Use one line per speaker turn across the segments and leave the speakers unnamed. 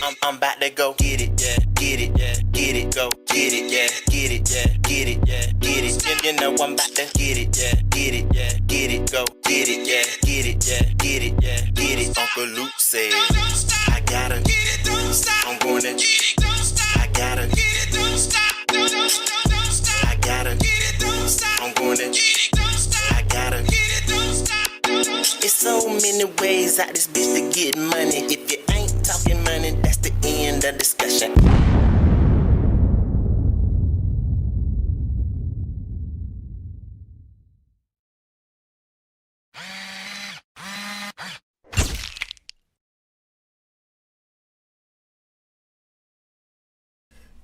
I'm about to go get it, yeah, get it, yeah, get it, go get it, yeah, get it, yeah, get it, yeah, get it. You know I'm about to get it, yeah, get it, yeah, get it, go get it, yeah, get it, yeah, get it, yeah, get it. Uncle Luke said, I gotta get it, don't stop. I'm gonna get it, don't stop. I gotta get it, don't stop. I gotta get it, don't stop. I'm gonna get it, don't stop. I gotta get it, don't stop. It's so many ways out this bitch to get money. If you ain't talking money, that's the end of discussion.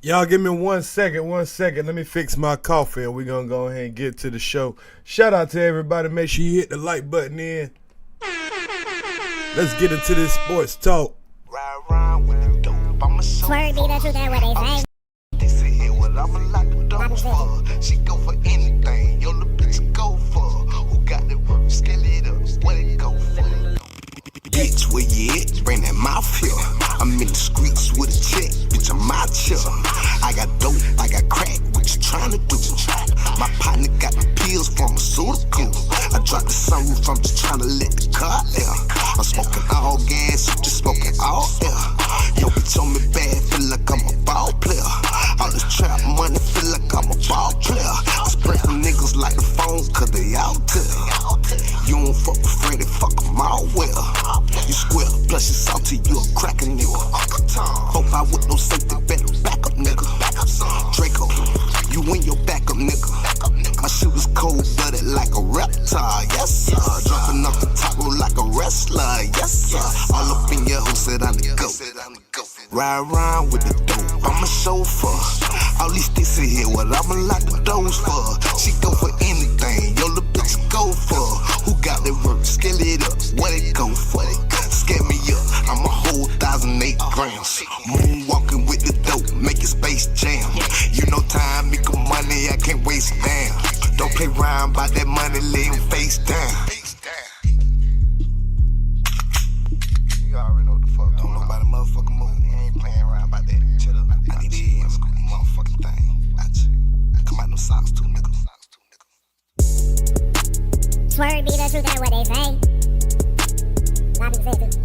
Y'all give me 1 second, 1 second. Let me fix my coffee and we're going to go ahead and get to the show. Shout out to everybody. Make sure you hit the like button in. Let's get into this sports talk.
Swear be the truth, that's what they say.
This is here what I'ma lock the doors for. She go for anything, yo, the bitch go for. Who got the work, scale it up, what it go for? Bitch, where you at? Bring that mouth here. I'm in the streets with a check, bitch, I'm out here. I got dope, I got crack, what you tryna do? My partner got the pills from a pharmaceutical. I dropped the sunroof, I'm just tryna let the car air. I'm smoking all gas, you just smoking all air. Yo, bitch on me bad, feel like I'm a ball player. All this trap money, feel like I'm a ball player. I spread them niggas like the phone, cause they out there. You don't fuck with Freddy, fuck them all well. You square, plus you salty, you a cracker nigga. Hope I with no safety, better back up nigga. Draco, you in your backup nigga. My shit was cold blooded like a reptile, yes sir. Jumping off the top rope like a wrestler, yes sir. All up in your hood, said I'm the GOAT. Ride around with the dope, I'm a chauffeur. All these sticks in here, what I'ma lock the doors for. She go for anything, yo, the bitch go for. Who got the work, scale it up, what it go for? Scare me up, I'm a whole 1,008 grams. Moonwalking with the dope, make it Space Jam. You know time, make money, I can't waste a damn. Don't play around by that money, lay him face down. You already know what the fuck. Don't nobody motherfucking move. I ain't playing around about that. Chill up. I need the ends, motherfucking thing. I come out them socks too, nigga.
Swear be the truth, that's what they say. A lot of people say it too.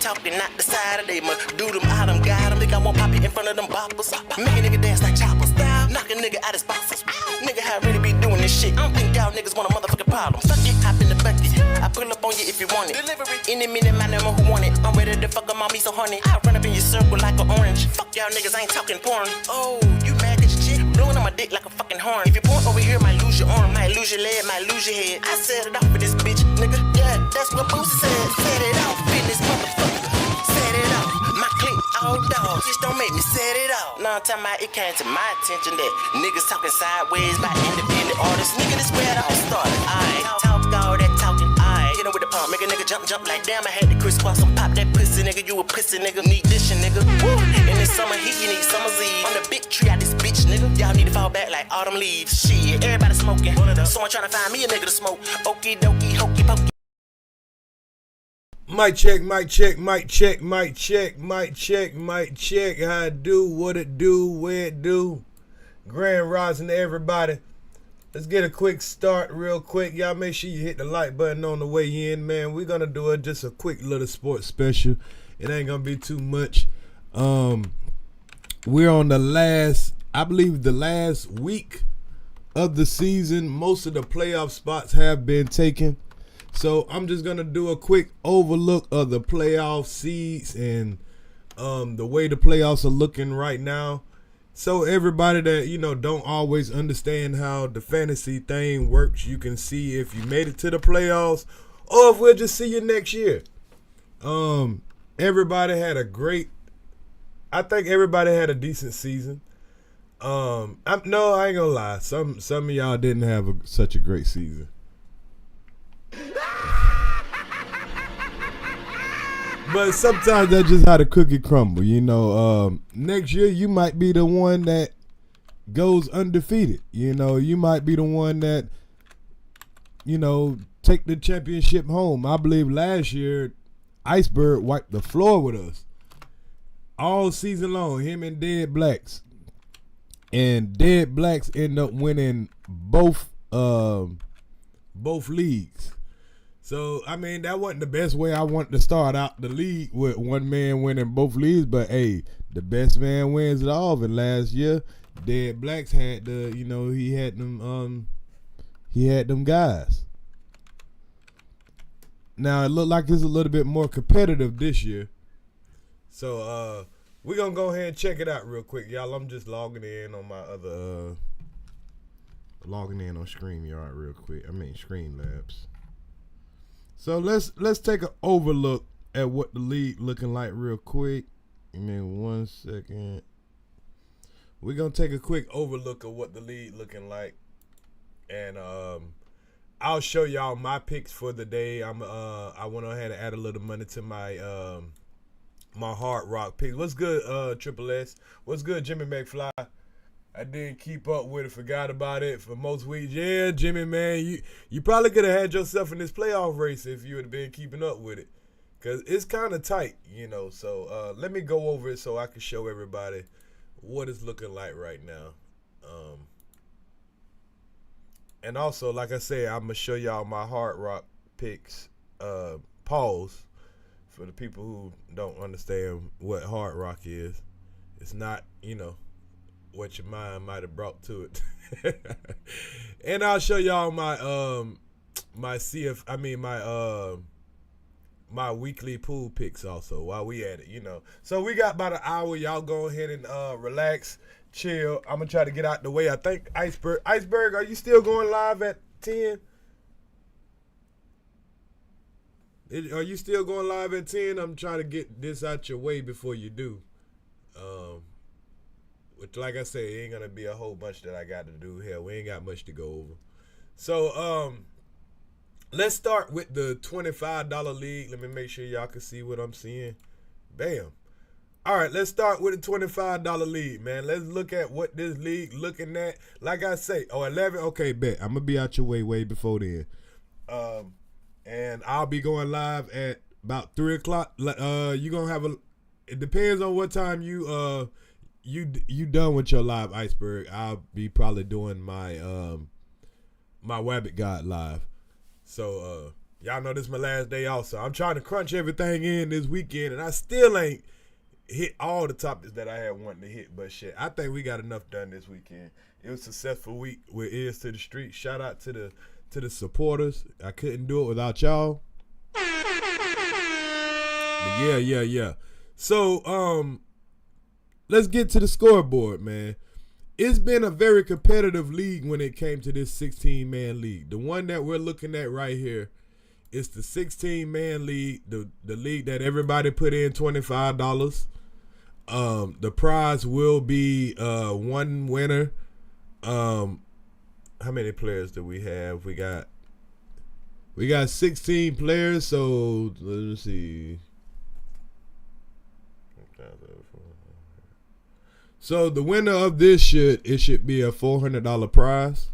Talking out the side of they must do them out them, got them. Think I won't pop it in front of them boppers. Make a nigga dance like choppers. Knock a nigga out his boxes. Nigga, how I really be doing this shit. I don't think y'all niggas want a motherfucking problem. Fuck it, hop in the bucket. I pull up on you if you want it. Delivery. Any minute, my name who want it. I'm ready to fuck 'em on me so honey. I run up in your circle like an orange. Fuck y'all niggas, I ain't talking porn. Oh, you mad at your chick? Blowing on my dick like a fucking horn. If you point over here, might lose your arm, might lose your leg, might lose your head. I set it off for this bitch, nigga. Yeah, that's what Boosie said. Set it off in this motherfucker. Set it off, my clique, all dogs. Just don't make me set it off. Long time it came to my attention that niggas talking sideways by independent artists. Nigga, this where it all started. I talk all that talking. I hit him with the pump, make a nigga jump like damn. I had to crisscross and pop that pussy, nigga. You a pussy, nigga. Need this shit, nigga. Woo. In the summer heat, you need summer's eve. On the big tree out this bitch, nigga. Y'all need to fall back like autumn leaves. Shit, everybody smoking. Someone trying to find me a nigga to smoke. Okie dokie, hokey pokey.
Mic check, mic check, mic check, mic check, mic check, mic check. How it do, what it do, where it do. Grand rising to everybody. Let's get a quick start real quick. Y'all make sure you hit the like button on the way in, man. We're going to do just a quick little sports special. It ain't going to be too much. We're on the last, I believe the last week of the season. Most of the playoff spots have been taken. So I'm just going to do a quick overlook of the playoff seeds and the way the playoffs are looking right now. So everybody that, don't always understand how the fantasy thing works, you can see if you made it to the playoffs or if we'll just see you next year. Everybody had a great, I think everybody had a decent season. I ain't gonna lie. Some of y'all didn't have such a great season. But sometimes that's just how the cookie crumble. You know, next year you might be the one that goes undefeated. You know, you might be the one that, you know, take the championship home. I believe last year Iceberg wiped the floor with us all season long, him and Dead Blacks. And Dead Blacks end up winning both leagues. So, I mean, that wasn't the best way I wanted to start out the league with one man winning both leagues. But, hey, the best man wins it all. And last year, Dead Blacks had the, you know, he had them guys. Now, it looked like it's a little bit more competitive this year. So, we're going to go ahead and check it out real quick. Y'all, I'm just logging in on my other, logging in on StreamYard real quick. I mean, Streamlabs. So let's take an overlook at what the league looking like real quick. Give me 1 second. We're gonna take a quick overlook of what the league looking like, and I'll show y'all my picks for the day. I went ahead and add a little money to my my Hard Rock picks. What's good, Triple S? What's good, Jimmy McFly? I didn't keep up with it, forgot about it for most weeks. Yeah, Jimmy, man, you probably could have had yourself in this playoff race if you would have been keeping up with it. Because it's kind of tight, you know. So let me go over it so I can show everybody what it's looking like right now. And also, like I said, I'm going to show y'all my Hard Rock picks. Pause for the people who don't understand what Hard Rock is. It's not, you know, what your mind might have brought to it. And I'll show y'all my my weekly pool picks also while we at it, you know. So we got about an hour. Y'all go ahead and relax, chill. I'm gonna try to get out the way. I think Iceberg, are you still going live at 10? Are you still going live at 10? I'm trying to get this out your way before you do. Which, like I say, it ain't gonna be a whole bunch that I got to do here. We ain't got much to go over. So, let's start with the $25 league. Let me make sure y'all can see what I'm seeing. Bam. All right, let's start with the $25 league, man. Let's look at what this league looking at. Like I say, 11. Okay, bet. I'm gonna be out your way before then. And I'll be going live at about 3 o'clock. You gonna have it depends on what time you done with your live, Iceberg. I'll be probably doing my my Wabbit God live. So y'all know this is my last day also. I'm trying to crunch everything in this weekend, and I still ain't hit all the topics that I had wanting to hit. But shit, I think we got enough done this weekend. It was a successful week with Ears to the Street. Shout out to the supporters. I couldn't do it without y'all. But yeah. So let's get to the scoreboard, man. It's been a very competitive league when it came to this 16-man league. The one that we're looking at right here is the 16-man league, the league that everybody put in $25. The prize will be one winner. How many players do we have? We got 16 players, so let's see. So the winner of this should be a $400 prize.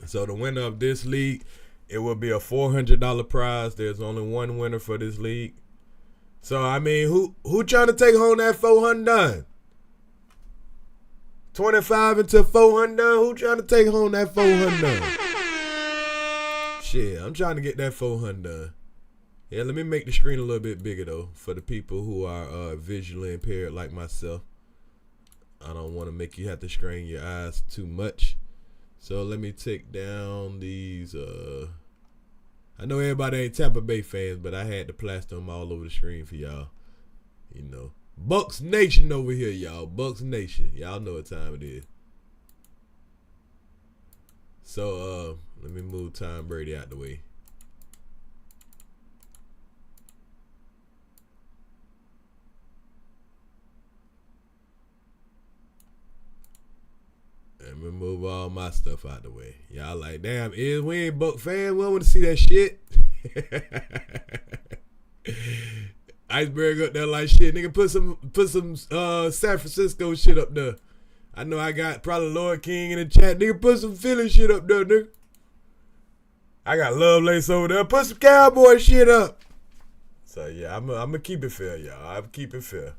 So the winner of this league, it will be a $400 prize. There's only one winner for this league. So I mean, who trying to take home that $400? 25 into $400. Who trying to take home that $400? Shit, I'm trying to get that $400. Yeah, let me make the screen a little bit bigger though for the people who are visually impaired like myself. I don't want to make you have to strain your eyes too much. So let me take down these. I know everybody ain't Tampa Bay fans, but I had to plaster them all over the screen for y'all. You know, Bucks Nation over here, y'all. Bucks Nation. Y'all know what time it is. So let me move Tom Brady out the way. Let me move all my stuff out the way. Y'all like, damn, we ain't Buck fans. We don't want to see that shit. Iceberg up there like shit. Nigga, put some San Francisco shit up there. I know I got probably Lord King in the chat. Nigga, put some Philly shit up there, nigga. I got Lovelace over there. Put some Cowboy shit up. So, yeah, I'm going to keep it fair, y'all. I'll keep it fair.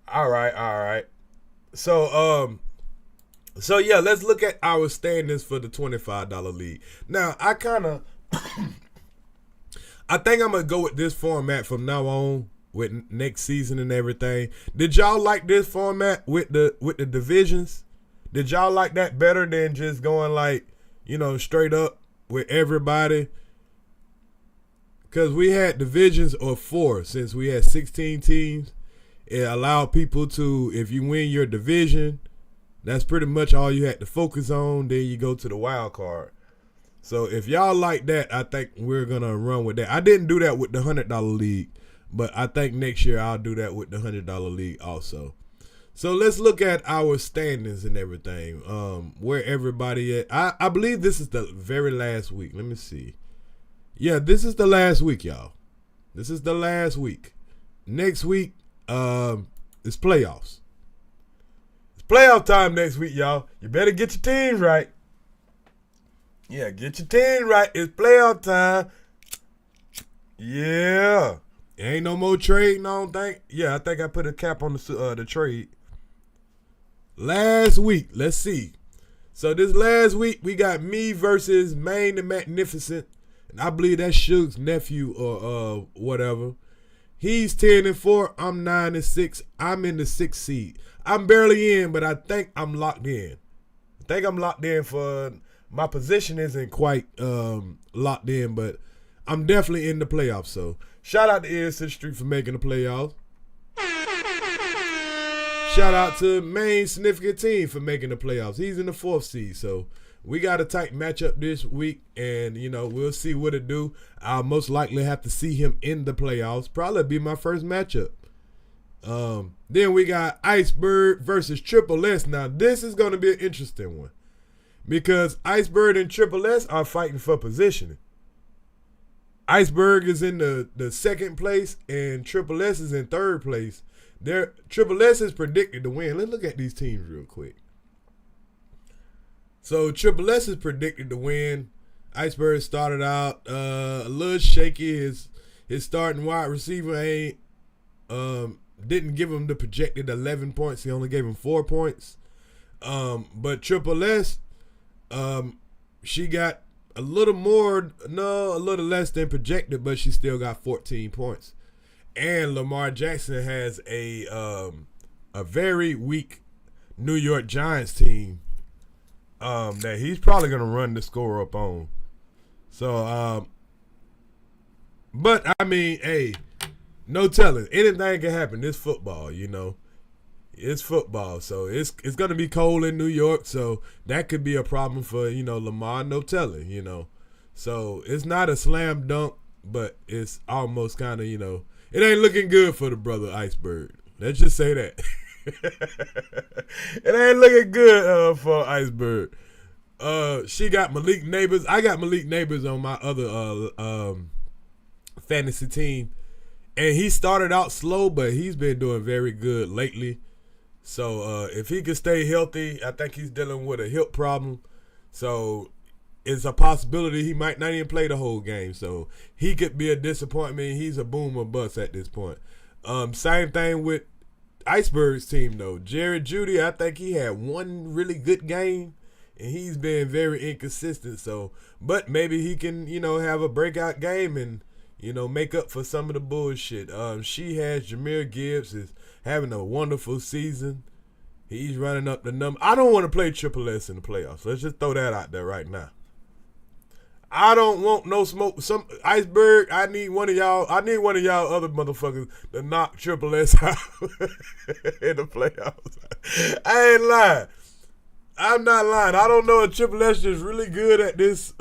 All right. So, yeah, let's look at our standings for the $25 league. Now, I think I'm going to go with this format from now on with next season and everything. Did y'all like this format with the divisions? Did y'all like that better than just going like, straight up with everybody? Because we had divisions of 4 since we had 16 teams. It allowed people to, if you win your division, that's pretty much all you had to focus on. Then you go to the wild card. So if y'all like that, I think we're going to run with that. I didn't do that with the $100 league, but I think next year I'll do that with the $100 league also. So let's look at our standings and everything, where everybody at. I believe this is the very last week. Let me see. Yeah, this is the last week, y'all. This is the last week. Next week is playoffs. It's playoff time next week, y'all. You better get your teams right. Yeah, get your team right. It's playoff time. Yeah. Ain't no more trading, I don't think. Yeah, I think I put a cap on the trade. Last week, let's see. So this last week, we got me versus Maine the Magnificent. And I believe that's Suge's nephew or whatever. He's 10-4. I'm 9-6. I'm in the 6th seed. I'm barely in, but I think I'm locked in. For my position isn't quite locked in, but I'm definitely in the playoffs. So shout out to Ears to the Street for making the playoffs. Shout out to Main Significant Team for making the playoffs. He's in the 4th seed, so we got a tight matchup this week, and, we'll see what it do. I'll most likely have to see him in the playoffs. Probably be my first matchup. Then we got Iceberg versus Triple S. Now, this is going to be an interesting one because Iceberg and Triple S are fighting for positioning. Iceberg is in the 2nd place, and Triple S is in 3rd place. Triple S is predicted to win. Let's look at these teams real quick. So Triple S is predicted to win. Iceberg started out a little shaky. His starting wide receiver didn't give him the projected 11 points. He only gave him 4 points. But Triple S, she got a little less than projected, but she still got 14 points. And Lamar Jackson has a very weak New York Giants team that he's probably going to run the score up on. So, but I mean, hey, no telling. Anything can happen. It's football, It's football. So it's going to be cold in New York. So that could be a problem for, Lamar. No telling, So it's not a slam dunk, but it's almost kind of, it ain't looking good for the brother Iceberg. Let's just say that. It ain't looking good for Iceberg. She got Malik Neighbors. I got Malik Neighbors on my other fantasy team. And he started out slow, but he's been doing very good lately. So if he can stay healthy, I think he's dealing with a hip problem. So it's a possibility he might not even play the whole game. So he could be a disappointment. He's a boom or bust at this point. Same thing with Iceberg's team, though. Jared Judy, I think he had one really good game, and he's been very inconsistent. So, but maybe he can, have a breakout game and, make up for some of the bullshit. She has Jahmyr Gibbs is having a wonderful season. He's running up the number. I don't want to play Triple S in the playoffs. Let's just throw that out there right now. I don't want no smoke. Some Iceberg, I need one of y'all other motherfuckers to knock Triple S out in the playoffs. I ain't lying. I'm not lying. I don't know if Triple S is really good at this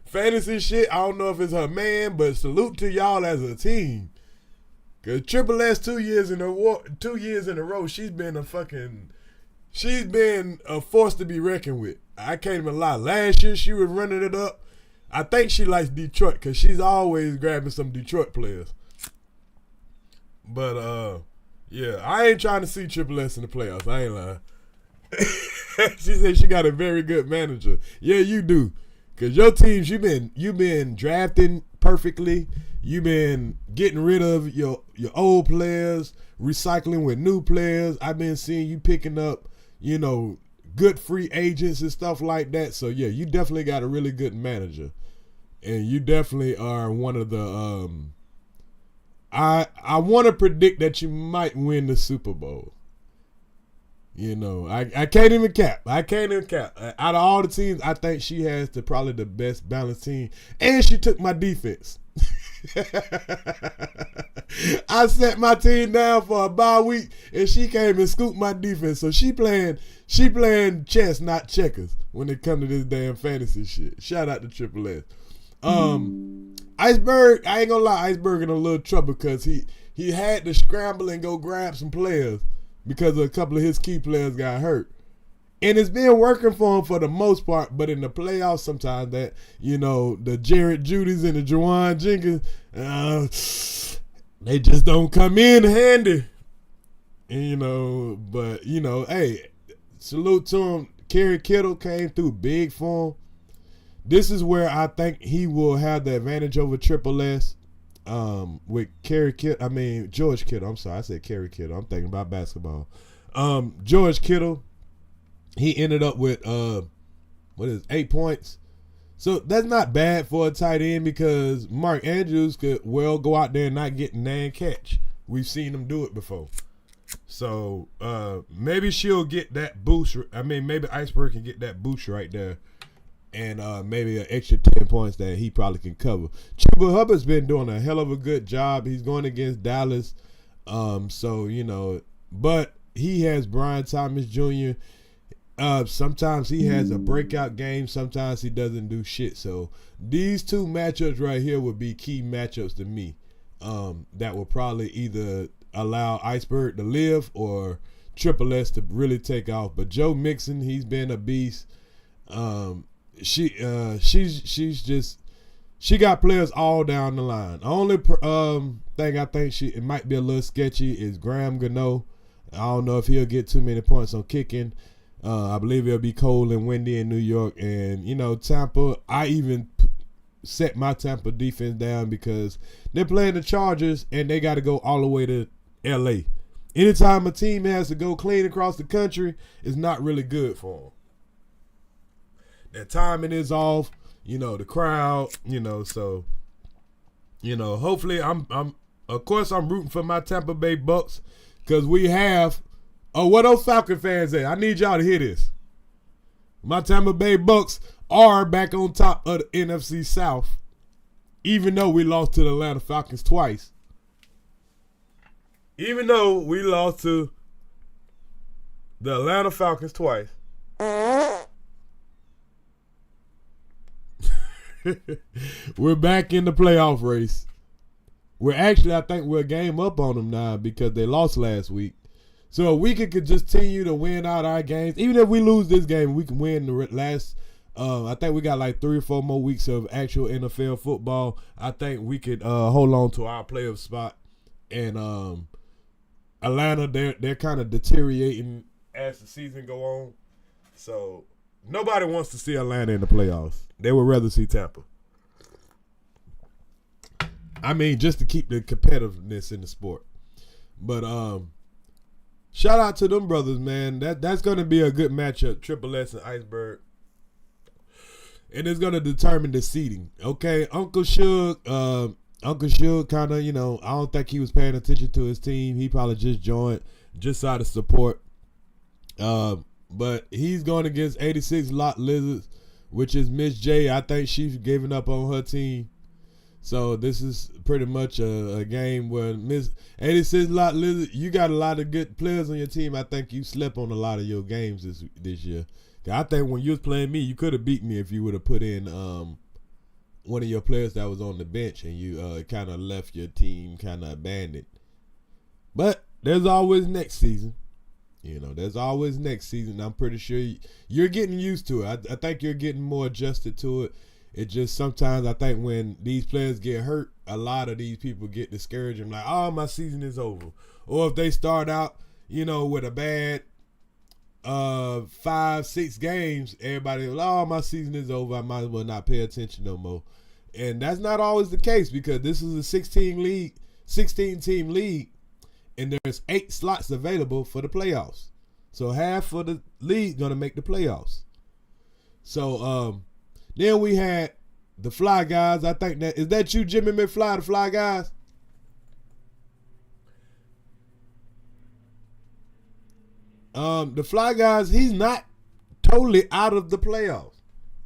fantasy shit. I don't know if it's her man, but salute to y'all as a team. Cause Triple S 2 years in a row, she's been a force to be reckoned with. I can't even lie. Last year she was running it up. I think she likes Detroit because she's always grabbing some Detroit players. But yeah, I ain't trying to see Triple S in the playoffs. I ain't lying. She said she got a very good manager. Yeah, you do. Cause your teams, you been drafting perfectly. You been getting rid of your old players, recycling with new players. I've been seeing you picking up, good free agents and stuff like that. So yeah, you definitely got a really good manager, and you definitely are one of the. I want to predict that you might win the Super Bowl. I can't even cap. Out of all the teams, I think she has probably the best balanced team. And she took my defense. I set my team down for a bye week, and she came and scooped my defense. So she playing chess, not checkers, when it comes to this damn fantasy shit. Shout out to Triple S. Iceberg, I ain't gonna lie, Iceberg in a little trouble because he had to scramble and go grab some players because a couple of his key players got hurt. And it's been working for him for the most part, but in the playoffs sometimes the Jared Judys and the Juwan Jenkins, they just don't come in handy. And, hey, salute to him. Kerry Kittle came through big for him. This is where I think he will have the advantage over Triple S. With George Kittle. I'm sorry, I said Kerry Kittle. I'm thinking about basketball. George Kittle, he ended up with 8 points. So that's not bad for a tight end because Mark Andrews could well go out there and not get nan catch. We've seen him do it before. So maybe she'll get that boost. Maybe Iceberg can get that boost right there. And maybe an extra 10 points that he probably can cover. Chuba Hubbard's been doing a hell of a good job. He's going against Dallas. But he has Brian Thomas Jr. Sometimes he has a breakout game. Sometimes he doesn't do shit. So these two matchups right here would be key matchups to me that will probably either allow Iceberg to live or Triple S to really take off. But Joe Mixon, he's been a beast. She got players all down the line. The only thing I think it might be a little sketchy is Graham Gano. I don't know if he'll get too many points on kicking. I believe it'll be cold and windy in New York. And, Tampa, I even set my Tampa defense down because they're playing the Chargers and they got to go all the way to L.A. Anytime a team has to go clean across the country, it's not really good for them. Their timing is off, the crowd, so, hopefully I'm rooting for my Tampa Bay Bucks because we have, where those Falcon fans at? I need y'all to hear this. My Tampa Bay Bucks are back on top of the NFC South, even though we lost to the Atlanta Falcons twice. Even though we lost to the Atlanta Falcons twice. We're back in the playoff race. I think we're a game up on them now because they lost last week. So if we could just continue to win out our games, even if we lose this game, we can win the last. I think we got like 3 or 4 more weeks of actual NFL football. I think we could hold on to our playoff spot. And Atlanta, they're kind of deteriorating as the season go on. So nobody wants to see Atlanta in the playoffs. They would rather see Tampa. Just to keep the competitiveness in the sport. But shout out to them brothers, man. That's going to be a good matchup, Triple S and Iceberg. And it's going to determine the seeding. Okay, Uncle Suge kind of, I don't think he was paying attention to his team. He probably just joined just out of support. But he's going against 86 Lot Lizards, which is Miss J. I think she's giving up on her team. So this is pretty much a game where Miss 86 Lot Lizard, you got a lot of good players on your team. I think you slept on a lot of your games this year. I think when you was playing me, you could have beat me if you would have put in one of your players that was on the bench and you kind of left your team kind of abandoned. But there's always next season. There's always next season. I'm pretty sure you're getting used to it. I think you're getting more adjusted to it. It just sometimes I think when these players get hurt, a lot of these people get discouraged and like, oh, my season is over. Or if they start out, with a bad 5-6 games, everybody, oh, my season is over. I might as well not pay attention no more. And that's not always the case because this is a 16-team league, and there's 8 slots available for the playoffs. So half of the league gonna make the playoffs. So then we had the Fly Guys. I think is that you, Jimmy McFly, the Fly Guys? The Fly Guys, he's not totally out of the playoffs.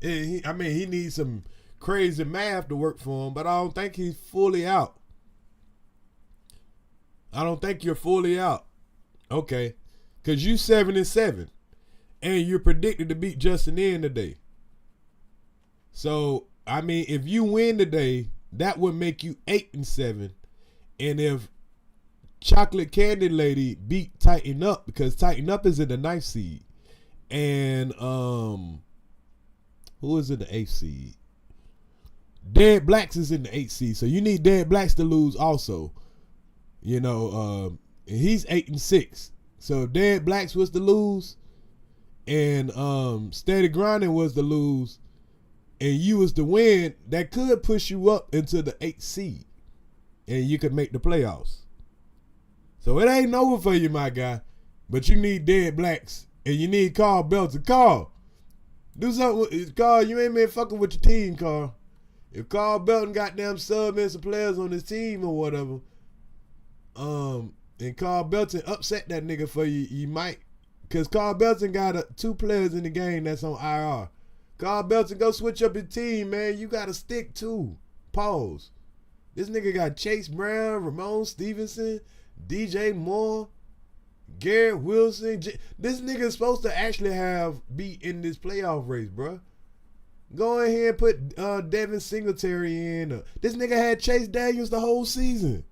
He needs some crazy math to work for him, but I don't think he's fully out. I don't think you're fully out. Okay. Because you 7-7. And you're predicted to beat Justin in today. So, if you win today, that would make you 8-7. And if Chocolate Candy Lady beat Tighten Up, because Tighten Up is in the 9th seed. And who is in the 8th seed? Dead Blacks is in the 8th seed. So you need Dead Blacks to lose also. He's 8-6. So if Dead Blacks was to lose and Steady Grinding was to lose and you was to win, that could push you up into the 8th seed and you could make the playoffs. So it ain't over for you, my guy. But you need Dead Blacks and you need Carl Belton. Carl, do something. Carl, you ain't been fucking with your team, Carl. If Carl Belton goddamn subbing some players on his team or whatever, and Carl Belton upset that nigga for you, you might. Because Carl Belton got 2 players in the game that's on IR. Carl Belton, go switch up your team, man. You got to stick to. Pause. This nigga got Chase Brown, Ramon Stevenson, DJ Moore, Garrett Wilson. This nigga is supposed to actually be in this playoff race, bro. Go ahead and put Devin Singletary in. This nigga had Chase Daniels the whole season.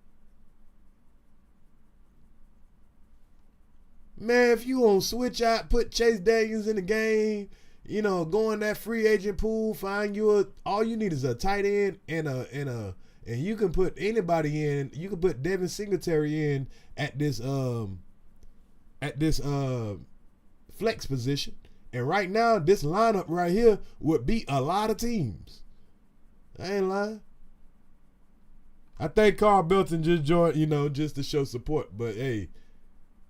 Man, if you gonna switch out, put Chase Daniels in the game, go in that free agent pool, find you all you need is a tight end and you can put anybody in. You can put Devin Singletary in at this flex position. And right now, this lineup right here would beat a lot of teams. I ain't lying. I think Carl Belton just joined, just to show support. But hey,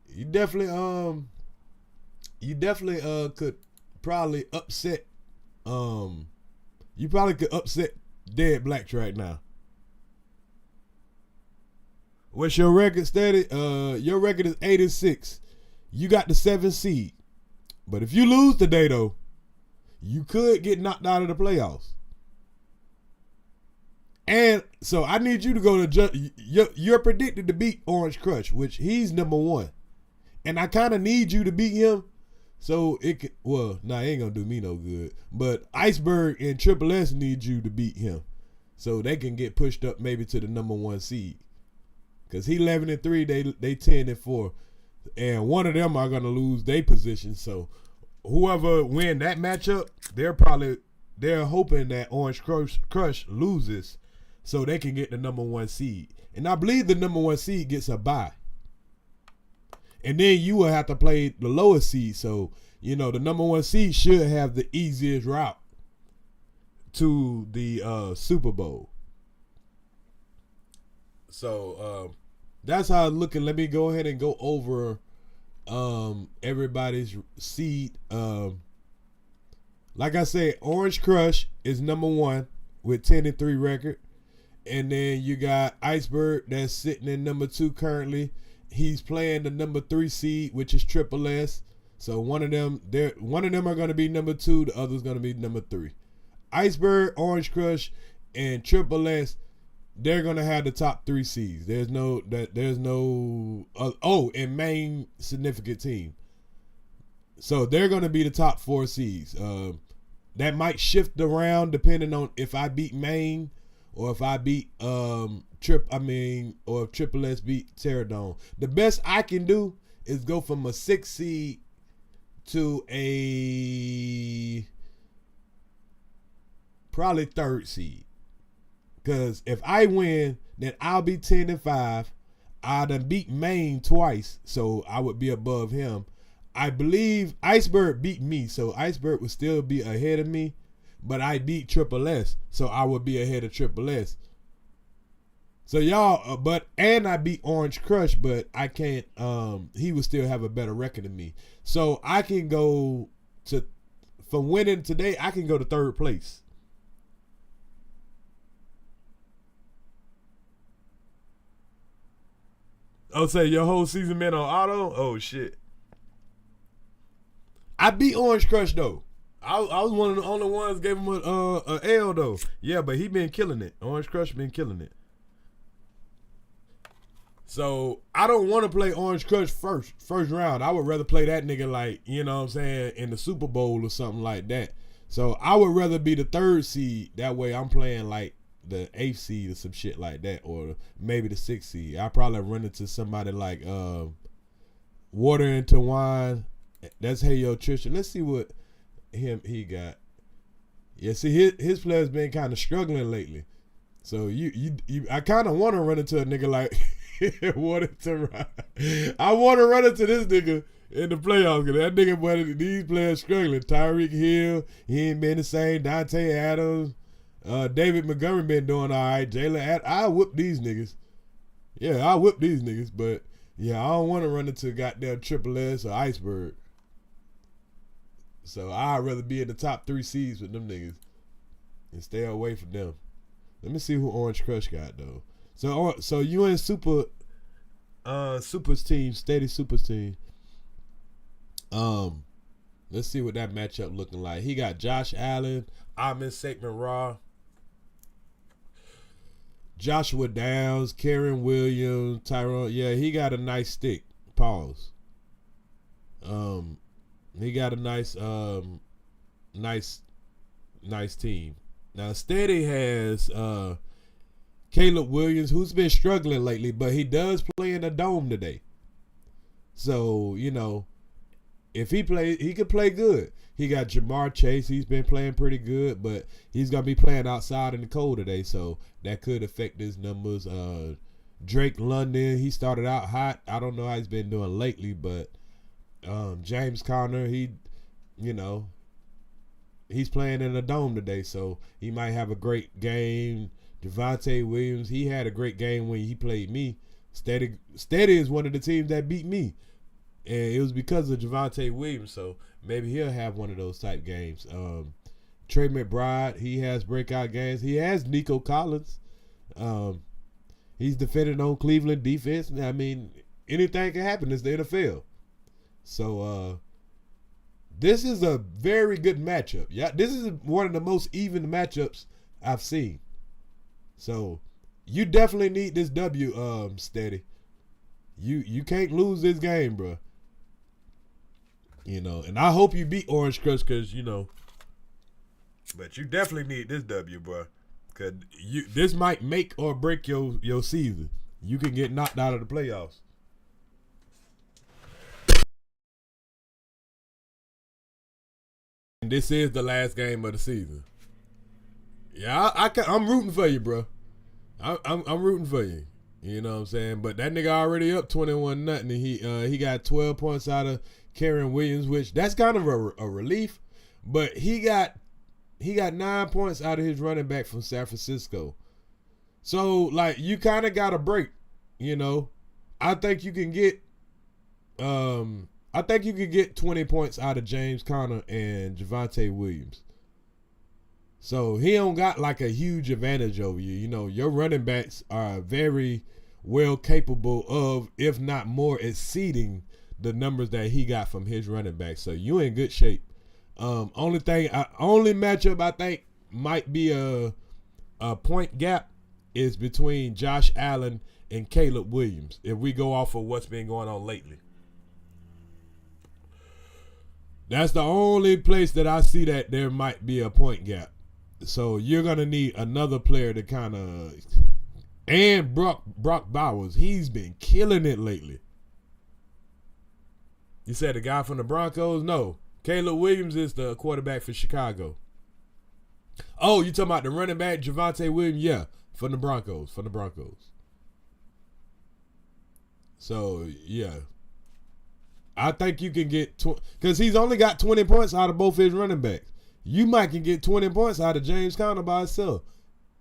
you definitely could probably upset Dead Blacks right now. What's your record, Steady? Your record is 8-6. You got the 7th seed. But if you lose today, though, you could get knocked out of the playoffs. And so I need you to go to you're predicted to beat Orange Crush, which he's number 1. And I kind of need you to beat him. So it can, it ain't going to do me no good. But Iceberg and Triple S need you to beat him. So they can get pushed up maybe to the number 1 seed. Because he 11-3, they 10-4. And one of them are going to lose their position. So whoever win that matchup, they're hoping that Orange Crush loses so they can get the number 1 seed. And I believe the number 1 seed gets a bye. And then you will have to play the lowest seed. So, the number 1 seed should have the easiest route to the Super Bowl. So, that's how it's looking. Let me go ahead and go over everybody's seed. Like I said, Orange Crush is number 1 with 10-3 record. And then you got Iceberg that's sitting in number 2 currently. He's playing the number 3 seed, which is Triple S. So one of them are going to be number 2. The other's going to be number 3. Iceberg, Orange Crush, and Triple S, they're going to have the top 3 seeds. There's no and main significant team. So they're going to be the top 4 seeds. That might shift around depending on if I beat Maine or if I beat or if Triple S beat Terradome. The best I can do is go from a 6 seed to probably 3rd seed. Because if I win, then I'll be 10-5. I done beat Maine twice, so I would be above him. I believe Iceberg beat me, so Iceberg would still be ahead of me. But I beat Triple S, so I would be ahead of Triple S. So y'all, and I beat Orange Crush, but I can't. He would still have a better record than me. So I can go from winning today. I can go to 3rd place. Oh, say your whole season been on auto? Oh shit! I beat Orange Crush though. I was one of the only ones gave him a L though. Yeah, but he been killing it. Orange Crush been killing it. So I don't want to play Orange Crush first round. I would rather play that nigga like, you know what I'm saying, in the Super Bowl or something like that. So I would rather be the 3rd seed. That way I'm playing like the 8th seed or some shit like that, or maybe the 6th seed. I probably run into somebody like Water into Wine. That's Hey Yo Trisha. Let's see what he got. Yeah, see his players been kind of struggling lately. So I kind of want to run into a nigga like Water to Wine. I want to run into this nigga in the playoffs because that nigga, boy, these players struggling. Tyreek Hill, he ain't been the same. Dante Adams. David Montgomery been doing all right. Jalen, I whip these niggas. Yeah, I whip these niggas. But, yeah, I don't want to run into goddamn Triple S or Iceberg. So, I'd rather be in the top 3 seeds with them niggas and stay away from them. Let me see who Orange Crush got, though. So you in Supers team, Steady Supers team. Let's see what that matchup looking like. He got Josh Allen, Ahmed Saintman Raw, Joshua Downs, Karen Williams, Tyrone. Yeah, he got a nice stick. Pause. He got a nice team. Now Steady has Caleb Williams, who's been struggling lately, but he does play in the Dome today. So, you know, if he plays, he could play good. He got Jamar Chase. He's been playing pretty good, but he's going to be playing outside in the cold today, so that could affect his numbers. Drake London, he started out hot. I don't know how he's been doing lately, but James Conner, he's playing in the Dome today, so he might have a great game. Javonte Williams, he had a great game when he played me. Steady is one of the teams that beat me. And it was because of Javonte Williams, so maybe he'll have one of those type games. Trey McBride, he has breakout games. He has Nico Collins. He's defending on Cleveland defense. I mean, anything can happen. It's the NFL. So this is a very good matchup. Yeah, this is one of the most even matchups I've seen. So you definitely need this W, Steady. You can't lose this game, bro. You know, and I hope you beat Orange Crush because, you know, but you definitely need this W, bro. Because this might make or break your season. You can get knocked out of the playoffs. And this is the last game of the season. Yeah, I'm rooting for you, bro. I'm rooting for you. You know what I'm saying? But that nigga already up 21-0, and he got 12 points out of Karen Williams, which that's kind of a relief. But he got 9 points out of his running back from San Francisco. So like you kind of got a break, you know. I think you can get 20 points out of James Conner and Javonte Williams. So he don't got like a huge advantage over you. You know, your running backs are very well capable of, if not more, exceeding the numbers that he got from his running back. So you in good shape. Only matchup I think might be a point gap is between Josh Allen and Caleb Williams, if we go off of what's been going on lately. That's the only place that I see that there might be a point gap. So you're going to need another player to kind of... And Brock Bowers, he's been killing it lately. You said the guy from the Broncos? No. Caleb Williams is the quarterback for Chicago. Oh, you talking about the running back Javonte Williams? Yeah, from the Broncos. So yeah, I think you can get because he's only got 20 points out of both his running backs. You might can get 20 points out of James Conner by himself.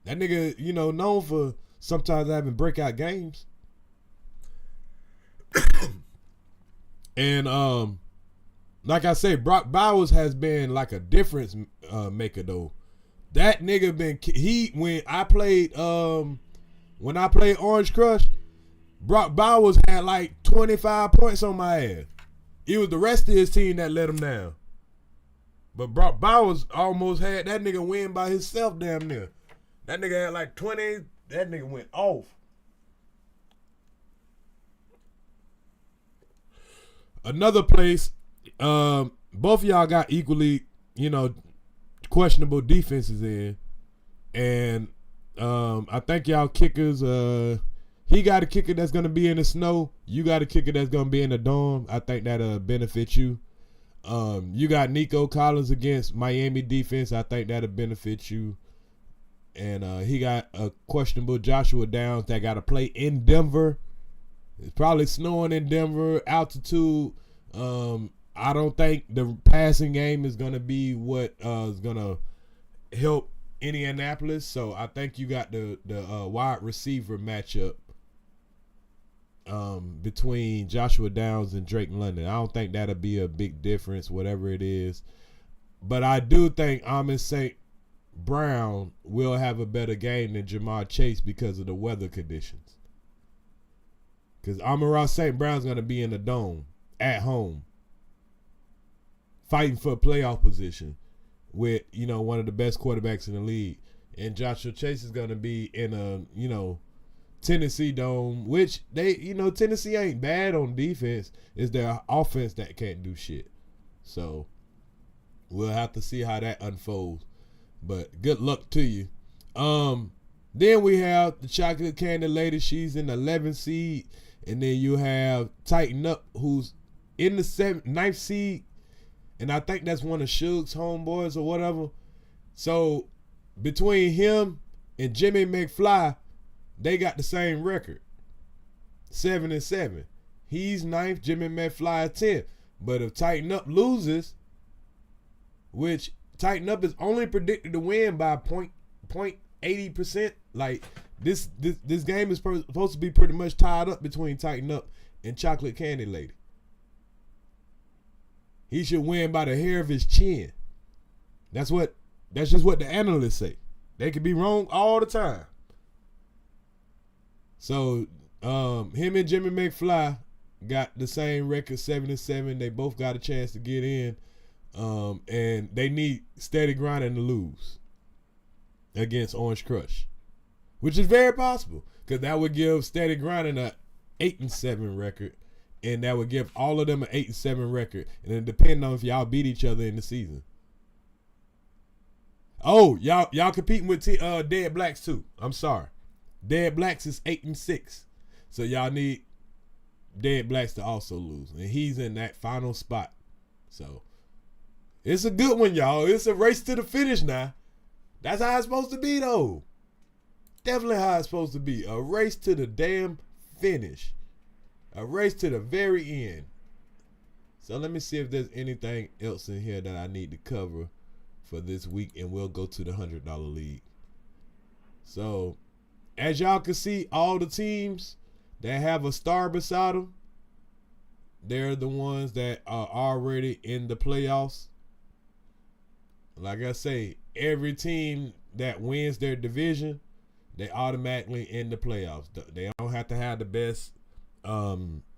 That nigga, known for sometimes having breakout games. And like I say, Brock Bowers has been like a difference maker though. That nigga when I played Orange Crush, Brock Bowers had like 25 points on my ass. It was the rest of his team that let him down. But Brock Bowers almost had that nigga win by himself damn near. That nigga had like 20. That nigga went off. Another place, both of y'all got equally, questionable defenses in. And I think y'all kickers, he got a kicker that's going to be in the snow. You got a kicker that's going to be in the dome. I think that'll benefit you. You got Nico Collins against Miami defense. I think that'll benefit you. And he got a questionable Joshua Downs that got to play in Denver. It's probably snowing in Denver. Altitude. I don't think the passing game is going to be what is going to help Indianapolis. So I think you got the wide receiver matchup between Joshua Downs and Drake London. I don't think that'll be a big difference, whatever it is. But I do think Amon St. Brown will have a better game than Jamar Chase because of the weather conditions. Because Amon St. Brown's going to be in the dome at home fighting for a playoff position with, one of the best quarterbacks in the league. And Joshua Chase is going to be in a, Tennessee dome, which Tennessee ain't bad on defense. It's their offense that can't do shit. So we'll have to see how that unfolds. But good luck to you. Then we have the Chocolate Candy Lady. She's in the 11th seed. And then you have Tighten Up, who's in the 9th seed. And I think that's one of Suge's homeboys or whatever. So between him and Jimmy McFly, they got the same record, 7-7. He's 9th, Jimmy McFly 10th. But if Tighten Up loses, which Tighten Up is only predicted to win by 0.80%, like this game is supposed to be pretty much tied up between Tighten Up and Chocolate Candy Lady. He should win by the hair of his chin. That's just what the analysts say. They could be wrong all the time. So him and Jimmy McFly got the same record, 7-7. They both got a chance to get in. And they need Steady Grinding to lose against Orange Crush, which is very possible because that would give Steady Grinding a 8-7 record, and that would give all of them an 8-7 record, and it depends on if y'all beat each other in the season. Oh, y'all competing with Dead Blacks too. I'm sorry, Dead Blacks is 8-6, so y'all need Dead Blacks to also lose, and he's in that final spot. So it's a good one, y'all. It's a race to the finish now. That's how it's supposed to be, though. Definitely how it's supposed to be. A race to the damn finish. A race to the very end. So let me see if there's anything else in here that I need to cover for this week, and we'll go to the $100 league. So, as y'all can see, all the teams that have a star beside them, they're the ones that are already in the playoffs. Like I say, every team that wins their division, they automatically in the playoffs. They don't have to have the best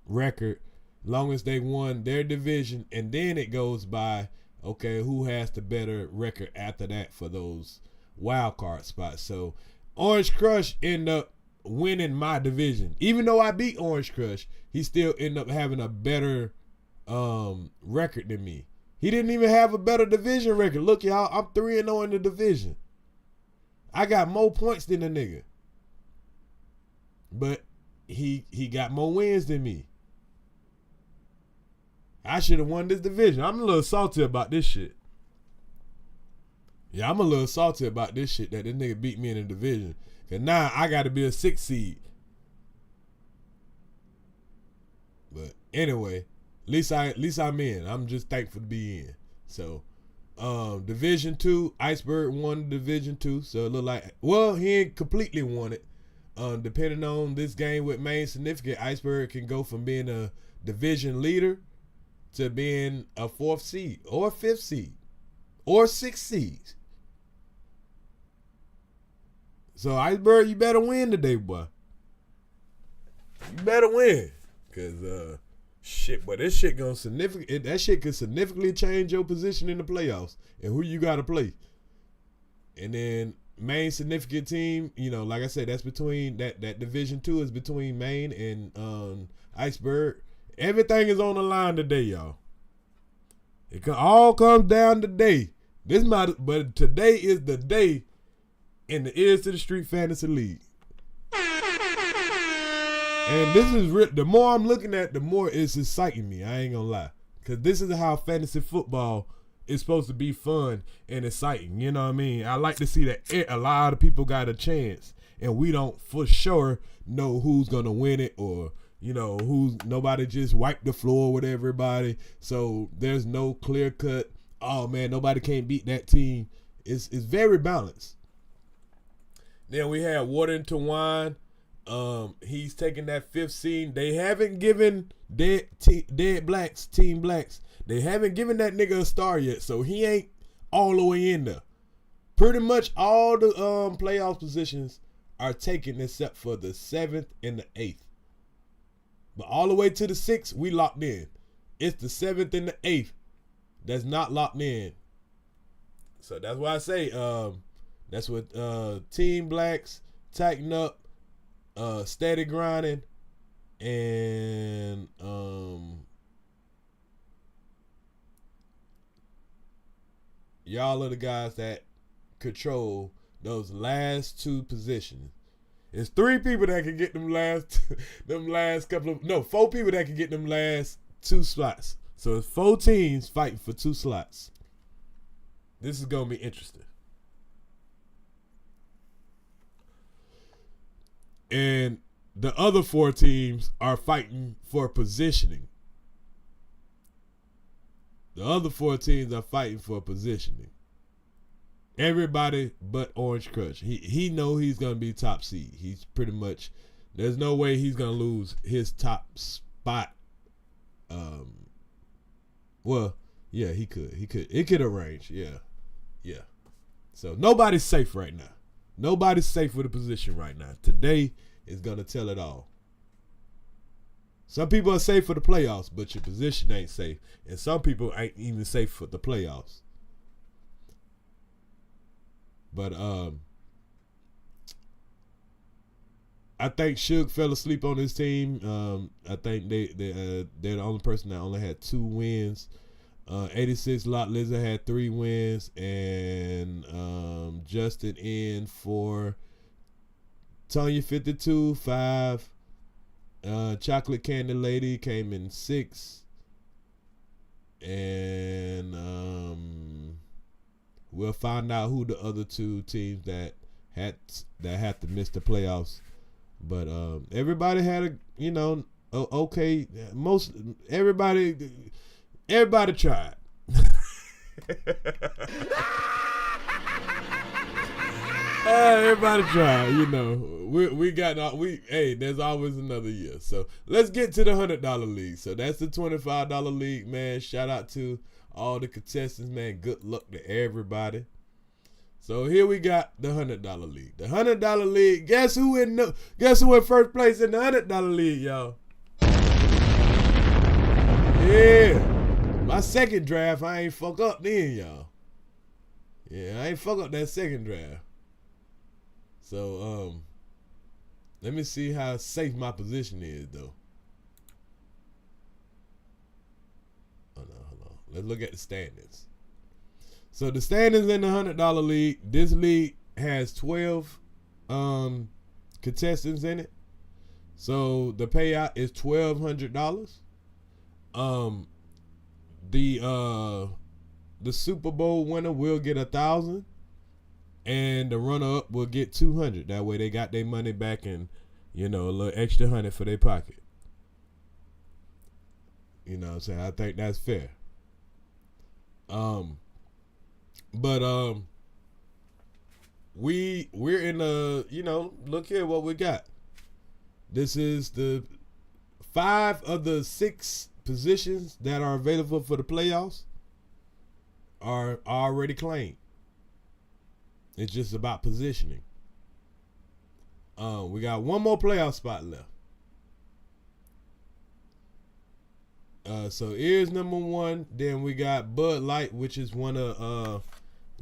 record, long as they won their division, and then it goes by, okay, who has the better record after that for those wild card spots. So Orange Crush ended up winning my division. Even though I beat Orange Crush, he still ended up having a better record than me. He didn't even have a better division record. Look, y'all, I'm 3-0 in the division. I got more points than the nigga. But he got more wins than me. I should have won this division. I'm a little salty about this shit. Yeah, I'm a little salty about this shit that this nigga beat me in the division. Cause now I got to be a 6 seed. But anyway, at least I'm in. I'm just thankful to be in. So, Division 2, Iceberg won Division 2. So it looked like, well, he ain't completely won it. Depending on this game with Main Significant, Iceberg can go from being a division leader to being a 4th seed or 5th seed or 6th seed. So Iceberg, you better win today, boy. You better win. Cause shit, but this shit gonna that shit could significantly change your position in the playoffs and who you gotta play. And then Main Significant team, you know, like I said, that's between that Division 2 is between Maine and Iceberg. Everything is on the line today, y'all. It all comes down today. But today is the day in the Ears to the Street Fantasy League. And this is the more I'm looking at, the more it's exciting me. I ain't gonna lie. Because this is how fantasy football is supposed to be fun and exciting. You know what I mean? I like to see that a lot of people got a chance. And we don't for sure know who's gonna win it, or, you know, nobody just wiped the floor with everybody. So there's no clear cut, oh man, nobody can't beat that team. It's very balanced. Then we have Water into Wine. He's taking that 5th seed. They haven't given Team Blacks, they haven't given that nigga a star yet, so he ain't all the way in there. Pretty much all the playoff positions are taken except for the 7th and the 8th. But all the way to the 6th, we locked in. It's the 7th and the 8th that's not locked in. So that's why I say that's what Team Blacks, Tighten Up, Steady Grinding, and y'all are the guys that control those last 2 positions. It's 3 people that can get them last 4 people that can get them last 2 slots. So it's 4 teams fighting for 2 slots. This is gonna be interesting. And the other 4 teams are fighting for positioning. The other 4 teams are fighting for positioning. Everybody but Orange Crush. He know he's going to be top seed. He's pretty much, there's no way he's going to lose his top spot. Well, yeah, he could. It could arrange. Yeah. So nobody's safe right now. Nobody's safe with a position right now. Today is going to tell it all. Some people are safe for the playoffs, but your position ain't safe. And some people ain't even safe for the playoffs. But I think Suge fell asleep on his team. I think they're the only person that only had 2 wins. 86 Lot Lizard had 3 wins, and Justin in for Tanya 52 5. Chocolate Candy Lady came in 6, and we'll find out who the other 2 teams that had to miss the playoffs. But everybody had a, you know, okay. Most everybody tried. Everybody tried, you know. Hey, there's always another year. So let's get to the $100 league. So that's the $25 league, man. Shout out to all the contestants, man. Good luck to everybody. So here we got the $100 league. The $100 league. Guess who in first place in the $100 league, y'all? Yeah. My second draft, I ain't fuck up then, y'all. Yeah, I ain't fuck up that second draft. So, let me see how safe my position is, though. Hold on. Let's look at the standings. So the standings in the $100 league. This league has 12 contestants in it. So the payout is $1,200. The Super Bowl winner will get $1,000. and the runner-up will get 200. That way they got their money back and, you know, a little extra 100 for their pocket. You know what I'm saying? I think that's fair. We're in a, you know, look here what we got. This is the 5 of the 6 positions that are available for the playoffs are already claimed. It's just about positioning. We got one more playoff spot left. So here's number 1. Then we got Bud Light, which is one of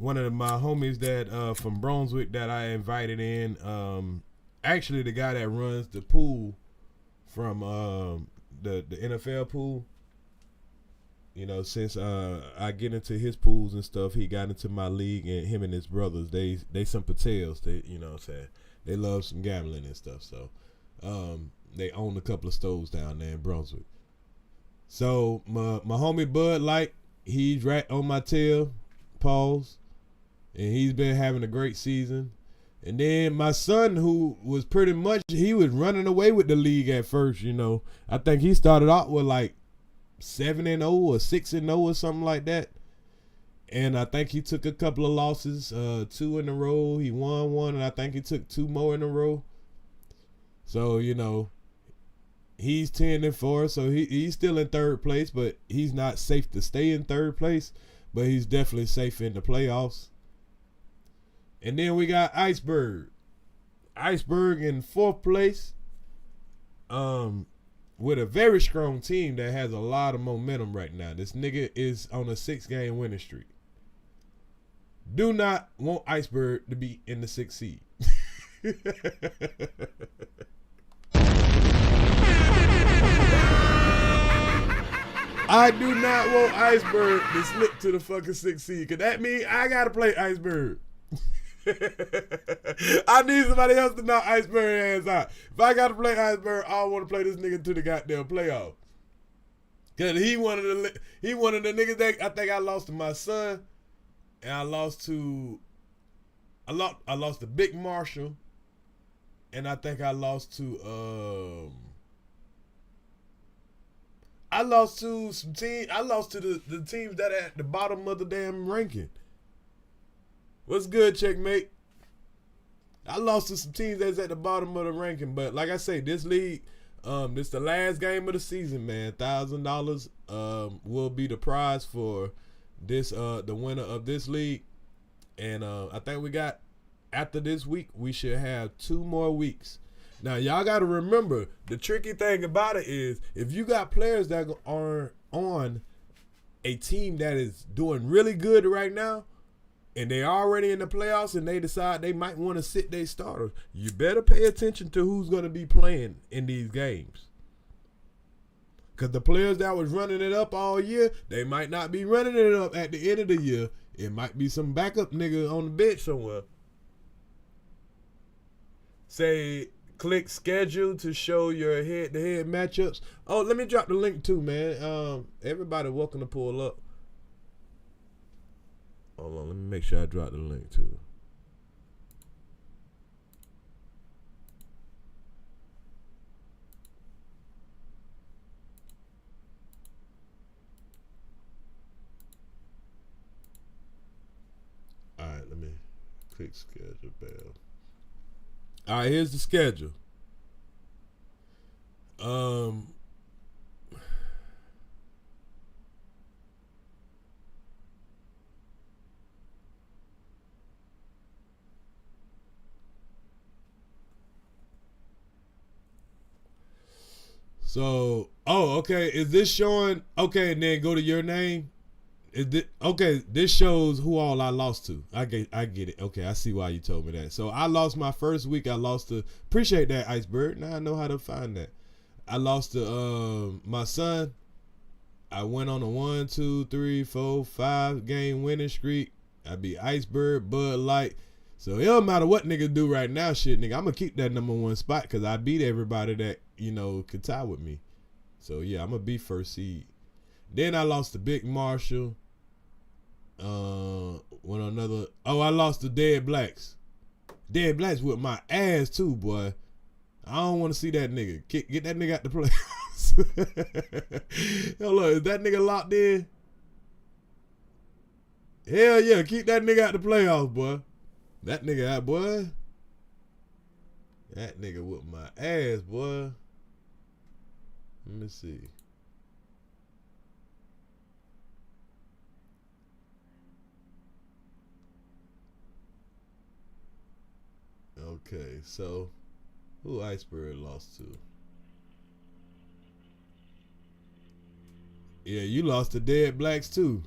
my homies that from Brunswick that I invited in. Actually, the guy that runs the pool from the NFL pool. You know, since I get into his pools and stuff, he got into my league, and him and his brothers, they some Patels. They, you know what I'm saying, they love some gambling and stuff. So they own a couple of stores down there in Brunswick. So my homie Bud Light, he's right on my tail, pause, and he's been having a great season. And then my son, who was pretty much, he was running away with the league at first, you know. I think he started out with like 7-0 or 6-0 or something like that. And I think he took a couple of losses, 2 in a row. He won 1, and I think he took 2 more in a row. So, you know, he's 10-4, so he's still in 3rd place, but he's not safe to stay in 3rd place, but he's definitely safe in the playoffs. And then we got Iceberg. Iceberg in 4th place, with a very strong team that has a lot of momentum right now. This nigga is on a 6-game winning streak. Do not want Iceberg to be in the 6th seed. I do not want Iceberg to slip to the fucking 6th seed, because that means I got to play Iceberg. I need somebody else to knock Iceberg ass out. If I got to play Iceberg, I don't want to play this nigga to the goddamn playoff. Because he one of the niggas that I think I lost to my son, and I lost to Big Marshall, and I think I lost to some team. I lost to the teams that are at the bottom of the damn ranking. What's good, Checkmate? I lost to some teams that's at the bottom of the ranking, but like I say, this league, this the last game of the season, man. $1,000 will be the prize for this the winner of this league, and I think we got, after this week, we should have 2 more weeks. Now, y'all got to remember, the tricky thing about it is, if you got players that are on a team that is doing really good right now, and they already in the playoffs, and they decide they might want to sit their starters, you better pay attention to who's going to be playing in these games. Because the players that was running it up all year, they might not be running it up at the end of the year. It might be some backup nigga on the bench somewhere. Say, click schedule to show your head-to-head matchups. Oh, let me drop the link too, man. Everybody welcome to pull up. Hold on, let me make sure I drop the link too. All right, let me click schedule, bell. All right, here's the schedule. So, okay. Is this showing? Okay, and then go to your name. Okay, this shows who all I lost to. I get it. Okay, I see why you told me that. So I lost my first week. I lost to, appreciate that, Iceberg. Now I know how to find that. I lost to my son. I went on a 1, 2, 3, 4, 5 game winning streak. I beat Iceberg, Bud Light. So it don't matter what niggas do right now, shit, nigga. I'm gonna keep that number 1 spot because I beat everybody that, you know, could tie with me. So yeah, I'm gonna be first seed. Then I lost to Big Marshall. Went on another. Oh, I lost to Dead Blacks. Dead Blacks with my ass too, boy. I don't want to see that nigga. Get that nigga out the playoffs. Hold on, is that nigga locked in? Hell yeah, keep that nigga out the playoffs, boy. That nigga out, boy. That nigga with my ass, boy. Let me see. Okay, so who Iceberg lost to? Yeah, you lost to Dead Blacks too.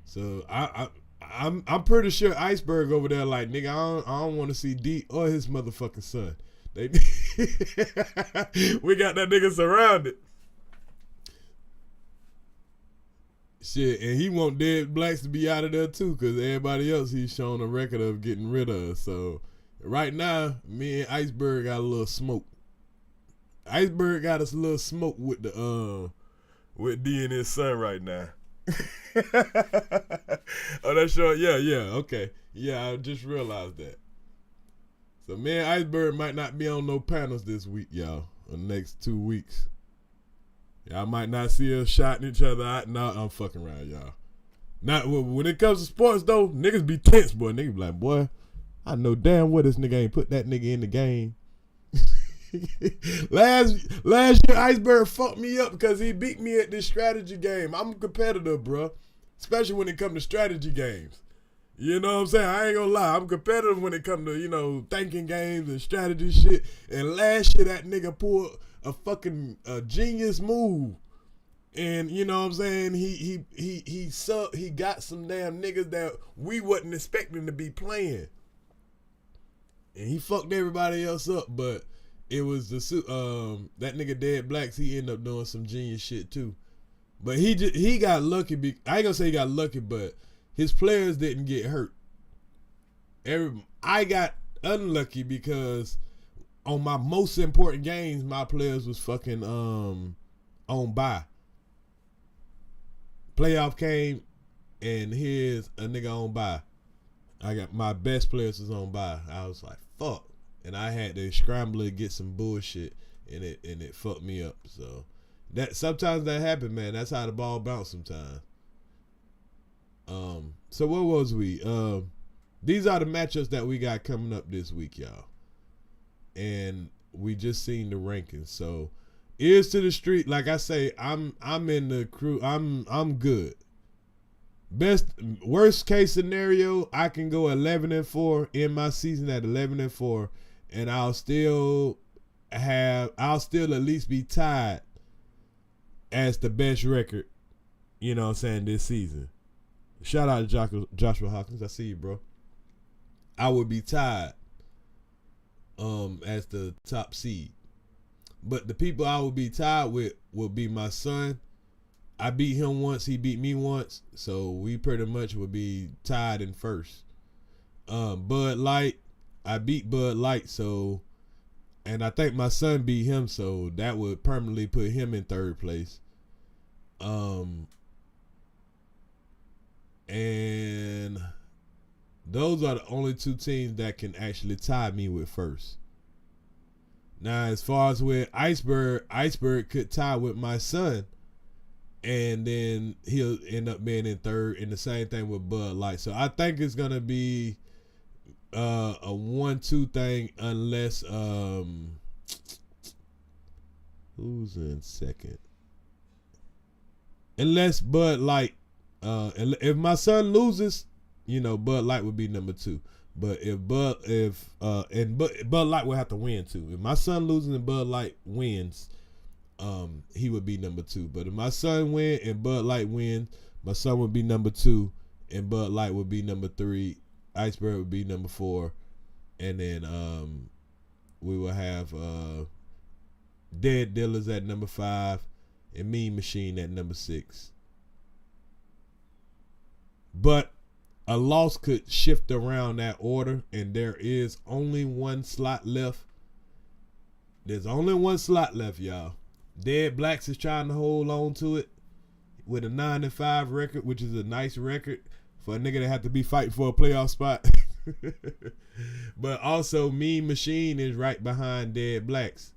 So I'm pretty sure Iceberg over there like, nigga, I don't want to see D or his motherfucking son. We got that nigga surrounded. Shit, and he want Dead Blacks to be out of there too, because everybody else he's shown a record of getting rid of. So right now, me and Iceberg got a little smoke. Iceberg got us a little smoke with the with D and his son right now. Oh, that's sure. Yeah, okay. Yeah, I just realized that. So me and Iceberg might not be on no panels this week, y'all, or the next 2 weeks. Y'all might not see us shouting each other out. No, I'm fucking around, y'all. Not when it comes to sports though, niggas be tense, boy. Niggas be like, boy, I know damn well this nigga ain't put that nigga in the game. last year Iceberg fucked me up because he beat me at this strategy game. I'm a competitor, bro. Especially when it comes to strategy games. You know what I'm saying? I ain't gonna lie. I'm competitive when it comes to, thinking games and strategy shit. And last year that nigga pulled a fucking genius move. And you know what I'm saying? He got some damn niggas that we wasn't expecting to be playing. And he fucked everybody else up, but it was that nigga Dead Blacks, he ended up doing some genius shit too. But he got lucky. I ain't gonna say he got lucky, but his players didn't get hurt. I got unlucky because on my most important games, my players was fucking on bye. Playoff came, and here's a nigga on bye. I got my best players was on bye. I was like, fuck. And I had to scramble to get some bullshit, and it fucked me up. So that sometimes that happen, man. That's how the ball bounce sometimes. So what was we? These are the matchups that we got coming up this week, y'all. And we just seen the rankings. So ears to the street, like I say, I'm in the crew. I'm good. Worst case scenario, I can go 11-4 in my season at 11-4, and I'll still at least be tied as the best record, you know what I'm saying, this season. Shout out to Joshua Hawkins. I see you, bro. I would be tied as the top seed. But the people I would be tied with will be my son. I beat him once, he beat me once, so we pretty much would be tied in first. Bud Light, I beat Bud Light, so, and I think my son beat him, so that would permanently put him in third place. And those are the only two teams that can actually tie me with first. Now, as far as with Iceberg could tie with my son, and then he'll end up being in third, and the same thing with Bud Light. So I think it's gonna be a 1-2 thing, unless who's in second? Unless Bud Light, if my son loses, Bud Light would be number 2. But Bud Light would have to win too. If my son loses and Bud Light wins, he would be number 2. But if my son win and Bud Light win, my son would be number 2, and Bud Light would be number 3. Iceberg would be number 4, and then we will have Dead Dealers at number 5, and Mean Machine at number 6. But a loss could shift around that order, and there is only one slot left. There's only one slot left, y'all. Dead Blacks is trying to hold on to it with a 9-5 record, which is a nice record for a nigga to have to be fighting for a playoff spot. But also, Mean Machine is right behind Dead Blacks.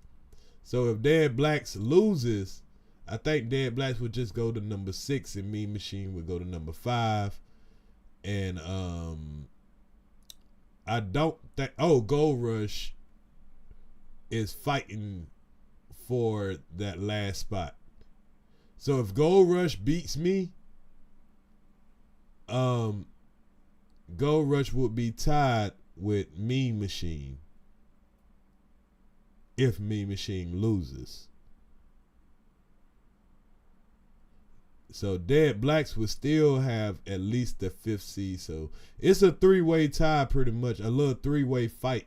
So if Dead Blacks loses, I think Dead Blacks would just go to number 6 and Mean Machine would go to number 5. And I don't think Gold Rush is fighting for that last spot. So if Gold Rush beats me, Gold Rush would be tied with Mean Machine if Mean Machine loses. So Dead Blacks would still have at least the 5th seed. So it's a 3-way tie pretty much. A little 3-way fight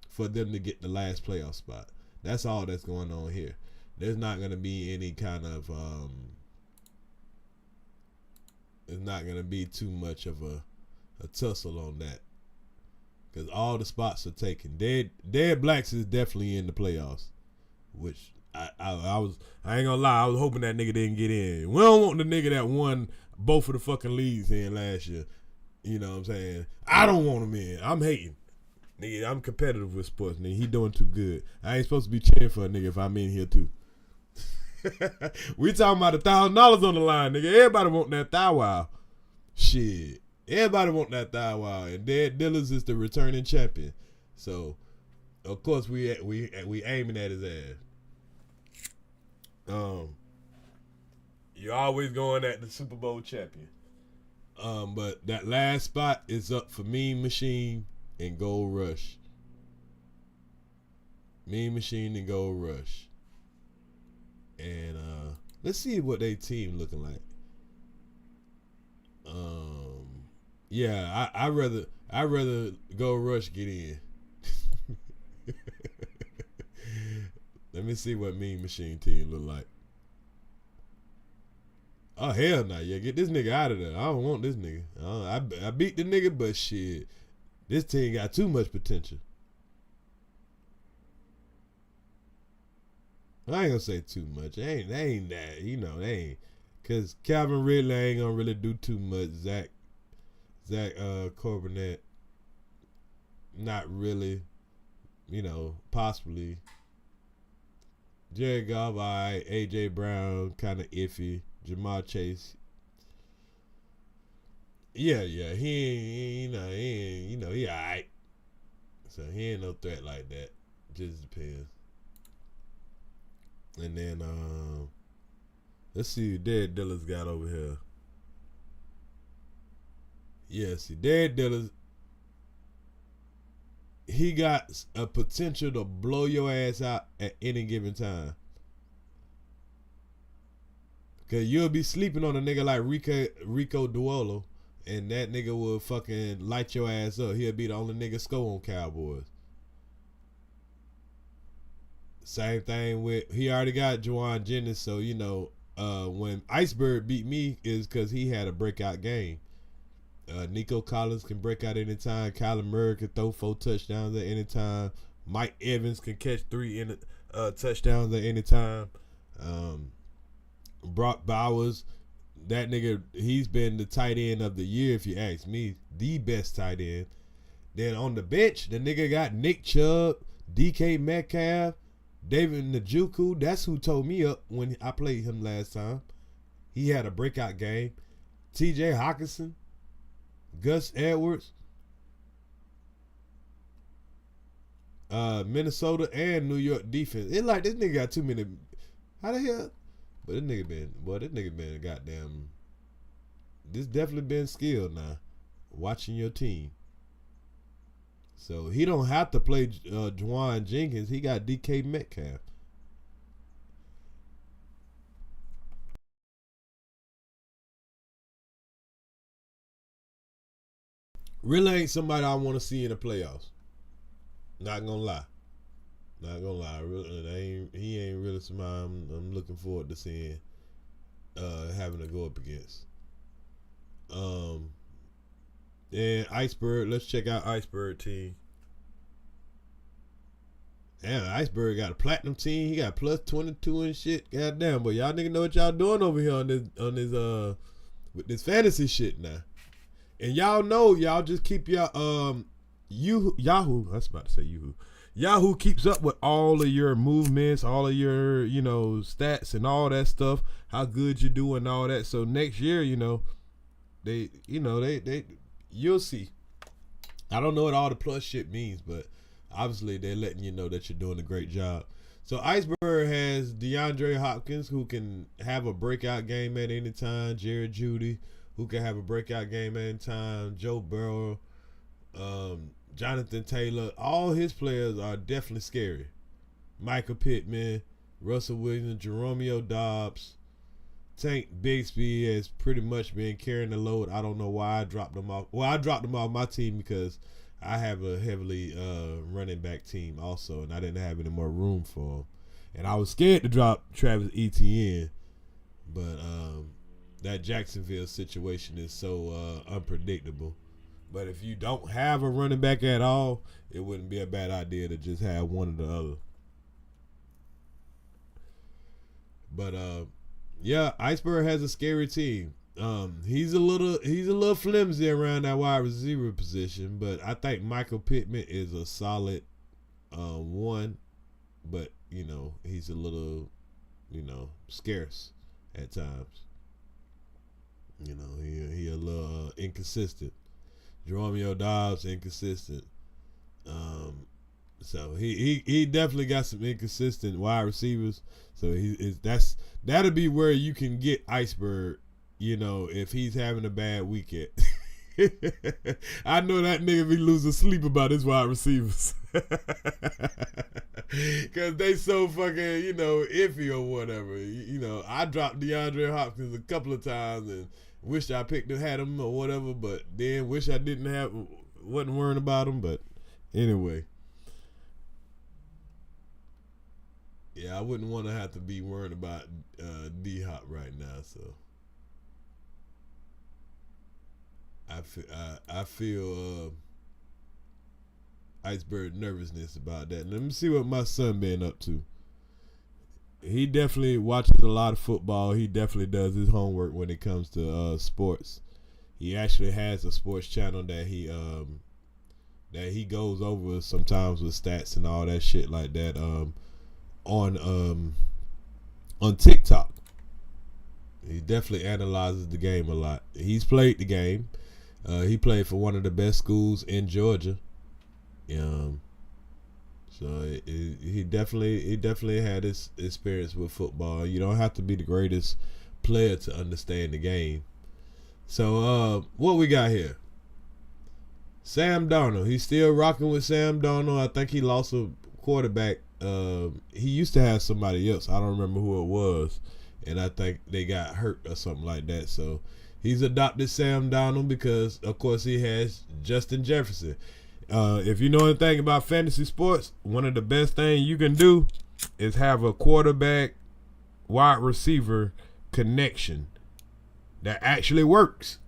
for them to get the last playoff spot. That's all that's going on here. There's not going to be any kind of there's not going to be too much of a tussle on that, because all the spots are taken. Dead Blacks is definitely in the playoffs, which I ain't gonna lie, I was hoping that nigga didn't get in. We don't want the nigga that won both of the fucking leagues in last year. You know what I'm saying? I don't want him in. I'm hating. Nigga, I'm competitive with sports, nigga. He doing too good. I ain't supposed to be cheering for a nigga if I'm in here too. We talking about $1,000 on the line, nigga. Everybody want that Thigh Wow. Shit. Everybody want that Thigh Wow. And Dead Dillers is the returning champion. So, of course, we aiming at his ass. You're always going at the Super Bowl champion. But that last spot is up for Mean Machine and Gold Rush. Mean Machine and Gold Rush. And let's see what they team looking like. Yeah, I rather Gold Rush get in. Let me see what Mean Machine team look like. Oh, hell no. Yeah, get this nigga out of there. I don't want this nigga. I beat the nigga, but shit, this team got too much potential. I ain't gonna say too much. They ain't that. You know, they ain't. Because Calvin Ridley ain't gonna really do too much. Zach Corbenet, not really. You know, possibly. Jared Goff, all right. A.J. Brown, kind of iffy. Jamar Chase. Yeah, he ain't, he all right. So he ain't no threat like that. Just depends. And then, let's see what Dead Dillers got over here. Yeah, see, Dead Dillers, he got a potential to blow your ass out at any given time. Because you'll be sleeping on a nigga like Rico Duolo, and that nigga will fucking light your ass up. He'll be the only nigga score on Cowboys. Same thing with, he already got Juwan Jennings, so, you know, when Iceberg beat me is because he had a breakout game. Nico Collins can break out anytime. Kyler Murray can throw 4 touchdowns at any time. Mike Evans can catch 3 touchdowns at any time. Brock Bowers, that nigga, he's been the tight end of the year, if you ask me. The best tight end. Then on the bench, the nigga got Nick Chubb, DK Metcalf, David Njoku. That's who told me up when I played him last time. He had a breakout game. TJ Hawkinson, Gus Edwards, Minnesota and New York defense. It's like this nigga got too many. How the hell? But this nigga been goddamn. This definitely been skilled now. Watching your team. So he don't have to play Juwan Jenkins. He got DK Metcalf. Really ain't somebody I want to see in the playoffs. Not gonna lie. Really, he ain't really somebody I'm looking forward to seeing, having to go up against. And Iceberg, let's check out Iceberg team. Damn, Iceberg got a platinum team. He got plus 22 and shit. Goddamn, but y'all niggas know what y'all doing over here on this with this fantasy shit now. And y'all know, y'all just keep your Yahoo. I was about to say Yahoo. Yahoo keeps up with all of your movements, all of your, stats and all that stuff, how good you do and all that. So next year, they you'll see. I don't know what all the plus shit means, but obviously they're letting you know that you're doing a great job. So Iceberg has DeAndre Hopkins, who can have a breakout game at any time. Jared Jeudy, who can have a breakout game at any time. Joe Burrow, Jonathan Taylor, all his players are definitely scary. Michael Pittman, Russell Wilson, Jeromeo Dobbs, Tank Bigsby has pretty much been carrying the load. I don't know why I dropped them off. Well, I dropped them off my team because I have a heavily running back team also, and I didn't have any more room for them. And I was scared to drop Travis Etienne, but that Jacksonville situation is so unpredictable. But if you don't have a running back at all, it wouldn't be a bad idea to just have one or the other. But yeah, Iceberg has a scary team. He's a little flimsy around that wide receiver position, but I think Michael Pittman is a solid one. But he's a little scarce at times. He a little inconsistent. Jeromeo Dobbs inconsistent. So he definitely got some inconsistent wide receivers. So that'll be where you can get Iceberg, if he's having a bad weekend. I know that nigga be losing sleep about his wide receivers. Cause they so fucking, iffy or whatever. I dropped DeAndre Hopkins a couple of times and wish I had him or whatever, but then wish I wasn't worrying about him. But anyway. Yeah, I wouldn't want to have to be worried about D-Hop right now, so I feel Iceberg nervousness about that. Let me see what my son been up to. He definitely watches a lot of football. He definitely does his homework when it comes to sports. He actually has a sports channel that he goes over sometimes with stats and all that shit like that. On TikTok. He definitely analyzes the game a lot. He's played the game. He played for one of the best schools in Georgia. So he definitely had his experience with football. You don't have to be the greatest player to understand the game. So what we got here? Sam Darnold. He's still rocking with Sam Darnold. I think he lost a quarterback. He used to have somebody else. I don't remember who it was, and I think they got hurt or something like that. So he's adopted Sam Darnold because, of course, he has Justin Jefferson. If you know anything about fantasy sports, one of the best things you can do is have a quarterback wide receiver connection that actually works.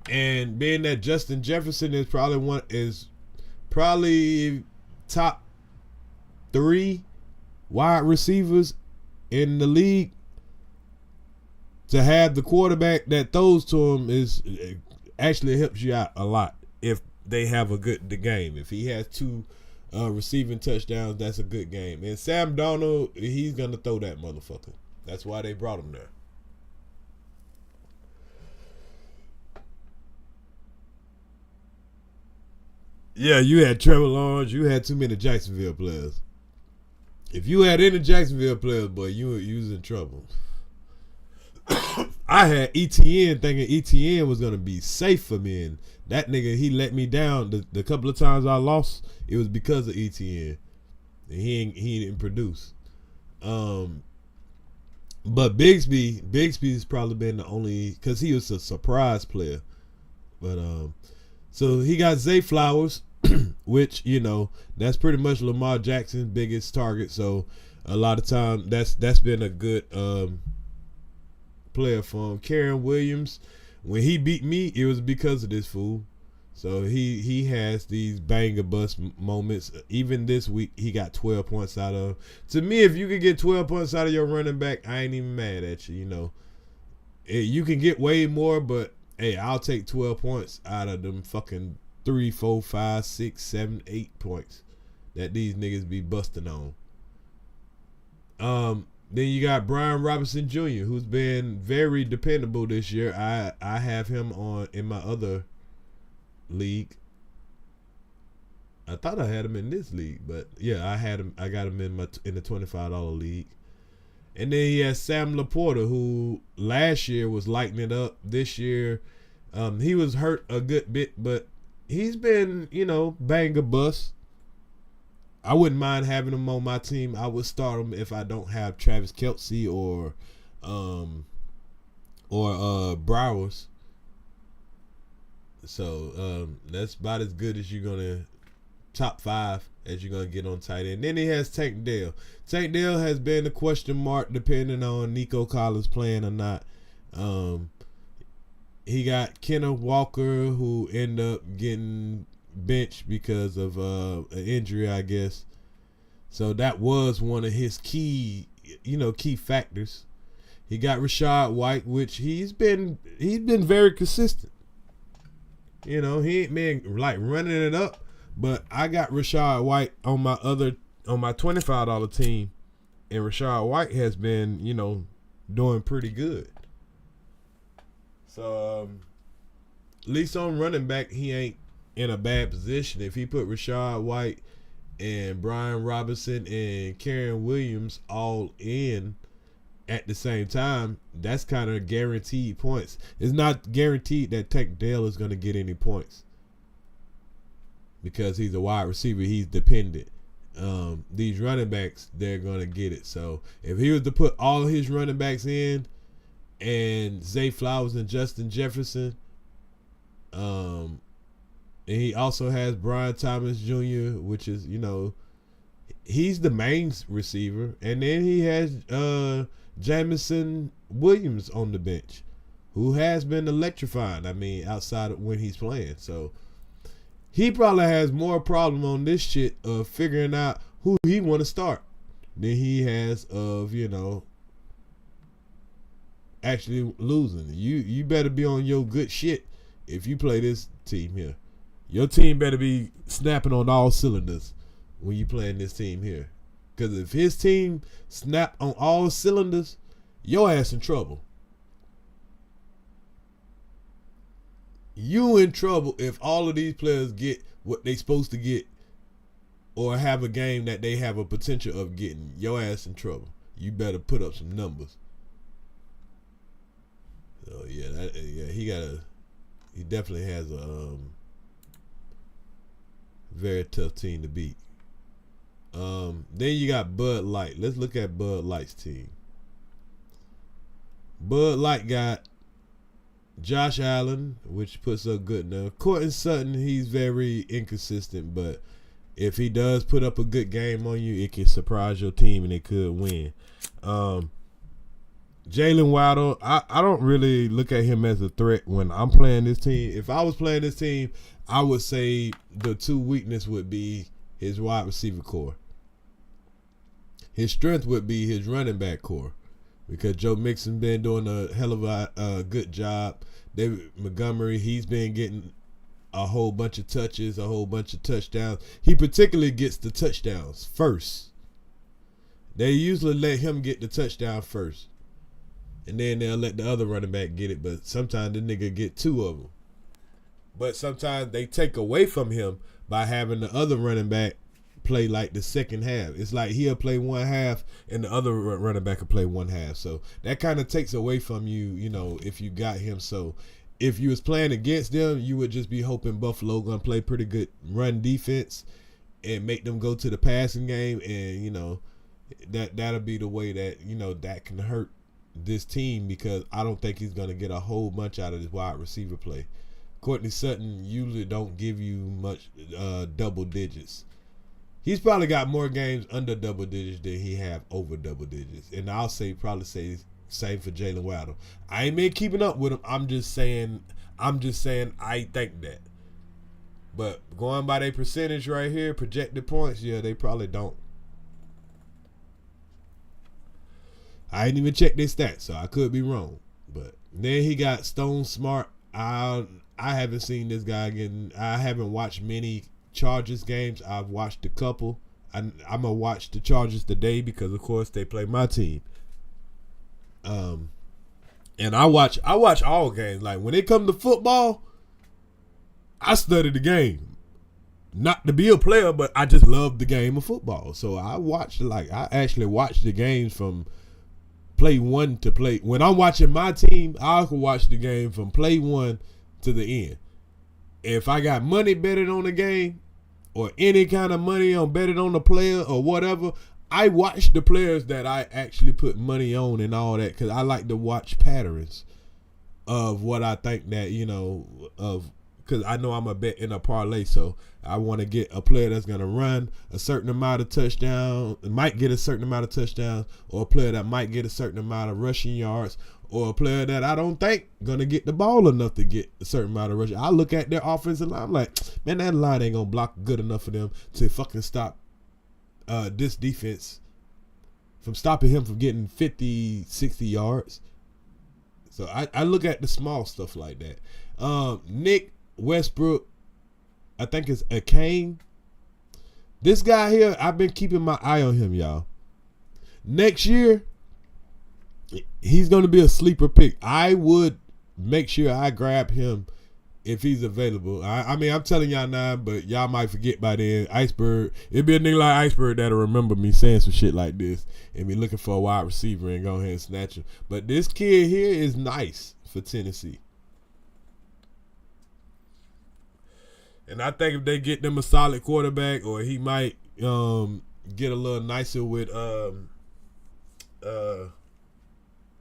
And being that Justin Jefferson is probably top 3 wide receivers in the league, to have the quarterback that throws to him actually helps you out a lot if they have the game. If he has 2 receiving touchdowns, that's a good game. And Sam Darnold, he's gonna throw that motherfucker. That's why they brought him there. Yeah, you had Trevor Lawrence. You had too many Jacksonville players. If you had any Jacksonville players, boy, you was in trouble. I had ETN thinking ETN was going to be safe for me, and that nigga, he let me down. The couple of times I lost, it was because of ETN. And he didn't produce. But Bigsby's probably been the only, because he was a surprise player. But so he got Zay Flowers, which, that's pretty much Lamar Jackson's biggest target. So a lot of time that's been a good player for him. Karen Williams, when he beat me, it was because of this fool. So he has these banger bust moments. Even this week, he got 12 points out of. To me, if you could get 12 points out of your running back, I ain't even mad at you. You can get way more, but hey, I'll take 12 points out of them fucking 3, 4, 5, 6, 7, 8 points that these niggas be busting on. Then you got Brian Robinson Jr., who's been very dependable this year. I have him on in my other league. I thought I had him in this league, but yeah, I had him. I got him in the $25 league. And then he has Sam Laporta, who last year was lighting it up. This year, he was hurt a good bit, but he's been, bang or bust. I wouldn't mind having him on my team. I would start him if I don't have Travis Kelce or Browers. So that's about as good as you're gonna top 5 as you're gonna get on tight end. Then he has Tank Dell. Tank Dell has been a question mark depending on Nico Collins playing or not. He got Kenneth Walker, who ended up getting benched because of an injury, I guess. So that was one of his key factors. He got Rachaad White, which he's been very consistent. He ain't been like running it up, but I got Rachaad White on my $25 team, and Rachaad White has been doing pretty good. So at least on running back, he ain't in a bad position. If he put Rachaad White and Brian Robinson and Karen Williams all in at the same time, that's kind of guaranteed points. It's not guaranteed that Tank Dell is going to get any points because he's a wide receiver. He's dependent. These running backs, they're going to get it. So if he was to put all his running backs in and Zay Flowers and Justin Jefferson, and he also has Brian Thomas Jr., which is, he's the main receiver. And then he has Jameson Williams on the bench, who has been electrifying, outside of when he's playing. So he probably has more problem on this shit of figuring out who he want to start than he has of, actually losing. You better be on your good shit if you play this team here. Your team better be snapping on all cylinders when you playing this team here. Because if his team snap on all cylinders, your ass in trouble. You in trouble if all of these players get what they supposed to get or have a game that they have a potential of getting. Your ass in trouble. You better put up some numbers. So he definitely has a very tough team to beat. Then you got Bud Light. Let's look at Bud Light's team. Bud Light got Josh Allen, which puts up good enough. Courtland Sutton, he's very inconsistent, but if he does put up a good game on you, it can surprise your team and it could win. Jalen Waddle, I don't really look at him as a threat when I'm playing this team. If I was playing this team, I would say the two weakness would be his wide receiver core. His strength would be his running back core, because Joe Mixon been doing a hell of a good job. David Montgomery, he's been getting a whole bunch of touches, a whole bunch of touchdowns. He particularly gets the touchdowns first. They usually let him get the touchdown first, and then they'll let the other running back get it. But sometimes the nigga get two of them. But sometimes they take away from him by having the other running back play like the second half. It's like he'll play one half and the other running back will play one half. So that kind of takes away from you, if you got him. So if you was playing against them, you would just be hoping Buffalo gonna play pretty good run defense and make them go to the passing game, and that'll be the way that that can hurt this team, because I don't think he's gonna get a whole bunch out of this wide receiver play. Courtney Sutton usually don't give you much double digits. He's probably got more games under double digits than he have over double digits. And I'll probably say same for Jalen Waddle. I ain't been keeping up with him. I'm just saying I think that. But going by their percentage right here, projected points, yeah, they probably don't. I ain't even checked their stats, so I could be wrong. But then he got Stone Smart I haven't seen this guy again. I haven't watched many Chargers games. I've watched a couple. I'm gonna watch the Chargers today because of course they play my team. And I watch all games. Like when it comes to football, I study the game. Not to be a player, but I just love the game of football. So I actually watch the games from play one to play. When I'm watching my team, I can watch the game from play one to the end. If I got money betted on the game or any kind of money on betted on the player or whatever, I watch the players that I actually put money on and all that because I like to watch patterns of what I think that, because I know I'm a bet in a parlay, so I want to get a player that's going to run a certain amount of touchdowns, might get a certain amount of touchdowns, or a player that might get a certain amount of rushing yards, or a player that I don't think going to get the ball enough to get a certain amount of rushing. I look at their offensive line, I'm like, man, that line ain't going to block good enough for them to fucking stop this defense from stopping him from getting 50, 60 yards. So I look at the small stuff like that. Nick Westbrook, I think it's a Kane. This guy here, I've been keeping my eye on him, y'all. Next year, he's going to be a sleeper pick. I would make sure I grab him if he's available. I mean, I'm telling y'all now, but y'all might forget by then. Iceberg, it'd be a nigga like Iceberg that'll remember me saying some shit like this and be looking for a wide receiver and go ahead and snatch him. But this kid here is nice for Tennessee. And I think if they get them a solid quarterback, or he might get a little nicer with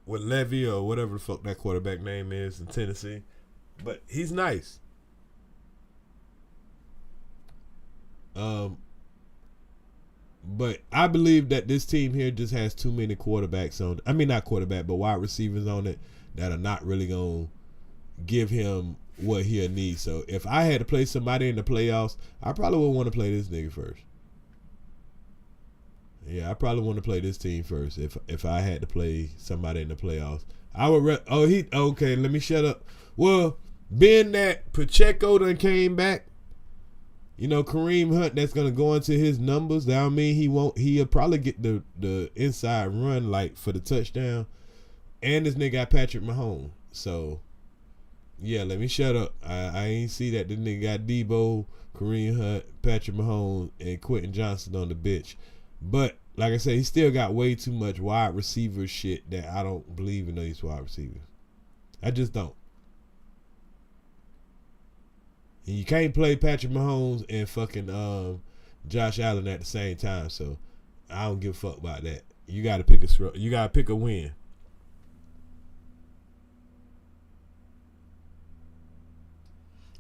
Levy or whatever the fuck that quarterback name is in Tennessee. But he's nice. But I believe that this team here just has too many quarterbacks on. I mean, not quarterback, but wide receivers on it that are not really going to give him what he'll need. So if I had to play somebody in the playoffs, I probably would want to play this nigga first. Yeah, I probably want to play this team first if I had to play somebody in the playoffs. I would okay, let me shut up. Well, being that Pacheco done came back, Kareem Hunt that's gonna go into his numbers. That don't mean he'll probably get the inside run like for the touchdown. And this nigga got Patrick Mahomes. So yeah, let me shut up. I ain't see that this nigga got Debo, Kareem Hunt, Patrick Mahomes, and Quentin Johnson on the bench. But like I said, he still got way too much wide receiver shit that I don't believe in these wide receivers. I just don't. And you can't play Patrick Mahomes and fucking Josh Allen at the same time. So I don't give a fuck about that. You gotta pick a win.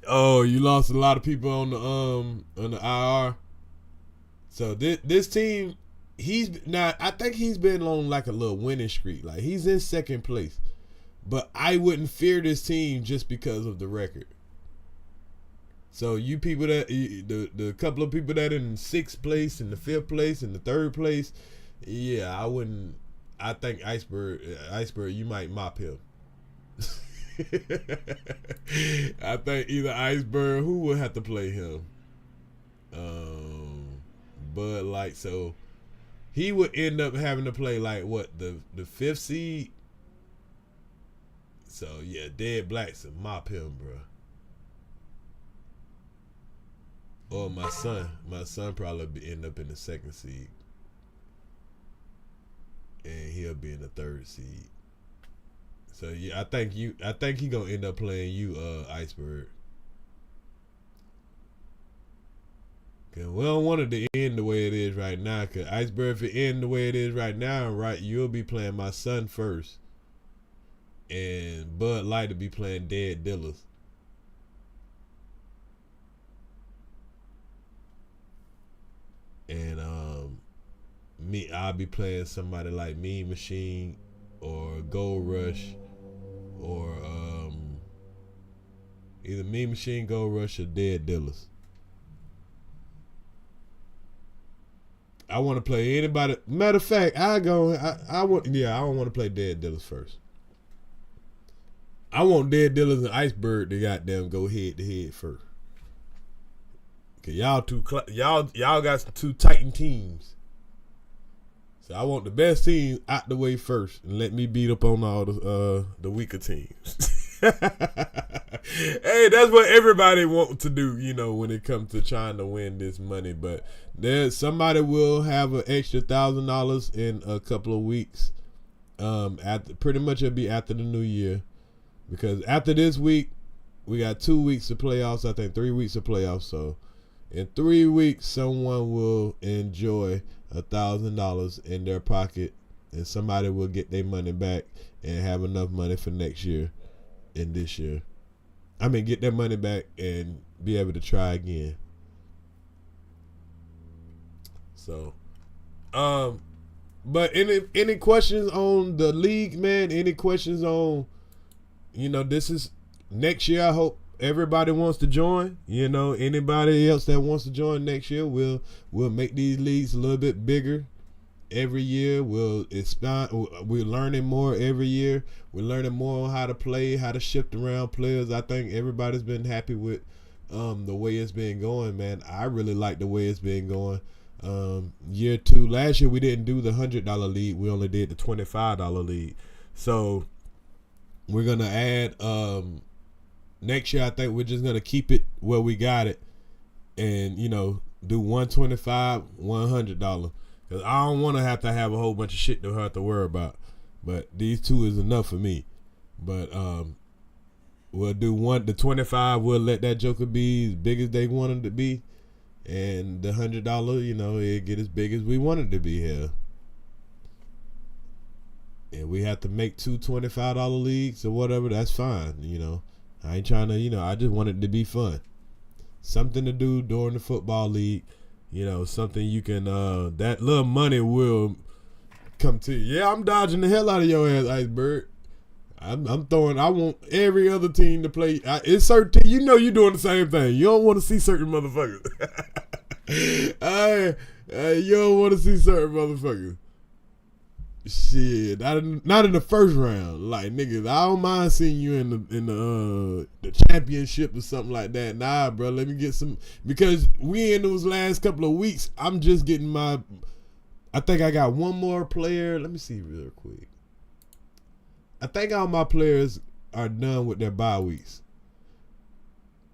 Oh, you lost a lot of people on the IR. So this team, I think he's been on like a little winning streak. Like he's in second place. But I wouldn't fear this team just because of the record. So you people that the couple of people that in sixth place, in the fifth place, in the third place, yeah, I wouldn't. I think Iceberg, you might mop him. I think either Iceberg, who would have to play him, Bud Light. So he would end up having to play like what the fifth seed. So yeah, Dead Blacks and mop him, bro. Or my son probably end up in the second seed, and he'll be in the third seed. So yeah, I think he gonna end up playing you, Iceberg. Cause we don't want it to end the way it is right now. Cause Iceberg, if it end the way it is right now, right, you'll be playing my son first, and Bud Light will be playing Dead Dealers. And I'll be playing somebody like Mean Machine or Gold Rush or either Mean Machine, Gold Rush, or Dead Dealers. I want to play anybody. Matter of fact, I don't want to play Dead Dealers first. I want Dead Dealers and Iceberg to goddamn go head to head first. Cause y'all got some two Titan teams. So I want the best team out the way first and let me beat up on all the weaker teams. Hey, that's what everybody wants to do, when it comes to trying to win this money. But somebody will have an extra $1,000 in a couple of weeks. Pretty much it'll be after the new year, because after this week we got 2 weeks of playoffs. I think 3 weeks of playoffs. So in 3 weeks, someone will enjoy $1,000 in their pocket, and somebody will get their money back and have enough money for next year and this year. I mean, get their money back and be able to try again. So, but any questions on the league, man? Any questions on, this is next year. I hope everybody wants to join. Anybody else that wants to join next year, we'll make these leagues a little bit bigger every year. We'll expand. We're learning more every year. We're learning more on how to play, how to shift around players. I think everybody's been happy with the way it's been going, man. I really like the way it's been going. Year 2, last year we didn't do the $100 league. We only did the $25 league. So we're gonna add next year. I think we're just gonna keep it where we got it, and do $125, $100. Cause I don't want to have a whole bunch of shit to have to worry about. But these two is enough for me. But we'll do the 25. We'll let that joker be as big as they want it to be, and the $100, it get as big as we want it to be here. And we have to make two $25 leagues or whatever. That's fine. I ain't trying to. I just want it to be fun, something to do during the football league. Something you can, that little money will come to you. Yeah, I'm dodging the hell out of your ass, Iceberg. I'm throwing, I want every other team to play. It's certain, you're doing the same thing. You don't want to see certain motherfuckers. You don't want to see certain motherfuckers. Shit, not in the first round. Like, niggas, I don't mind seeing you in the championship or something like that. Nah, bro, let me get some, because we in those last couple of weeks, I'm just getting I think I got one more player. Let me see real quick. I think all my players are done with their bye weeks.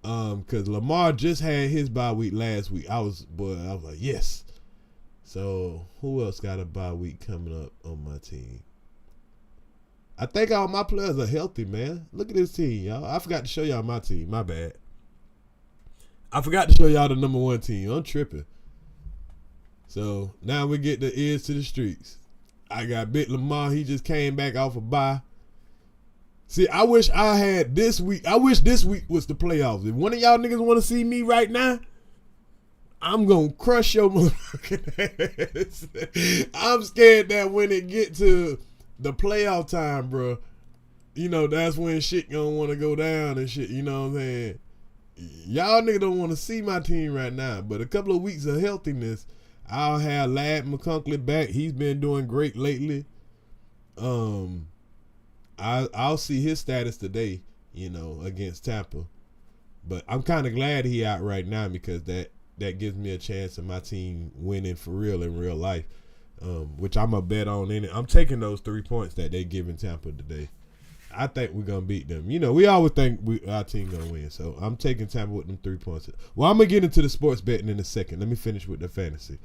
Cause Lamar just had his bye week last week. I was like, yes. So who else got a bye week coming up on my team? I think all my players are healthy, man. Look at this team, y'all. I forgot to show y'all my team. My bad. I forgot to show y'all the number 1 team. I'm tripping. So now we get the ears to the streets. I got Big Lamar. He just came back off a bye. See, I wish I had this week. I wish this week was the playoffs. If one of y'all niggas want to see me right now, I'm going to crush your motherfucking ass. I'm scared that when it get to the playoff time, bro, that's when shit going to want to go down and shit. You know what I'm saying? Y'all niggas don't want to see my team right now. But a couple of weeks of healthiness, I'll have Lad McCunkley back. He's been doing great lately. I'll see his status today, against Tampa. But I'm kind of glad he out right now, because that gives me a chance of my team winning for real in real life, which I'm a bet on in it. I'm taking those 3 points that they giving Tampa today. I think we're going to beat them. We always think our team going to win. So I'm taking Tampa with them 3 points. Well, I'm going to get into the sports betting in a second. Let me finish with the fantasy.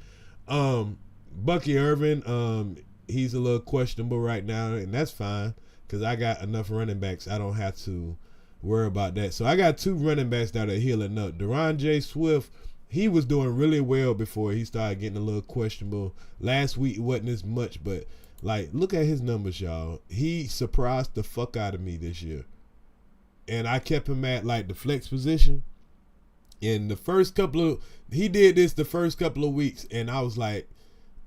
Bucky Irvin, he's a little questionable right now, and that's fine, because I got enough running backs. I don't have to worry about that. So I got 2 running backs that are healing up. Deron J. Swift, he was doing really well before he started getting a little questionable. Last week it wasn't as much, but look at his numbers, y'all. He surprised the fuck out of me this year. And I kept him at the flex position. In the first couple of, he did this the first couple of weeks, and I was like,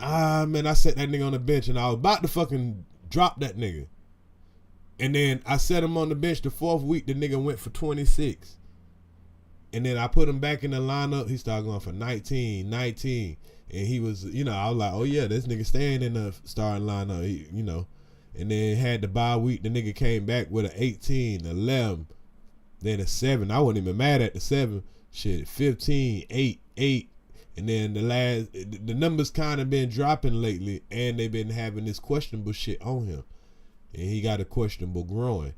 man, I set that nigga on the bench, and I was about to fucking drop that nigga. And then I set him on the bench the 4th week, the nigga went for 26. And then I put him back in the lineup. He started going for 19. And he was, I was like, oh yeah, this nigga staying in the starting lineup. and then had the bye week. The nigga came back with an 18, 11, then a 7. I wasn't even mad at the 7. Shit, 15, 8, 8. And then the numbers kind of been dropping lately, and they've been having this questionable shit on him. And he got a questionable groin.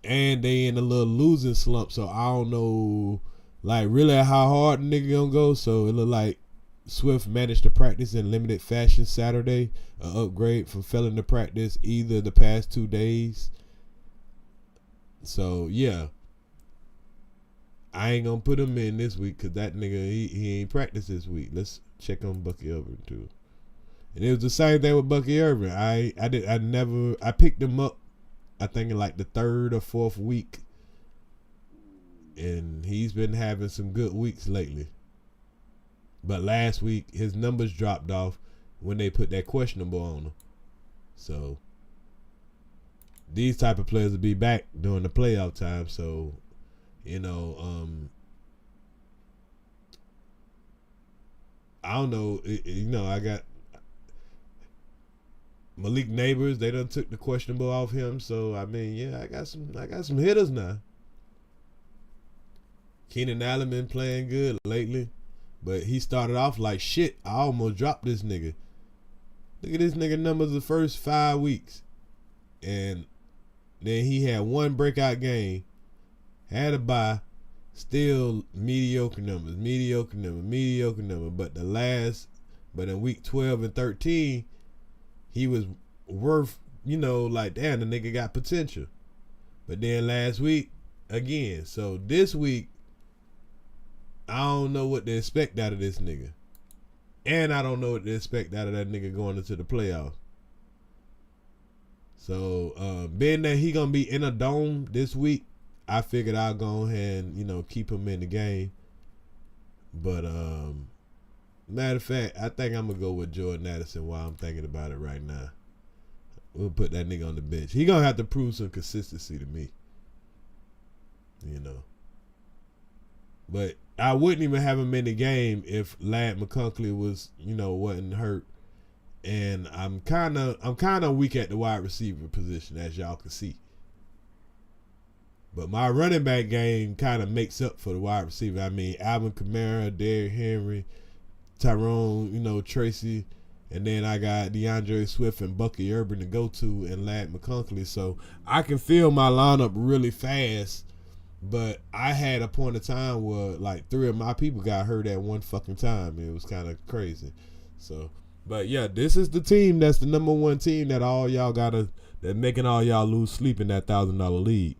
And they in a little losing slump, so I don't know, like, really how hard the nigga gonna go. So it look like Swift managed to practice in limited fashion Saturday, an upgrade from failing to practice either the past 2 days. So, yeah. I ain't gonna put him in this week because that nigga, he ain't practiced this week. Let's check on Bucky Irvin too. And it was the same thing with Bucky Irvin. I picked him up, I think in like the 3rd or 4th week. And he's been having some good weeks lately. But last week, his numbers dropped off when they put that questionable on him. So, these type of players will be back during the playoff time. So, you know, I don't know. I got Malik Neighbors. They done took the questionable off him. So, I mean, yeah, I got some hitters now. Keenan Allen been playing good lately. But he started off like shit. I almost dropped this nigga. Look at this nigga numbers the first 5 weeks. And then he had one breakout game. Had a bye. Still mediocre numbers. But in week 12 and 13, he was worth, like, damn, the nigga got potential. But then last week, again. So this week, I don't know what to expect out of this nigga. And I don't know what to expect out of that nigga going into the playoffs. So, being that he going to be in a dome this week, I figured I'll go ahead and, keep him in the game. But, matter of fact, I think I'm going to go with Jordan Addison while I'm thinking about it right now. We'll put that nigga on the bench. He going to have to prove some consistency to me. But I wouldn't even have him in the game if Ladd McConkey was, wasn't hurt. And I'm kind of weak at the wide receiver position, as y'all can see. But my running back game kind of makes up for the wide receiver. I mean, Alvin Kamara, Derrick Henry, Tyrone, Tracy, and then I got DeAndre Swift and Bucky Irvin to go to and Ladd McConkey. So I can fill my lineup really fast. But I had a point of time where like 3 of my people got hurt at one fucking time. It was kind of crazy. So, but yeah, this is the team that's the number 1 team that all y'all that making all y'all lose sleep in that $1,000 league.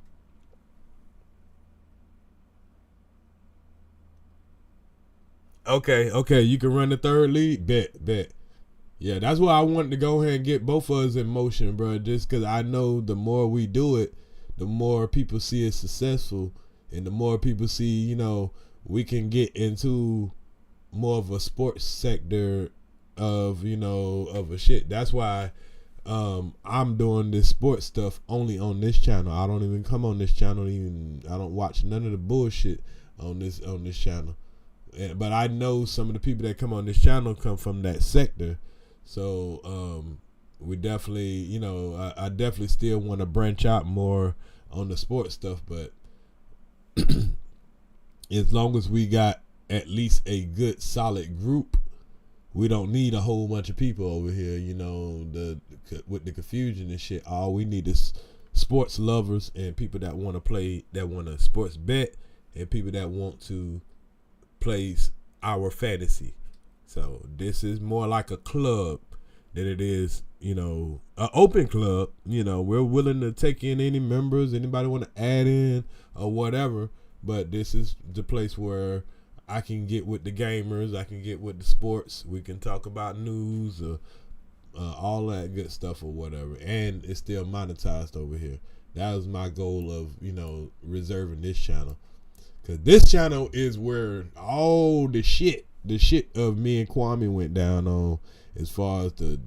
Okay, you can run the 3rd league? Bet. Yeah, that's why I wanted to go ahead and get both of us in motion, bro, just because I know the more we do it, the more people see it successful, and the more people see, we can get into more of a sports sector of, of a shit. That's why I'm doing this sports stuff only on this channel. I don't even come on this channel. I don't watch none of the bullshit on this channel. But I know some of the people that come on this channel come from that sector. So we definitely, I definitely still want to branch out more on the sports stuff. But as long as we got at least a good solid group, we don't need a whole bunch of people over here, with the confusion and shit. All we need is sports lovers and people that want to play, that want to sports bet, and people that want to play our fantasy. So this is more like a club than it is, an open club. We're willing to take in any members, anybody want to add in or whatever. But this is the place where I can get with the gamers, I can get with the sports, we can talk about news or all that good stuff or whatever, and it's still monetized over here. That was my goal of reserving this channel, because this channel is where all the shit of me and Kwame went down on, as far as the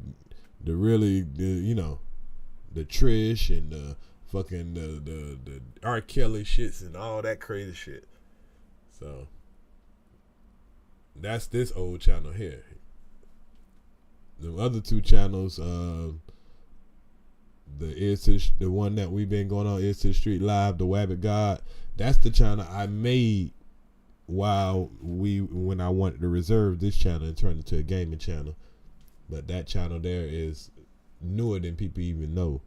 Trish and the fucking the R. Kelly shits and all that crazy shit. So that's this old channel here. The other 2 channels, the one that we've been going on, Ears to the Street Live, the Wabbit God. That's the channel I made when I wanted to reserve this channel and turn it to a gaming channel. But that channel there is newer than people even know.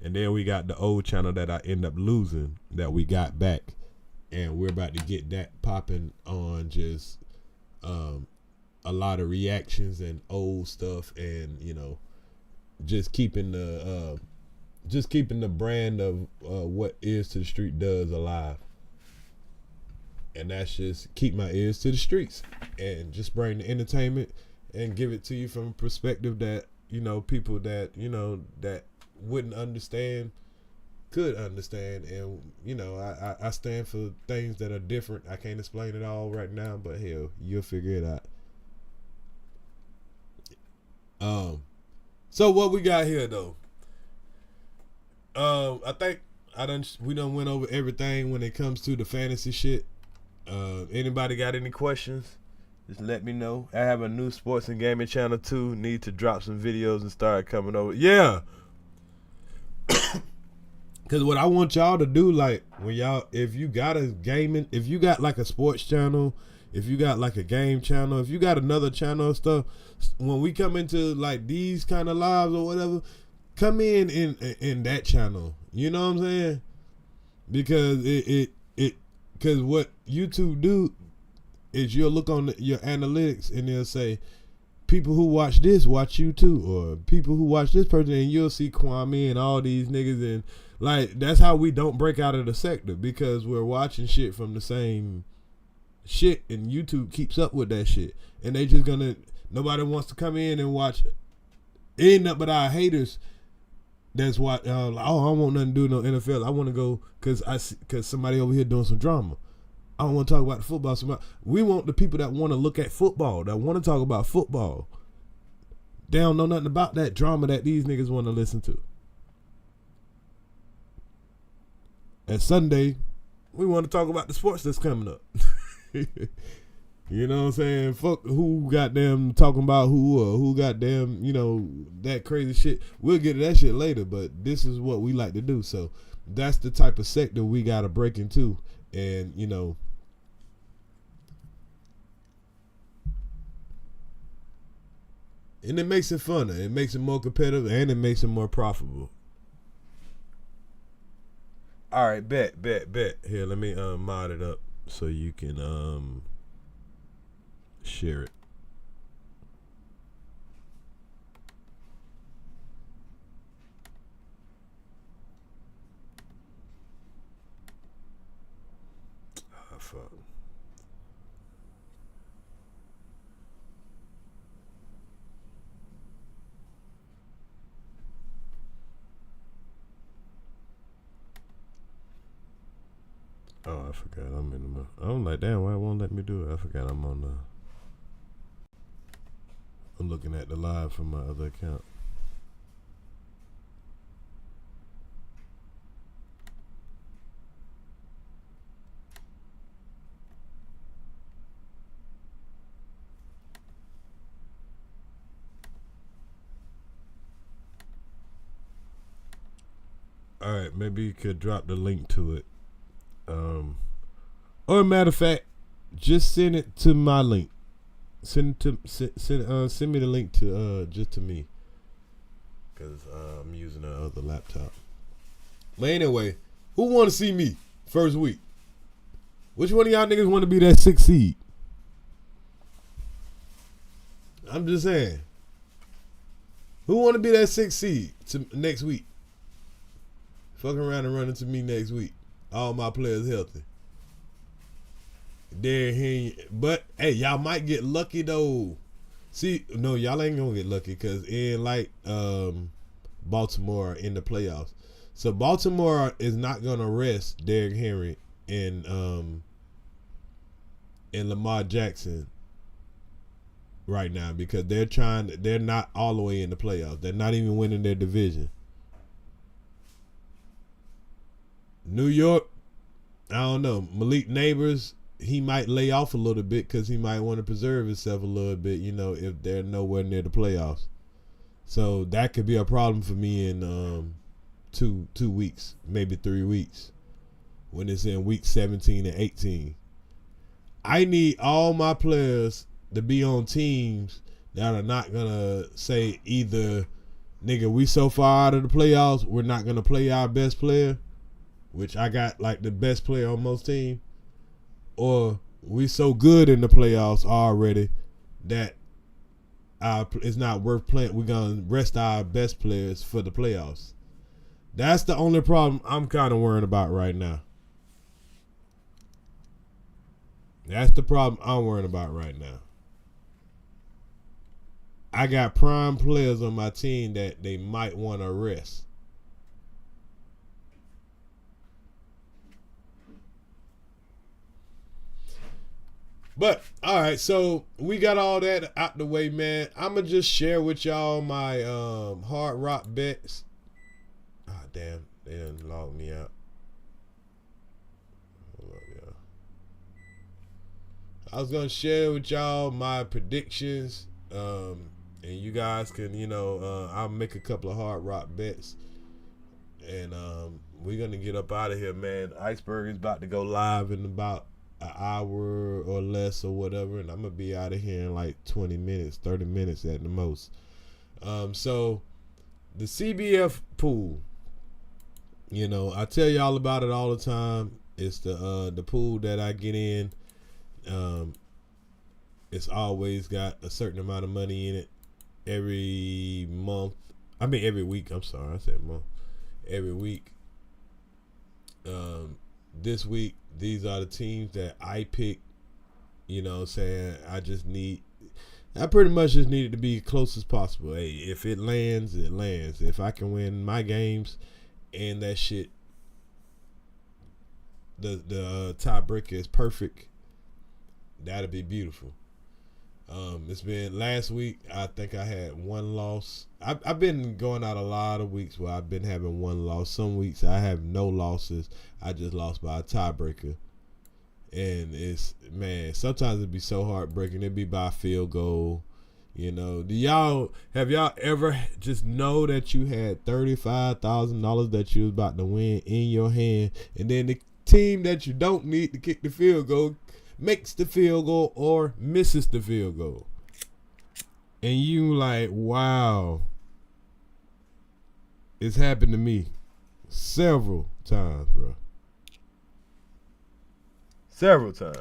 And then we got the old channel that I end up losing that we got back, and we're about to get that popping on just a lot of reactions and old stuff, and just keeping the brand of what Ears to the Street does alive. And that's just keep my ears to the streets and just bring the entertainment and give it to you from a perspective that people that that wouldn't understand could understand. And I stand for things that are different. I can't explain it all right now, but hell, you'll figure it out. So what we got here though, I think we done went over everything when it comes to the fantasy shit. Anybody got any questions? Just let me know. I have a new sports and gaming channel too. Need to drop some videos and start coming over. Yeah. Cause what I want y'all to do, like if you got like a sports channel, if you got like a game channel, if you got another channel and stuff, when we come into like these kind of lives or whatever, come in that channel. You know what I'm saying? Because because what YouTube do is you'll look on your analytics and they'll say people who watch this watch you too, or people who watch this person, and you'll see Kwame and all these niggas, and like that's how we don't break out of the sector, because we're watching shit from the same shit, and YouTube keeps up with that shit, and they just nobody wants to come in and watch it. Ain't nothing but our haters. That's why, I don't want nothing to do with no NFL. I want to go because somebody over here doing some drama. I don't want to talk about the football. We want the people that want to look at football, that want to talk about football. They don't know nothing about that drama that these niggas want to listen to. And Sunday, we want to talk about the sports that's coming up. You know what I'm saying? Fuck who goddamn talking about who, or who goddamn, that crazy shit. We'll get to that shit later, but this is what we like to do. So that's the type of sector we got to break into. And, and it makes it funner. It makes it more competitive, and it makes it more profitable. All right, bet. Here, let me mod it up so you can share it. Oh, fuck. Oh, I forgot. I'm in the. I'm like, damn, why it won't let me do it? I forgot I'm on the. I'm looking at the live from my other account. All right, maybe you could drop the link to it. Or matter of fact, just send it to my link. Send me the link to just to me, cause I'm using the other laptop. But anyway, who want to see me first week? Which one of y'all niggas want to be that 6th seed? I'm just saying. Who want to be that 6th seed next week? Fucking around and run into me next week. All my players healthy. But hey, y'all might get lucky though. See, no, y'all ain't gonna get lucky because it ain't like Baltimore in the playoffs. So Baltimore is not gonna rest Derrick Henry and Lamar Jackson right now because they're not all the way in the playoffs. They're not even winning their division. New York, I don't know. Malik Neighbors, he might lay off a little bit because he might want to preserve himself a little bit, if they're nowhere near the playoffs. So that could be a problem for me in 2 weeks, maybe 3 weeks, when it's in week 17 and 18. I need all my players to be on teams that are not gonna say either, nigga, we so far out of the playoffs, we're not gonna play our best player, which I got like the best player on most teams, or we so good in the playoffs already that it's not worth playing. We're gonna rest our best players for the playoffs. That's the only problem I'm kind of worrying about right now. That's the problem I'm worrying about right now. I got prime players on my team that they might want to rest. But, all right, so we got all that out the way, man. I'm going to just share with y'all my Hard Rock bets. Ah, damn. They done logged me out. Hold up, y'all. I was going to share with y'all my predictions. And you guys can, I'll make a couple of Hard Rock bets. And we're going to get up out of here, man. Iceberg is about to go live in about an hour or less or whatever, and I'm gonna be out of here in like 20 minutes, 30 minutes at the most. So the CBF pool, I tell y'all about it all the time. It's the pool that I get in. It's always got a certain amount of money in it every week. I'm sorry, I said month. Every week. This week, these are the teams that I pick. Saying I pretty much just need it to be close as possible. Hey, if it lands, it lands. If I can win my games and that shit, the tiebreaker is perfect, that'd be beautiful. It's been last week, I think I had one loss. I've been going out a lot of weeks where I've been having one loss. Some weeks I have no losses. I just lost by a tiebreaker. And sometimes it'd be so heartbreaking. It'd be by a field goal. Have y'all ever just know that you had $35,000 that you was about to win in your hand, and then the team that you don't need to kick the field goal makes the field goal or misses the field goal, and you like, wow, it's happened to me several times, bro. Several times.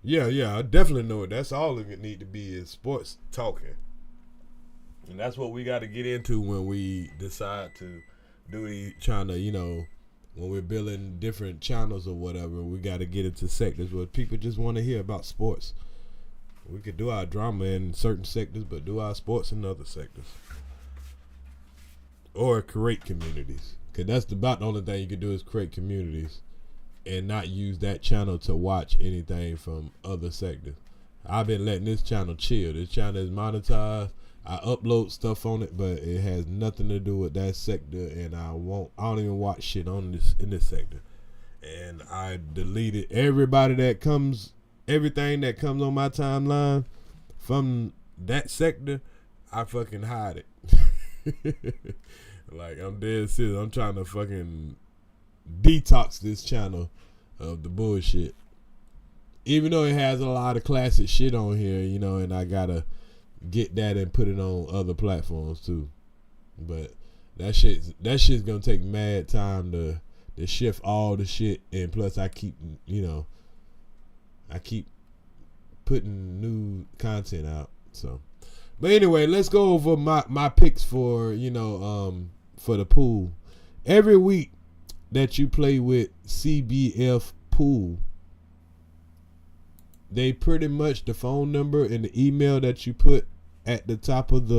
Yeah, I definitely know it. That's all it need to be is sports talking, and that's what we got to get into when we decide to when we're building different channels or whatever. We got to get into sectors where people just want to hear about sports. We could do our drama in certain sectors, but do our sports in other sectors. Or create communities. Because that's about the only thing you can do is create communities and not use that channel to watch anything from other sectors. I've been letting this channel chill. This channel is monetized. I upload stuff on it, but it has nothing to do with that sector, and I don't even watch shit on this in this sector. And I deleted everything that comes on my timeline from that sector. I fucking hide it. Like, I'm dead serious. I'm trying to fucking detox this channel of the bullshit. Even though it has a lot of classic shit on here, and I gotta get that and put it on other platforms too. But that shit's gonna take mad time to shift all the shit, and plus I keep putting new content out. So, but anyway, let's go over my picks for for the pool. Every week that you play with CBF Pool, they pretty much, the phone number and the email that you put at the top of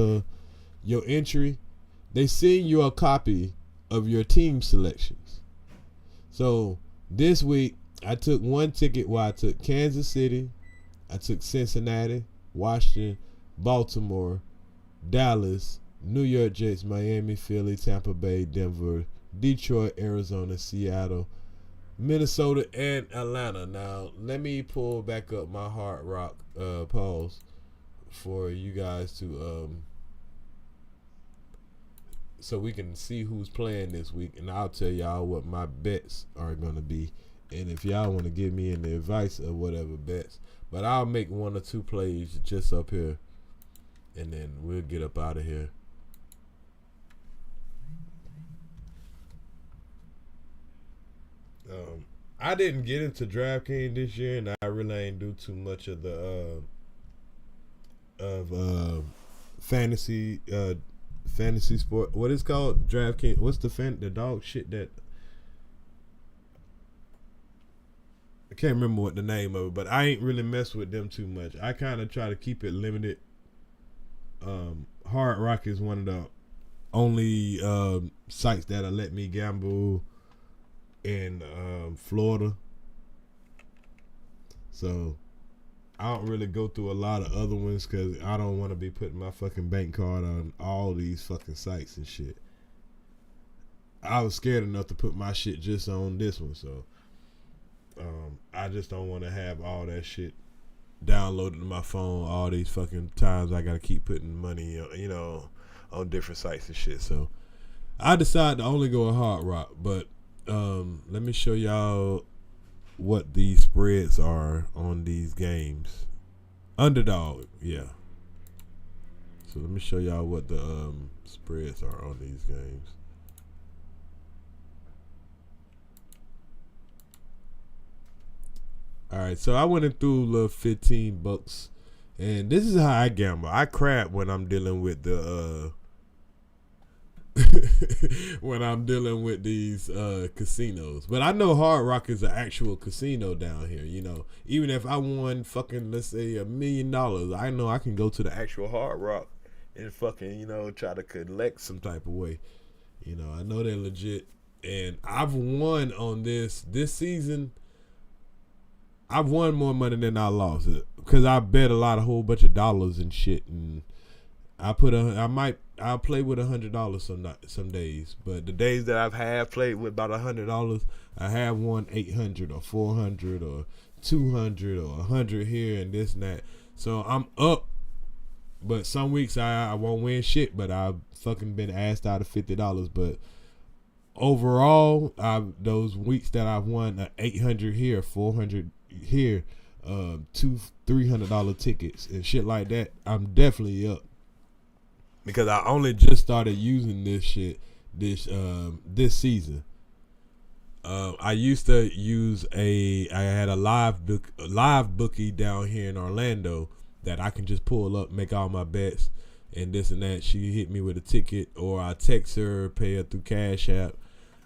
your entry, they send you a copy of your team selections. So this week I took one ticket where I took Kansas City, I took Cincinnati, Washington, Baltimore, Dallas, New York Jets, Miami, Philly, Tampa Bay, Denver, Detroit, Arizona, Seattle, Minnesota, and Atlanta. Now, let me pull back up my Hard Rock pause for you guys to so we can see who's playing this week, and I'll tell y'all what my bets are gonna be, and if y'all want to give me any advice of whatever bets, but I'll make 1 or 2 plays just up here, and then we'll get up out of here. I didn't get into DraftKings this year, and I really ain't do too much of the fantasy sport. What is called DraftKings? What's the dog shit that I can't remember what the name of it, but I ain't really mess with them too much. I kind of try to keep it limited. Hard Rock is one of the only sites that'll let me gamble in Florida, so I don't really go through a lot of other ones because I don't want to be putting my fucking bank card on all these fucking sites and shit. I was scared enough to put my shit just on this one, so I just don't want to have all that shit downloaded to my phone all these fucking times. I gotta keep putting money, on different sites and shit. So I decided to only go a Hard Rock, but let me show y'all what these spreads are on these games. Underdog, yeah. So let me show y'all what the spreads are on these games. All right, so I went in through a little $15, and this is how I gamble. I crap when I'm dealing with the when I'm dealing with these casinos. But I know Hard Rock is an actual casino down here, Even if I won fucking, let's say, $1 million, I know I can go to the actual Hard Rock and fucking, try to collect some type of way. I know they're legit. And I've won on this season. I've won more money than I lost because I bet a whole bunch of dollars and shit, and I'll play with $100 some days, but the days that I've played with about $100, I have won 800 or 400 or 200 or 100 here and this and that. So I'm up, but some weeks I won't win shit, but I've fucking been asked out of $50. But overall, those weeks that I've won 800 here, 400 here, $200-$300 tickets and shit like that, I'm definitely up. Because I only just started using this shit this season. I used to use I had a live bookie down here in Orlando that I can just pull up, make all my bets and this and that. She hit me with a ticket, or I text her, pay her through Cash App,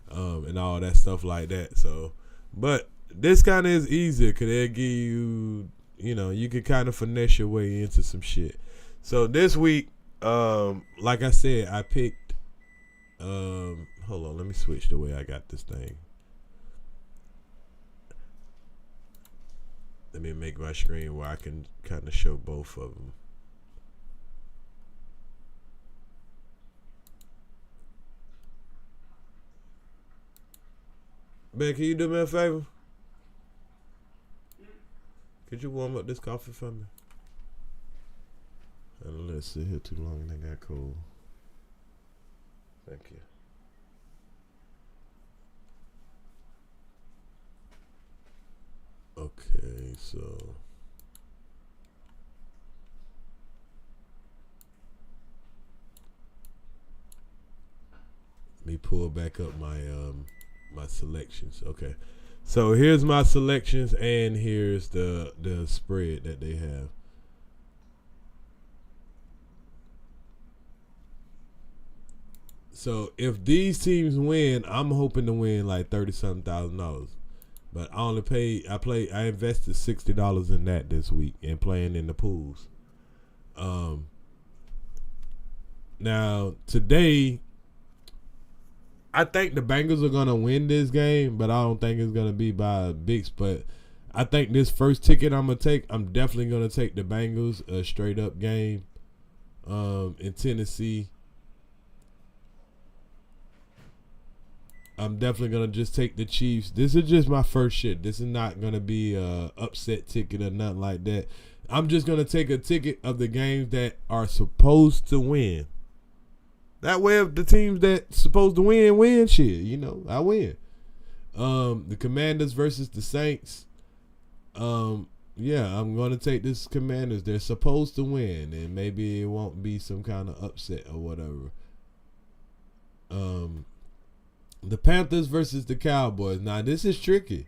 and all that stuff like that. So, but this kind of is easier because they'll give you, you can kind of finesse your way into some shit. So this week, like I said, I picked hold on, let me switch the way I got this thing. Let me make my screen where I can kind of show both of them. Ben, can you do me a favor? Could you warm up this coffee for me? I don't let it sit here too long and it got cold. Thank you. Okay, so let me pull back up my my selections. Okay, so here's my selections, and here's the spread that they have. So if these teams win, I'm hoping to win like $30-something thousand. But I invested $60 in that this week and playing in the pools. Now today, I think the Bengals are gonna win this game, but I don't think it's gonna be by big. But I think this first ticket I'm definitely gonna take the Bengals, a straight up game, in Tennessee. I'm definitely going to just take the Chiefs. This is just my first shit. This is not going to be a upset ticket or nothing like that. I'm just going to take a ticket of the games that are supposed to win. That way, if the teams that's supposed to win, shit, you know, I win. The Commanders versus the Saints. Yeah, I'm going to take this Commanders. They're supposed to win, and maybe it won't be some kind of upset or whatever. The Panthers versus the Cowboys. Now, this is tricky.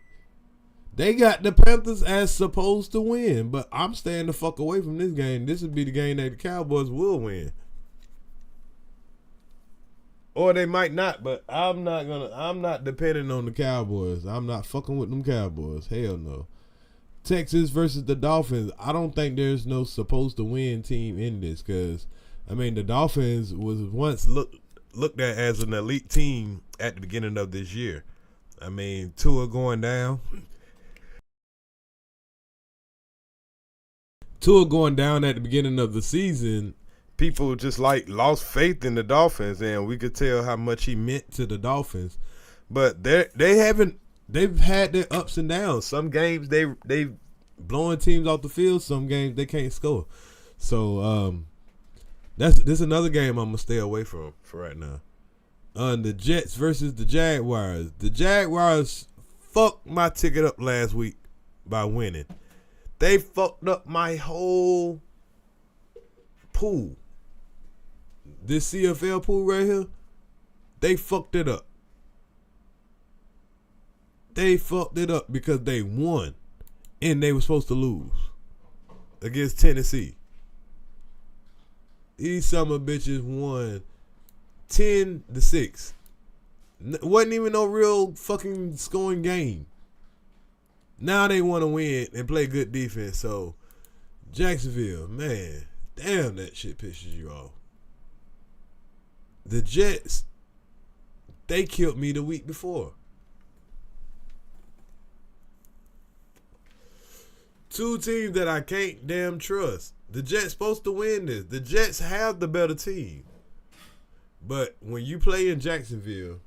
They got the Panthers as supposed to win, but I'm staying the fuck away from this game. This would be the game that the Cowboys will win. Or they might not, but I'm not depending on the Cowboys. I'm not fucking with them Cowboys. Hell no. Texas versus the Dolphins. I don't think there's no supposed to win team in this, because I mean the Dolphins was once looked at as an elite team at the beginning of this year. I mean, Tua going down. Tua going down at the beginning of the season, people just like lost faith in the Dolphins, and we could tell how much he meant to the Dolphins. But they've had their ups and downs. Some games they've blowing teams off the field. Some games they can't score. So this is another game I'm gonna stay away from for right now. The Jets versus the Jaguars. The Jaguars fucked my ticket up last week by winning. They fucked up my whole pool. This CFL pool right here, they fucked it up. They fucked it up because they won and they were supposed to lose against Tennessee. These summer bitches won 10-6. Wasn't even no real fucking scoring game. Now they want to win and play good defense. So, Jacksonville, man, damn, that shit pisses you off. The Jets, they killed me the week before. Two teams that I can't damn trust. The Jets supposed to win this. The Jets have the better team. But when you play in Jacksonville,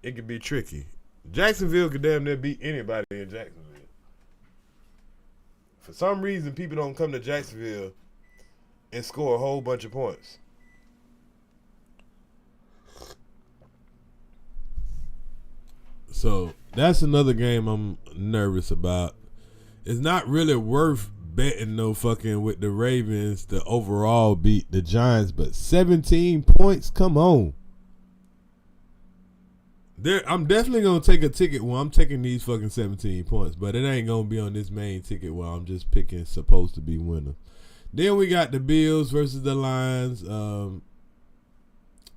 it can be tricky. Jacksonville could damn near beat anybody in Jacksonville. For some reason, people don't come to Jacksonville and score a whole bunch of points. So that's another game I'm nervous about. It's not really worth betting no fucking with the Ravens to overall beat the Giants, but 17 points, come on. I'm definitely going to take a ticket where I'm taking these fucking 17 points, but it ain't going to be on this main ticket where I'm just picking supposed to be winners. Then we got the Bills versus the Lions.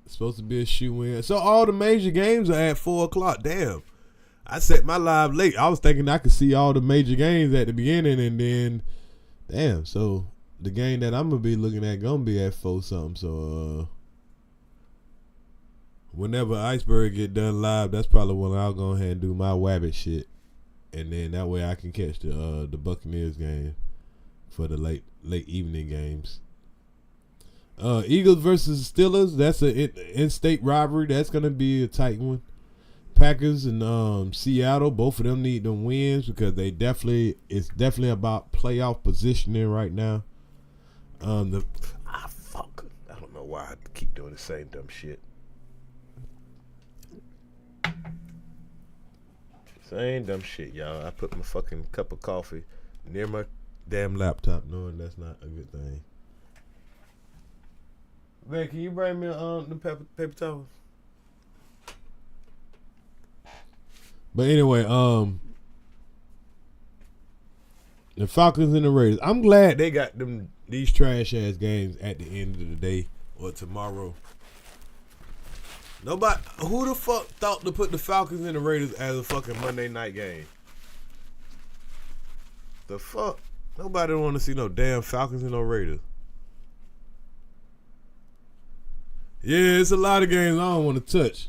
Supposed to be a shoe-in. So all the major games are at 4 o'clock. Damn. I set my live late. I was thinking I could see all the major games at the beginning, and then, damn. So the game that I'm going to be looking at going to be at 4 something. So, whenever Iceberg get done live, that's probably when I'll go ahead and do my Wabbit shit, and then that way I can catch the Buccaneers game for the late evening games. Eagles versus Steelers. That's an in-state rivalry. That's gonna be a tight one. Packers and Seattle. Both of them need them wins because it's definitely about playoff positioning right now. I don't know why I keep doing the same dumb shit. Same dumb shit, y'all. I put my fucking cup of coffee near my damn laptop, knowing that's not a good thing. Man, can you bring me the paper towels? But anyway, the Falcons and the Raiders. I'm glad they got these trash ass games at the end of the day or tomorrow. Nobody, who the fuck thought to put the Falcons and the Raiders as a fucking Monday night game? The fuck? Nobody want to see no damn Falcons and no Raiders. Yeah, it's a lot of games I don't want to touch.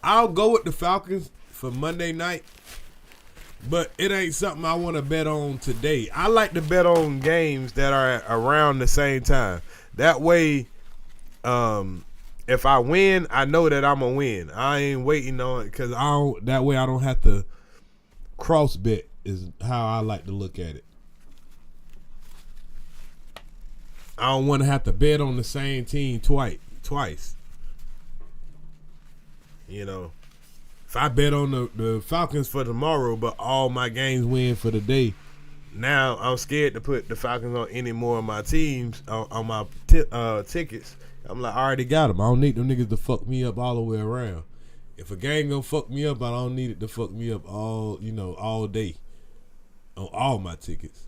I'll go with the Falcons for Monday night, but it ain't something I want to bet on today. I like to bet on games that are around the same time. That way, if I win, I know that I'm gonna win. I ain't waiting on it because that way I don't have to cross bet is how I like to look at it. I don't want to have to bet on the same team twice. You know, if I bet on the Falcons for tomorrow, but all my games win for the day, now I'm scared to put the Falcons on any more of my teams on my tickets. I'm like, I already got them. I don't need them niggas to fuck me up all the way around. If a game gonna fuck me up, I don't need it to fuck me up all day on all my tickets.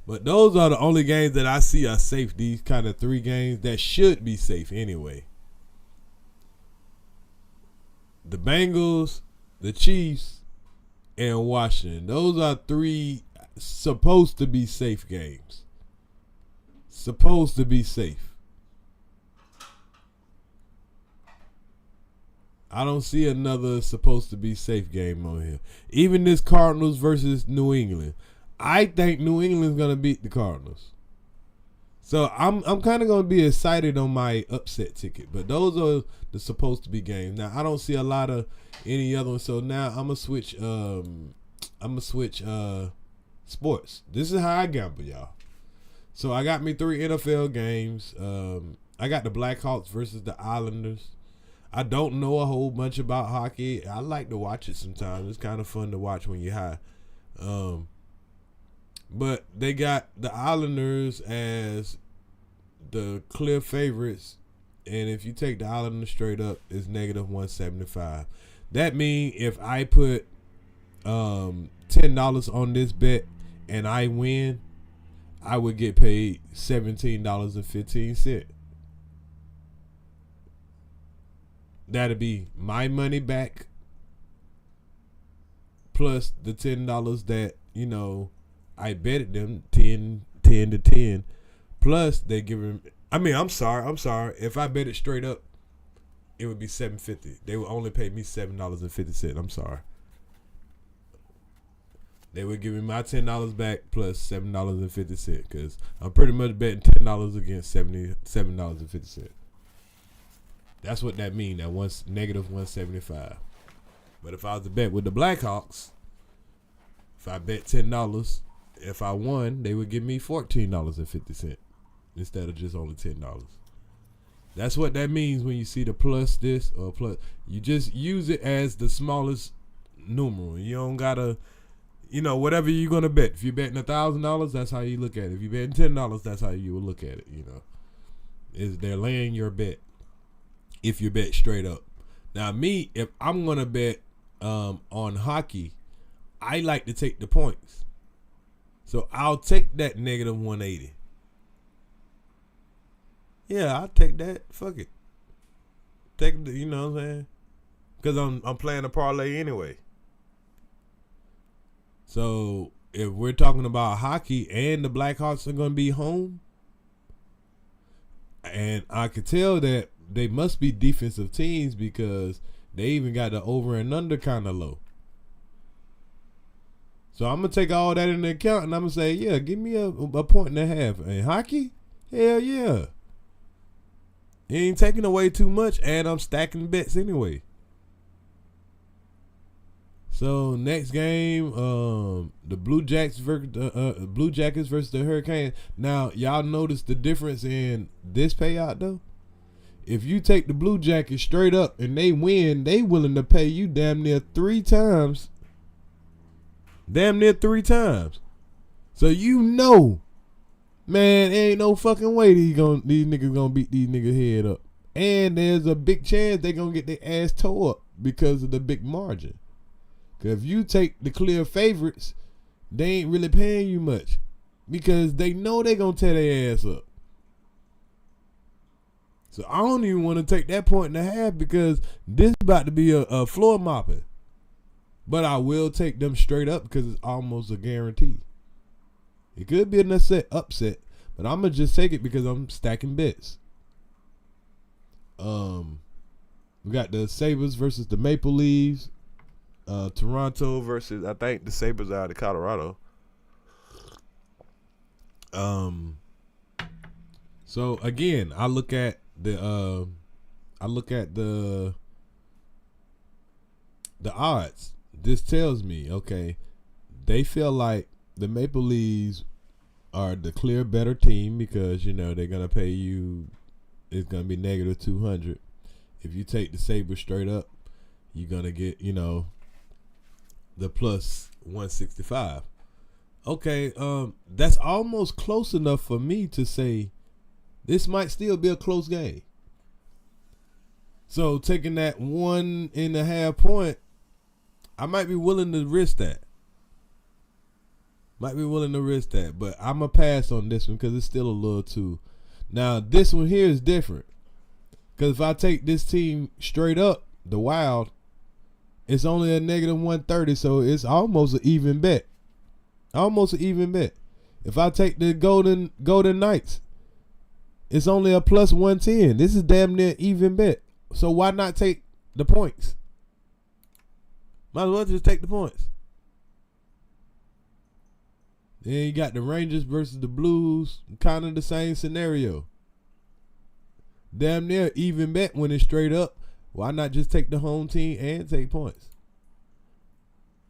But those are the only games that I see are safe. These kind of 3 games that should be safe anyway. The Bengals, the Chiefs, and Washington. Those are 3 supposed to be safe games. Supposed to be safe. I don't see another supposed to be safe game on here. Even this Cardinals versus New England. I think New England's gonna beat the Cardinals. So I'm kind of gonna be excited on my upset ticket. But those are the supposed to be games. Now I don't see a lot of any other ones. So now I'm gonna switch sports. This is how I gamble, y'all. So I got me 3 NFL games. I got the Blackhawks versus the Islanders. I don't know a whole bunch about hockey. I like to watch it sometimes. It's kind of fun to watch when you're high. But they got the Islanders as the clear favorites. And if you take the Islanders straight up, it's -175. That means if I put $10 on this bet and I win, I would get paid $17.15. That'd be my money back plus the $10 that, I betted them 10 to 10. Plus they give him, I'm sorry. If I bet it straight up, it would be $7.50. They would only pay me $7.50. I'm sorry. They would give me my $10 back plus $7.50 because I'm pretty much betting $10 against $7.50. That's what that means. That one's -175. But if I was to bet with the Blackhawks, if I bet $10, if I won, they would give me $14.50 instead of just only $10. That's what that means when you see the plus this or plus. You just use it as the smallest numeral. You don't gotta, whatever you're gonna bet. If you're betting $1,000, that's how you look at it. If you're betting $10, that's how you would look at it. Is they're laying your bet if you bet straight up. Now me, if I'm gonna bet on hockey, I like to take the points. So I'll take that -180. Yeah, I'll take that. Fuck it. Take the, you know what I'm saying? Because I'm playing a parlay anyway. So if we're talking about hockey and the Blackhawks are gonna be home, and I could tell that they must be defensive teams because they even got the over and under kind of low. So I'm going to take all that into account and I'm going to say, yeah, give me a 1.5. And hockey? Hell yeah. It ain't taking away too much and I'm stacking bets anyway. So next game, the Blue Jackets versus the Hurricanes. Now, y'all notice the difference in this payout though? If you take the Blue Jackets straight up and they win, they willing to pay you damn near 3 times. Damn near 3 times. So man, ain't no fucking way these niggas gonna beat these niggas head up. And there's a big chance they gonna get their ass tore up because of the big margin. Cause if you take the clear favorites, they ain't really paying you much. Because they know they gonna tear their ass up. So I don't even want to take that 1.5 because this is about to be a floor mopping. But I will take them straight up because it's almost a guarantee. It could be an upset, but I'm going to just take it because I'm stacking bets. We got the Sabres versus the Maple Leafs. Toronto versus, I think the Sabres are out of Colorado. So again, I look at the odds. This tells me, okay, they feel like the Maple Leafs are the clear better team because, you know, they're going to pay you, it's going to be negative 200. If you take the Sabres straight up, you're going to get, you know, the plus 165. Okay, that's almost close enough for me to say this might still be a close game. So taking that 1.5 point, I might be willing to risk that. But I'm going to pass on this one because it's still a little too. Now, this one here is different. Because if I take this team straight up, the Wild, it's only a negative 130, so it's almost an even bet. If I take the Golden Knights, it's only a plus 110. This is damn near even bet. So why not take the points? Might as well just take the points. Then you got the Rangers versus the Blues, kind of the same scenario. Damn near even bet when it's straight up. Why not just take the home team and take points?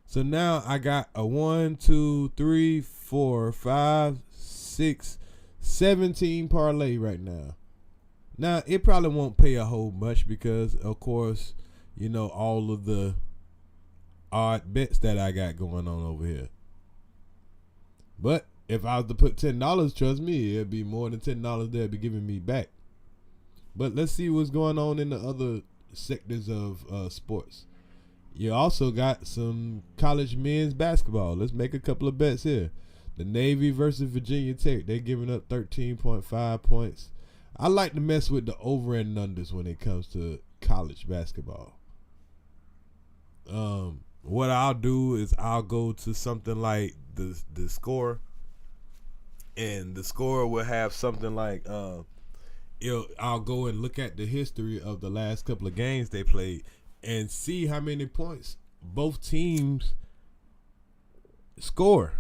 So now I got a 1, 2, 3, 4, 5, 6, 17 parlay right now. Now, it probably won't pay a whole much because, of course, you know, all of the odd bets that I got going on over here. But if I was to put $10, trust me, it'd be more than $10 they'd be giving me back. But let's see what's going on in the other sectors of sports. You also got some college men's basketball. Let's make a couple of bets here. The Navy versus Virginia Tech. They're giving up 13.5 points. I like to mess with the over and unders when it comes to college basketball. What I'll do is I'll go to something like the score, and the score will have something like I'll go and look at the history of the last couple of games they played and see how many points both teams score.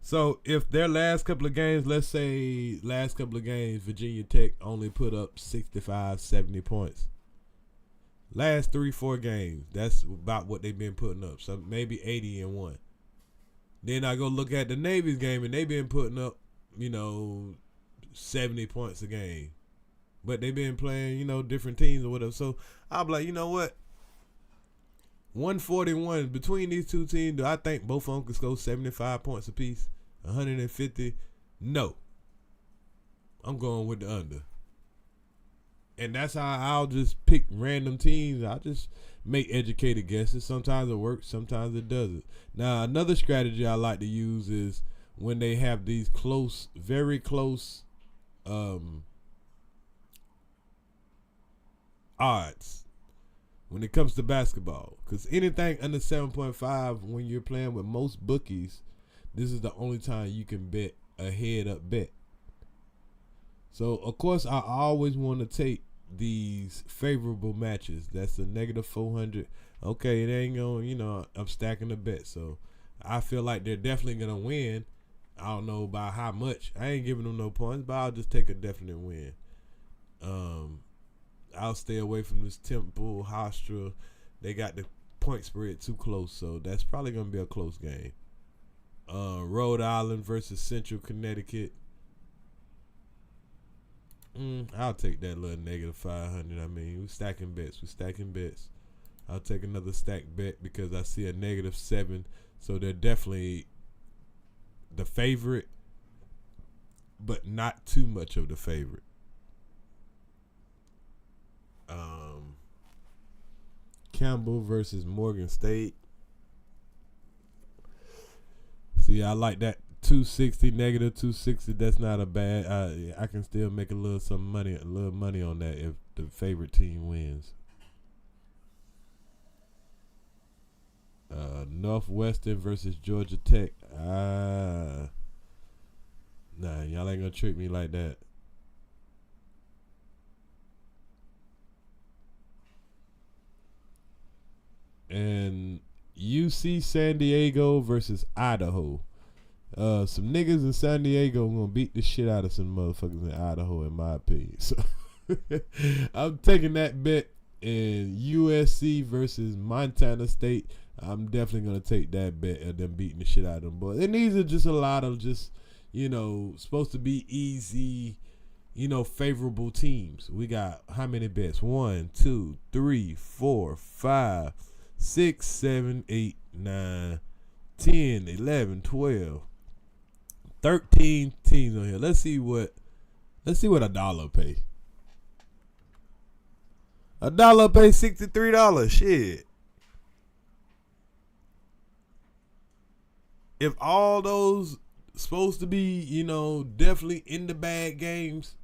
So if their last couple of games, let's say Virginia Tech only put up 65, 70 points. Last 3-4 games, that's about what they've been putting up. So maybe 80 and 1. Then I go look at the Navy's game, and they've been putting up, 70 points a game. But they've been playing, different teams or whatever. So I'll be like, you know what? 141 between these two teams. Do I think both of them could score 75 points apiece? 150? No. I'm going with the under. And that's how I'll just pick random teams. I'll just make educated guesses. Sometimes it works, sometimes it doesn't. Now, another strategy I like to use is when they have these close, very close odds when it comes to basketball. Because anything under 7.5, when you're playing with most bookies, this is the only time you can bet a head-up bet. So, of course, I always want to take these favorable matches. That's a negative 400. Okay, it ain't going, I'm stacking the bet. So, I feel like they're definitely going to win. I don't know by how much. I ain't giving them no points, but I'll just take a definite win. I'll stay away from this Temple, Hofstra. They got the point spread too close, so that's probably going to be a close game. Rhode Island versus Central Connecticut. I'll take that little negative 500. I mean, we're stacking bets. I'll take another stack bet because I see a negative 7. So they're definitely the favorite, but not too much of the favorite. Campbell versus Morgan State. See, I like that 260, negative 260. That's not a bad. I can still make a little money on that if the favorite team wins. Northwestern versus Georgia Tech. Nah, y'all ain't gonna trick me like that. And UC San Diego versus Idaho. Some niggas in San Diego gonna beat the shit out of some motherfuckers in Idaho, in my opinion. So I'm taking that bet. And USC versus Montana State. I'm definitely gonna take that bet of them beating the shit out of them boys. And these are just a lot of just, supposed to be easy, favorable teams. We got how many bets? 1, 2, 3, 4, 5, 6, 7, 8, 9, 10, 11, 12, 13 teams on here. Let's see what a dollar pay. A dollar pay $63. Shit. If all those supposed to be, definitely in the bag games,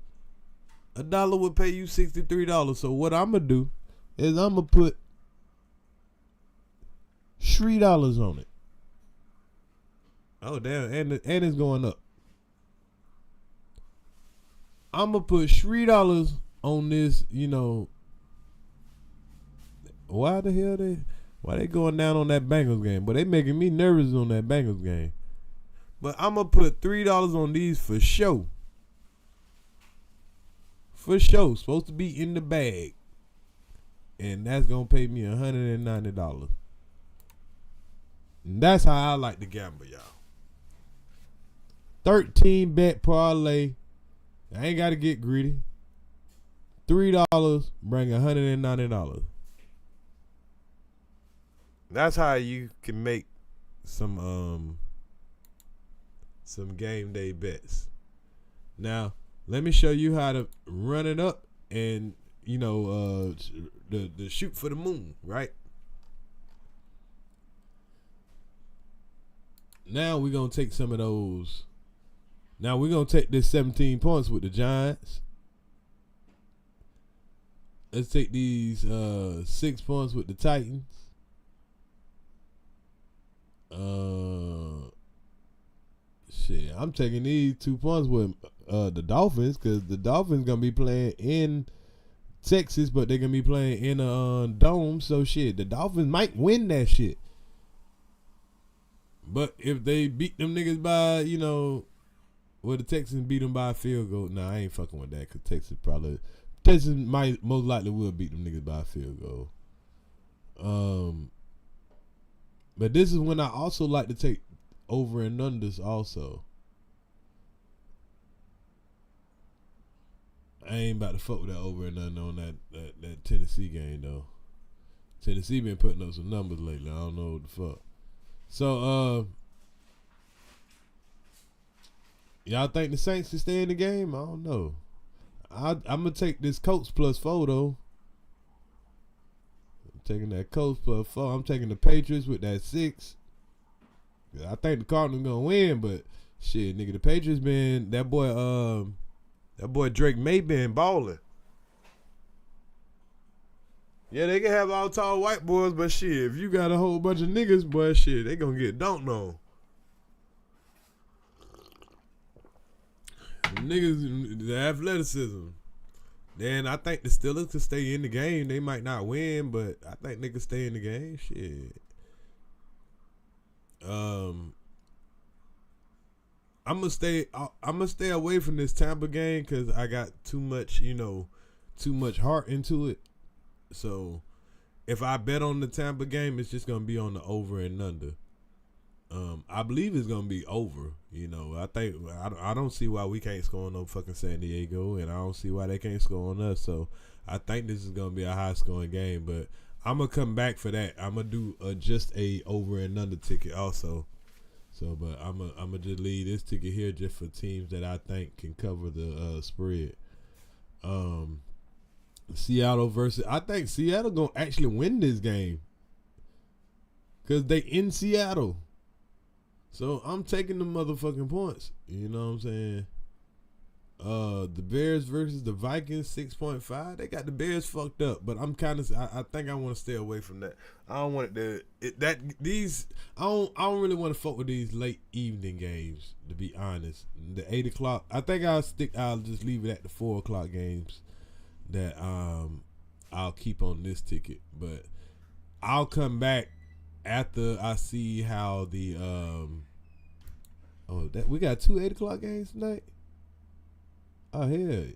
a dollar would pay you $63. So what I'm gonna do is I'm gonna put $3 on it. Oh damn, and it's going up. I'm gonna put $3 on this. Why they going down on that Bengals game? But they making me nervous on that Bengals game. But I'm gonna put $3 on these for sure. For sure, supposed to be in the bag, and that's gonna pay me $190. And that's how I like to gamble, y'all. 13 bet parlay. I ain't gotta get greedy. $3 bring $190. That's how you can make some game day bets. Now, let me show you how to run it up and the shoot for the moon, right? Now we're gonna take some of those. Now we're gonna take this 17 points with the Giants. Let's take these 6 points with the Titans. Shit, I'm taking these 2 points with the Dolphins, because the Dolphins gonna be playing in Texas, but they're gonna be playing in a dome. So shit, the Dolphins might win that shit. But if they beat them niggas by, the Texans beat them by a field goal. Nah, I ain't fucking with that, because Texas might most likely will beat them niggas by a field goal. But this is when I also like to take over and unders also. I ain't about to fuck with that over and under on that Tennessee game though. Tennessee been putting up some numbers lately. I don't know what the fuck. So y'all think the Saints can stay in the game? I don't know. I'm gonna take this Colts +4 though. I'm taking that Colts +4. I'm taking the Patriots with that 6. I think the Cardinals gonna win, but shit, nigga, the Patriots been that boy Drake May been balling. Yeah, they can have all tall white boys, but shit, if you got a whole bunch of niggas, boy, shit, they gonna get dunked on. The niggas, the athleticism. Then I think the Steelers can stay in the game. They might not win, but I think they can stay in the game. Shit. I'm gonna stay away from this Tampa game because I got too much heart into it. So if I bet on the Tampa game, it's just gonna be on the over and under. I believe it's gonna be over. I don't see why we can't score on no fucking San Diego, and I don't see why they can't score on us. So I think this is gonna be a high scoring game, but I'm gonna come back for that. I'm gonna do just a over and under ticket also. So, but I'm gonna just leave this ticket here just for teams that I think can cover the spread. Seattle versus, I think Seattle gonna actually win this game because they in Seattle. So I'm taking the motherfucking points. You know what I'm saying? The Bears versus the Vikings 6.5. They got the Bears fucked up, but I'm kind of. I think I want to stay away from that. I don't want I don't really want to fuck with these late evening games. To be honest, the 8 o'clock. I think I'll just leave it at the 4 o'clock games. That I'll keep on this ticket, but I'll come back after I see how the we got 2 8 o'clock games tonight. Oh hell,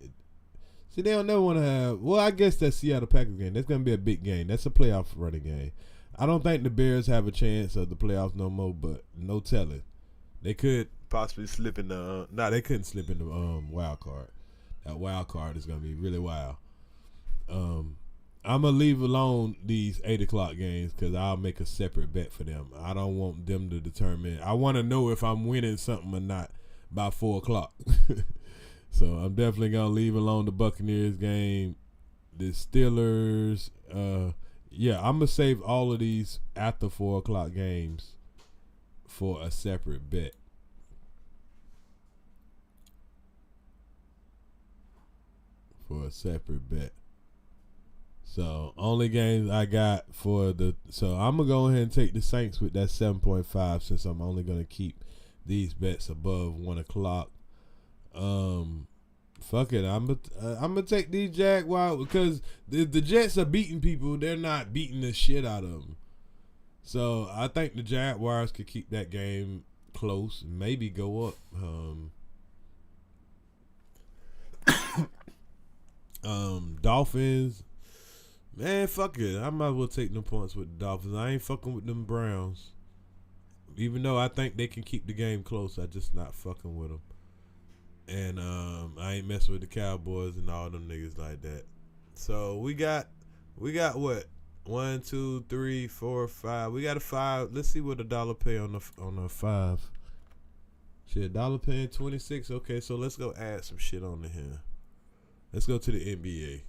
see they don't never want to have. Well, I guess that Seattle Packers game. That's gonna be a big game. That's a playoff running game. I don't think the Bears have a chance of the playoffs no more, but no telling. They could possibly slip in the they couldn't slip in the wild card. That wild card is gonna be really wild. I'm gonna leave alone these 8 o'clock games because I'll make a separate bet for them. I don't want them to determine. I want to know if I'm winning something or not by 4 o'clock. So I'm definitely gonna leave alone the Buccaneers game, the Steelers. Yeah, I'm gonna save all of these after 4 o'clock games for a separate bet. So only games I got for so I'm gonna go ahead and take the Saints with that 7.5 since I'm only gonna keep these bets above 1 o'clock. Fuck it, I'm gonna take these Jaguars because the Jets are beating people. They're not beating the shit out of them. So I think the Jaguars could keep that game close, maybe go up. Dolphins, man, fuck it. I might as well take them points with the Dolphins. I ain't fucking with them Browns. Even though I think they can keep the game close, I just not fucking with them. And I ain't messing with the Cowboys and all them niggas like that. So we got what? 1, 2, 3, 4, 5. We got a 5. Let's see what $1 pay on the 5. Shit, $1 paying 26. Okay, so let's go add some shit on to here. Let's go to the NBA.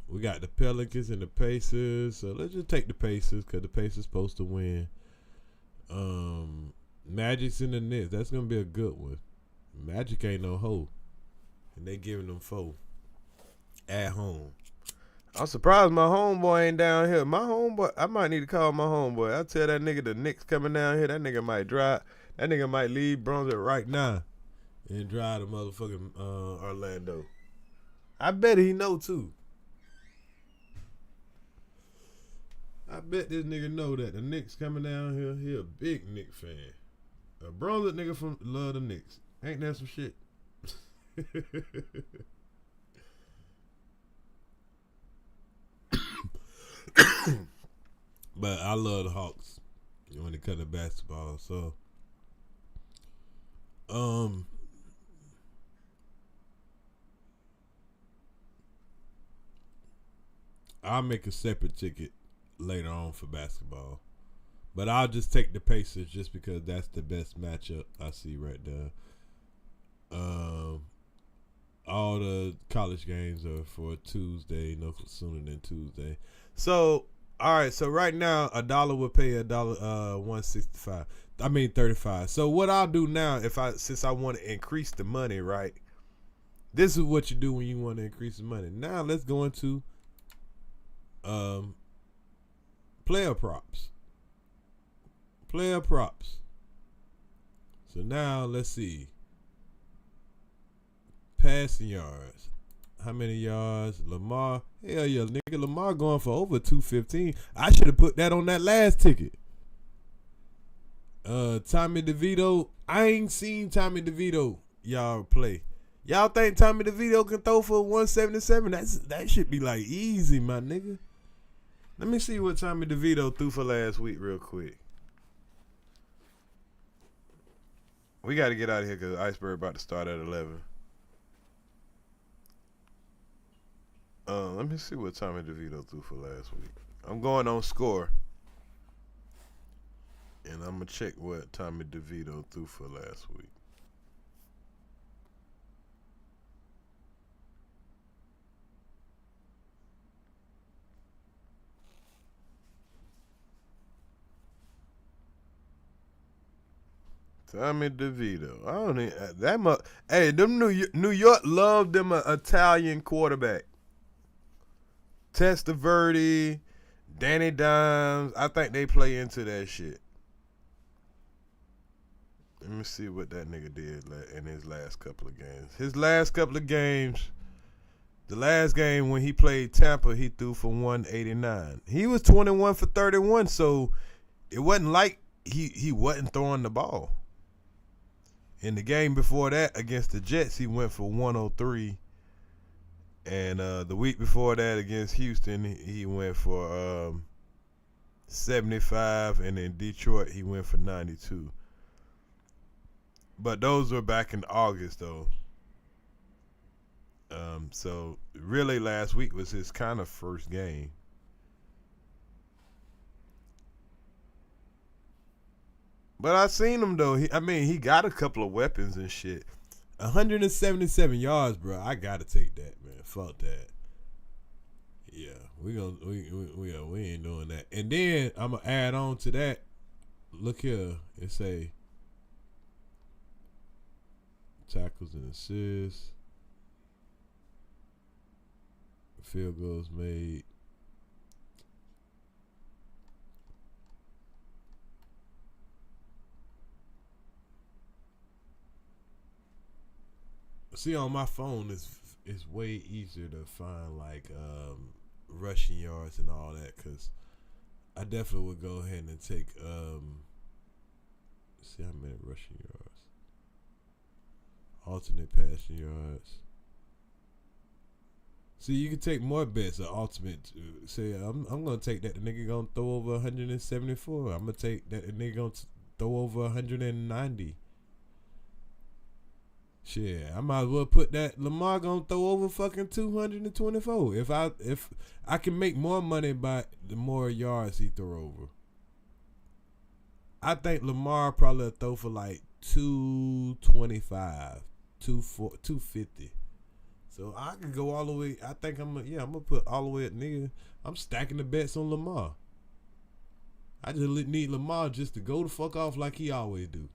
We got the Pelicans and the Pacers. So let's just take the Pacers because the Pacers supposed to win. Magic's in the Knicks. That's gonna be a good one. Magic ain't no hoe, and they giving them 4 at home. I'm surprised my homeboy ain't down here. My homeboy, I might need to call my homeboy. I tell that nigga the Knicks coming down here. That nigga might drive. That nigga might leave Brunswick right now and drive to motherfucking Orlando. I bet he know too. I bet this nigga know that the Knicks coming down here. He a big Knicks fan. A Brunswick nigga from love the Knicks. Ain't that some shit? But I love the Hawks when it comes to basketball. So, I'll make a separate ticket later on for basketball. But I'll just take the Pacers just because that's the best matchup I see right there. All the college games are for Tuesday, no sooner than Tuesday. So, all right. So right now, $1 will pay $1.65. I mean 35. So what I'll do now, since I want to increase the money, right? This is what you do when you want to increase the money. Now let's go into player props. Player props. So now let's see. Passing yards. How many yards? Lamar. Hell yeah, nigga. Lamar going for over 215. I should have put that on that last ticket. Tommy DeVito. I ain't seen Tommy DeVito y'all play. Y'all think Tommy DeVito can throw for 177? That should be like easy, my nigga. Let me see what Tommy DeVito threw for last week real quick. We got to get out of here because Iceberg about to start at 11. Let me see what Tommy DeVito threw for last week. I'm going on score. And I'm going to check what Tommy DeVito threw for last week. Tommy DeVito. I don't need that much. Hey, them New York love them Italian quarterback. Testaverde, Danny Dimes. I think they play into that shit. Let me see what that nigga did in his last couple of games. His last couple of games, the last game when he played Tampa, he threw for 189. He was 21 for 31, so it wasn't like he wasn't throwing the ball. In the game before that against the Jets, he went for 103 And the week before that against Houston, he went for 75, and in Detroit he went for 92. But those were back in August though. So really last week was his kind of first game. But I seen him though. He got a couple of weapons and shit. 177 yards, bro. I gotta take that, man. Fuck that. Yeah, we ain't doing that. And then I'm gonna add on to that. Look here, it say tackles and assists, field goals made. See, on my phone, it's way easier to find like rushing yards and all that, because I definitely would go ahead and take see how many rushing yards, alternate passing yards. See, you can take more bets. An ultimate. Say, I'm gonna take that the nigga gonna throw over 174. I'm gonna take that the nigga gonna throw over 190. Shit, I might as well put that Lamar gonna throw over fucking 224. If I can make more money by the more yards he throw over. I think Lamar probably will throw for like 225, 250. So I can go all the way. I think I'm gonna put all the way at nigga. I'm stacking the bets on Lamar. I just need Lamar just to go the fuck off like he always do.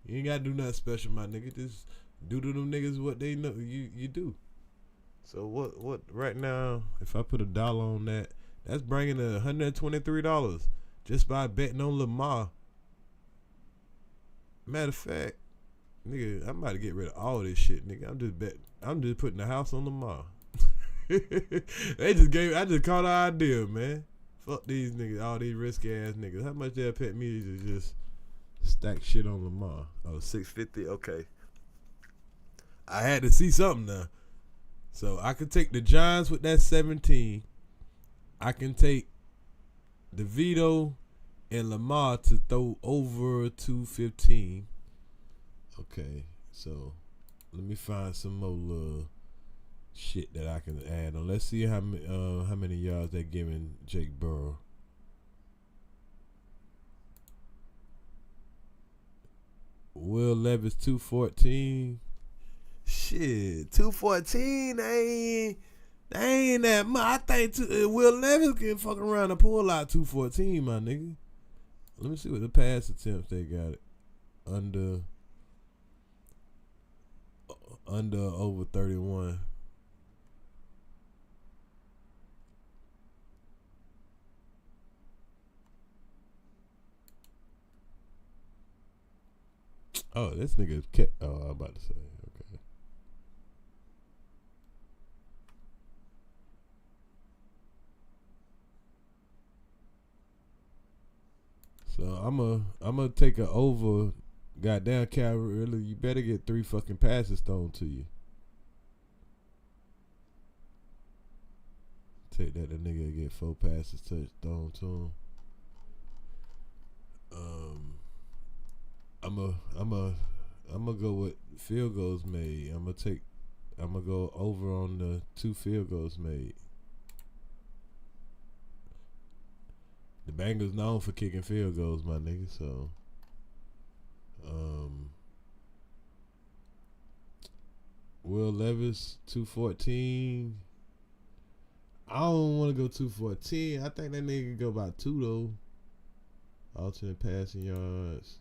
You ain't gotta do nothing special, my nigga. Just do to them niggas what they know you do. So what right now, if I put $1 on that, that's bringing $123 just by betting on Lamar. Matter of fact, nigga, I'm about to get rid of all this shit, nigga. I'm just putting the house on Lamar. I just caught an idea, man. Fuck these niggas, all these risky ass niggas. How much they'll pay me to just stack shit on Lamar? Oh, $650. Okay. I had to see something now. So I could take the Giants with that 17. I can take DeVito and Lamar to throw over 215. Okay, so let me find some more little shit that I can add on. Let's see how many yards they're giving Jake Burrow. Will Levis 214. Shit, 214. They ain't that much. I think Will Levis can fuck around and pull out 214, my nigga. Let me see what the pass attempts they got it under over 31. Oh, this nigga's I'm about to say, okay. So I'm gonna take a over. Goddamn, Cal, really, you better get 3 fucking passes thrown to you. Take that, the nigga get 4 passes thrown to him. I'm gonna go with field goals made. I'm gonna go over on the 2 field goals made. The Bengals known for kicking field goals, my nigga. So, Will Levis 214. I don't want to go 214. I think that nigga can go about 2 though. Alternate passing yards.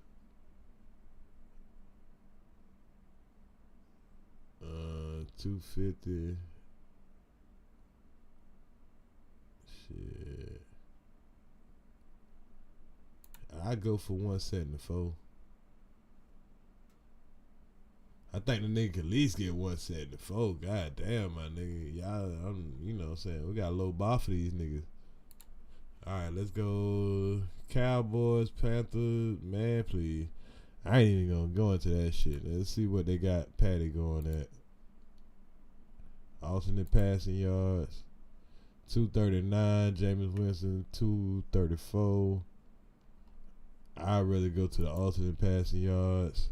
250. Shit. I go for 174. I think the nigga can at least get 174. God damn, my nigga. Y'all, you know what I'm saying? We got a low bar for these niggas. All right, let's go. Cowboys, Panthers. Man, please. I ain't even gonna go into that shit. Let's see what they got Patty going at. Alternate passing yards, 239. Jameis Winston, 234. I'd rather go to the alternate passing yards.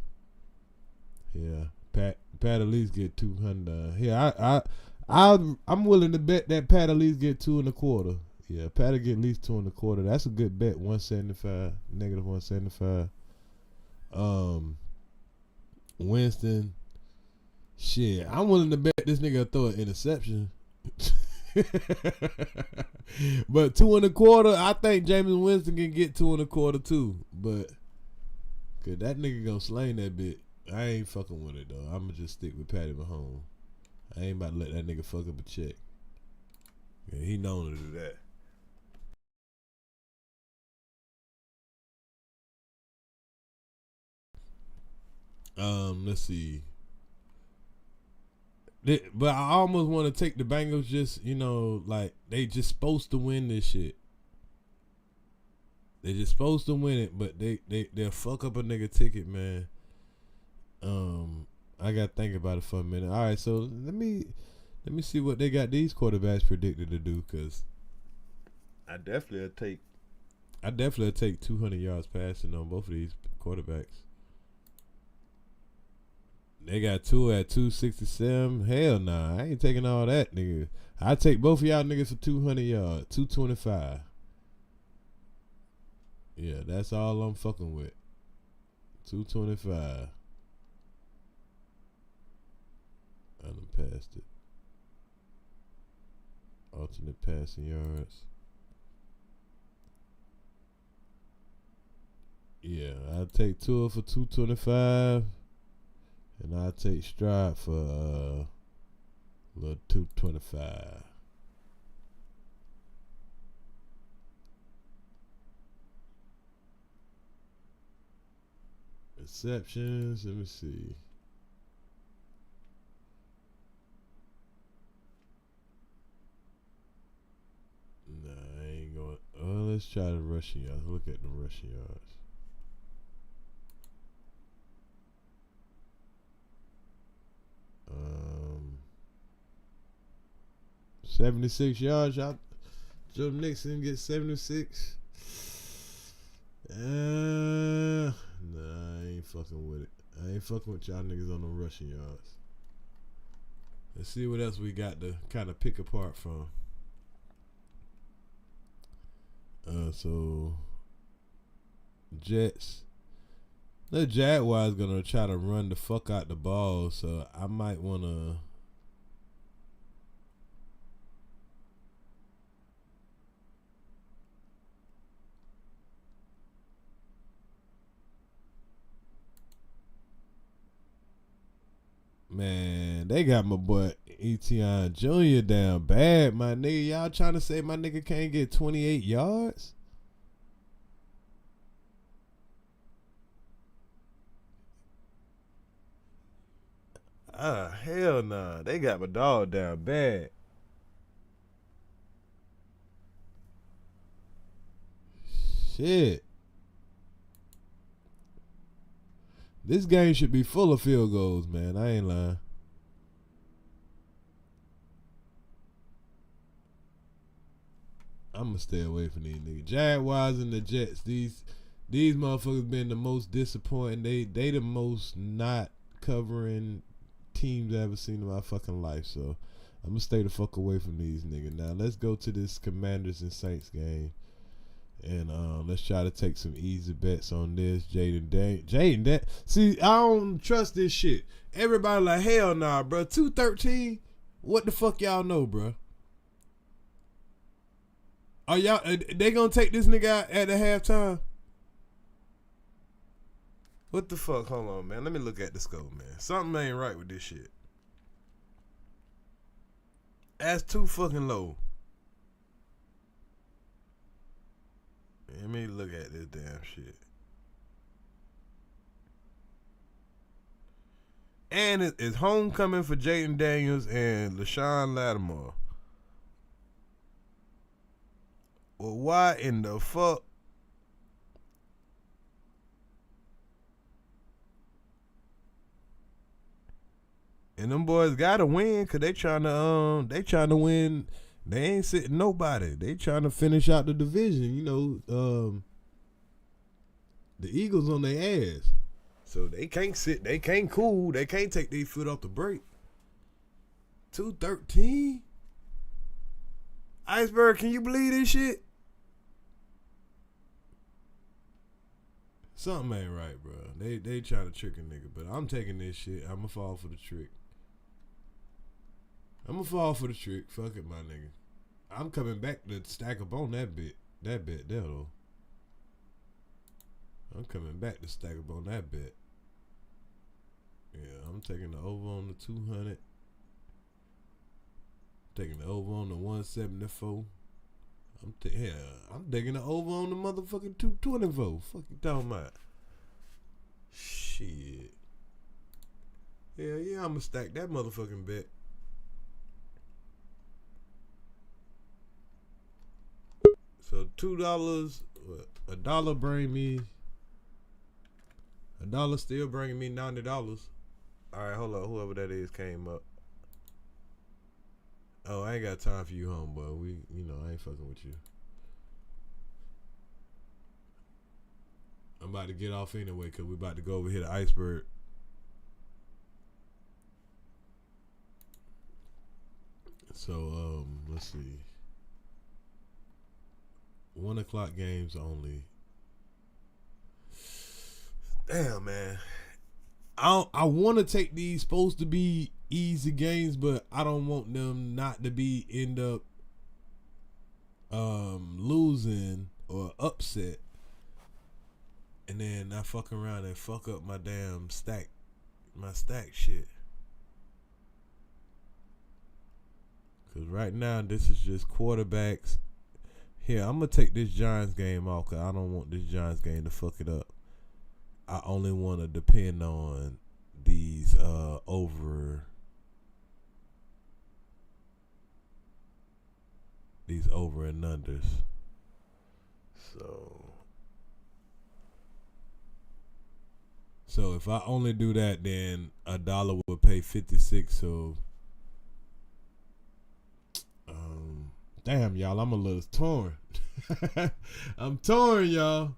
Yeah, Pat at least get 200. Yeah, I'm willing to bet that Pat at least get 2.25. Yeah, Pat will get at least 2.25. That's a good bet. 175, negative 175. Winston. Shit, I'm willing to bet this nigga will throw an interception. But 2.25, I think Jameis Winston can get 2.25 too. But cause that nigga gonna slang that bit. I ain't fucking with it though. I'ma just stick with Patty Mahomes. I ain't about to let that nigga fuck up a check. Yeah, he known to do that. Let's see. But I almost want to take the Bengals. Just like they just supposed to win this shit. They just supposed to win it, but they'll fuck up a nigga ticket, man. I gotta think about it for a minute. All right, so let me see what they got these quarterbacks predicted to do, cause I definitely take 200 yards passing on both of these quarterbacks. They got two at 267. Hell nah, I ain't taking all that, nigga. I take both of y'all niggas for 200 yards, 225. Yeah, that's all I'm fucking with. 225. I done passed it. Alternate passing yards. Yeah, I'll take Tua for 225. And I'll take Stroud for little 225. Receptions, let me see. Nah, I ain't going. Oh, let's try the rushing yards. Look at the rushing yards. 76 yards. Y'all, Joe Nixon gets 76. Nah, I ain't fucking with it. I ain't fucking with y'all niggas on the rushing yards. Let's see what else we got to kind of pick apart from. So Jets. The Jaguars gonna try to run the fuck out the ball, so I might wanna. Man, they got my boy Etienne Jr. down bad, my nigga. Y'all trying to say my nigga can't get 28 yards? Hell nah. They got my dog down bad. Shit. This game should be full of field goals, man. I ain't lying. I'm gonna stay away from these niggas. Jaguars and the Jets. These motherfuckers been the most disappointing. They the most not covering teams I ever seen in my fucking life. So I'm gonna stay the fuck away from these niggas. Now let's go to this Commanders and Saints game. And let's try to take some easy bets on this. Jaden, see, I don't trust this shit. Everybody like, hell nah, bro. 213. What the fuck y'all know, bro? Are y'all? They gonna take this nigga out at the halftime? What the fuck? Hold on, man. Let me look at the scope, man. Something ain't right with this shit. That's too fucking low. Let me look at this damn shit. And it's homecoming for Jaden Daniels and LaShawn Lattimore. Well, why in the fuck? And them boys gotta win because they trying to win. They ain't sitting nobody. They trying to finish out the division. You know, the Eagles on their ass. So they can't sit. They can't cool. They can't take their foot off the brake. 2-13. Iceberg, can you believe this shit? Something ain't right, bro. They trying to trick a nigga, but I'm taking this shit. I'ma fall for the trick. Fuck it, my nigga. I'm coming back to stack up on that bet there, though. I'm coming back to stack up on that bet. Yeah, I'm taking the over on the 200. Taking the over on the 174. I'm taking the over on the motherfucking 224. Fuck you talking about? Shit. Hell yeah, I'ma stack that motherfucking bet. So $2, $1 bring me. $1 still bringing me $90. All right, hold up. Whoever that is came up. Oh, I ain't got time for you, homeboy. I ain't fucking with you. I'm about to get off anyway because we about to go over here to Iceberg. So, let's see. 1 o'clock games only. Damn, man. I want to take these supposed to be easy games, but I don't want them not to end up losing or upset, and then I fuck around and fuck up my damn stack shit. Cause right now this is just quarterbacks. Here, I'm gonna take this Giants game off because I don't want this Giants game to fuck it up. I only want to depend on these over and unders. So if I only do that, then $1 would pay 56. So damn, y'all, I'm a little torn. I'm torn, y'all.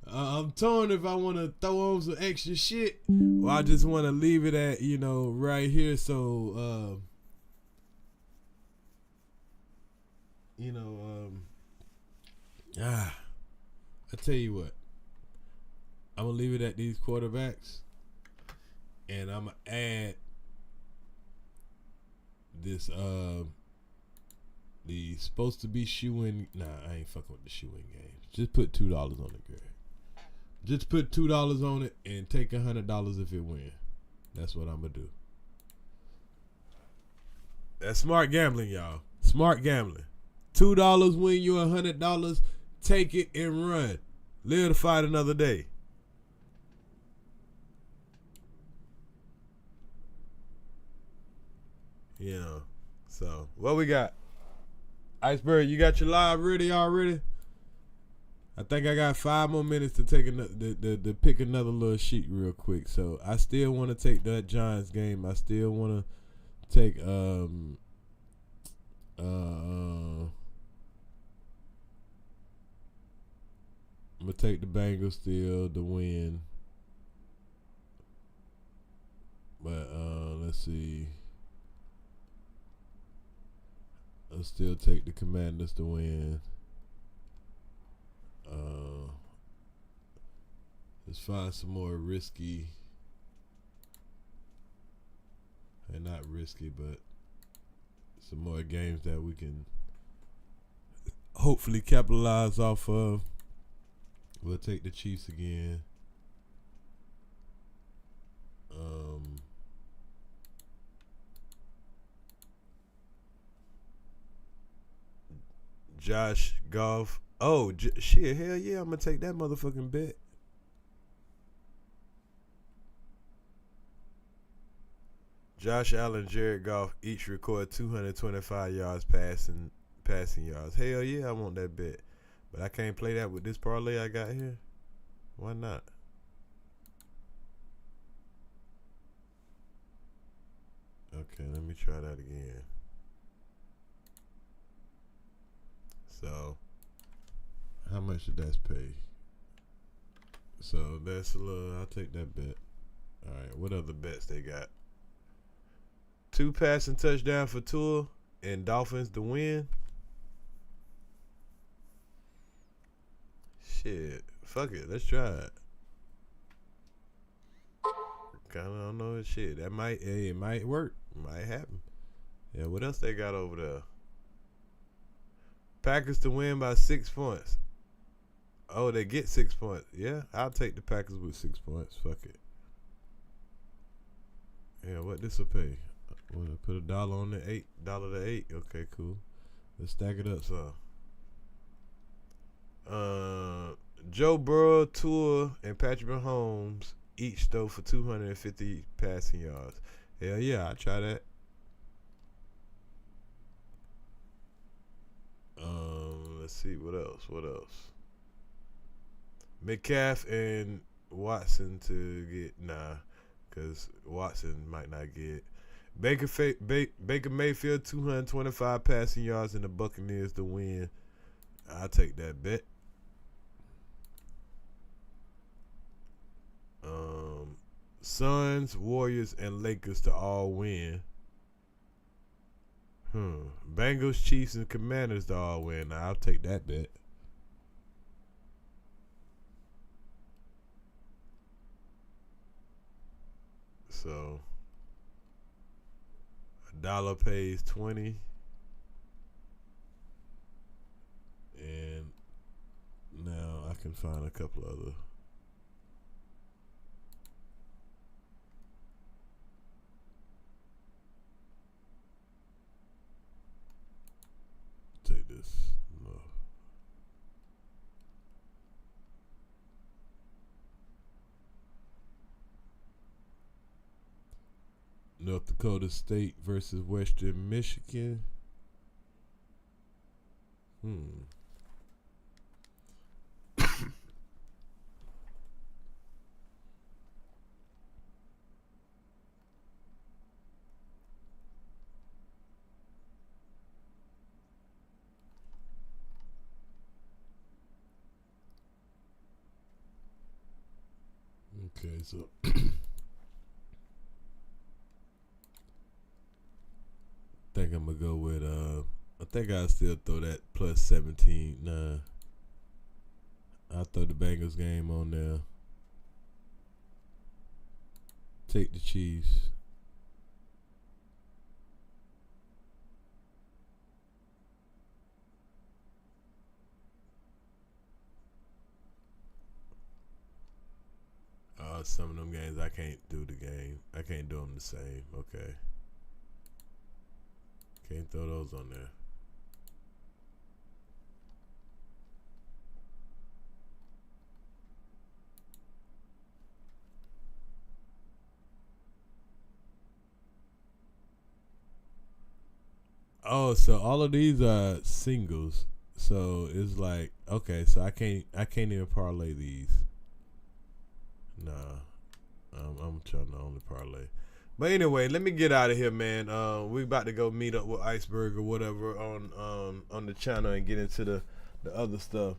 I'm torn if I want to throw on some extra shit or I just want to leave it at, right here. So, I tell you what, I'm going to leave it at these quarterbacks and I'm going to add this, the supposed to be shoe-in. Nah, I ain't fucking with the shoe-in game. Just put $2 on it, girl. Just put $2 on it and take $100 if it win. That's what I'm gonna do. That's smart gambling, y'all. Smart gambling. $2 win you $100. Take it and run. Live to fight another day. So what we got? Iceberg, you got your live ready already? I think I got 5 more minutes to take to pick another little sheet real quick. So I still want to take that Giants game. I still want to take I'm gonna take the Bengals still to win. But let's see. I'll still take the Commanders to win. Let's find some more risky, and not risky, but some more games that we can hopefully capitalize off of. We'll take the Chiefs again. Josh Goff. Oh, shit, hell yeah, I'm going to take that motherfucking bet. Josh Allen, Jared Goff each record 225 yards passing yards. Hell yeah, I want that bet. But I can't play that with this parlay I got here. Why not? Okay, let me try that again. So, how much did that pay? So that's a little. I'll take that bet. All right, what other bets they got? 2 passing touchdown for Tua and Dolphins to win. Shit, fuck it, let's try it. Kinda don't know shit. That might, hey, it might work. Might happen. Yeah, what else they got over there? Packers to win by 6 points. Oh, they get 6 points. Yeah, I'll take the Packers with 6 points. Fuck it. Yeah, what this will pay? We'll put $1 on the $8 to 8. Okay, cool. Let's stack it up, so. Joe Burrow, Tua, and Patrick Mahomes each throw for 250 passing yards. Hell yeah, I'll try that. Let's see, what else? Metcalf and Watson to get, because Watson might not get. Baker Mayfield, 225 passing yards, and the Buccaneers to win. I'll take that bet. Suns, Warriors, and Lakers to all win. Bengals, Chiefs, and Commanders to all win. Now, I'll take that bet. So, $1 pays 20. And now I can find a couple other. Take this. No. North Dakota State versus Western Michigan. Okay, so think I'm gonna go with I think I'll still throw that plus 17. Nah, I'll throw the Bengals game on there. Take the Chiefs. Some of them games I can't do the game. I can't do them the same. Okay. Can't throw those on there. Oh, so all of these are singles. So it's like, okay, so I can't even parlay these. Nah, I'm trying to only parlay. But anyway, let me get out of here, man. We about to go meet up with Iceberg or whatever on the channel and get into the other stuff.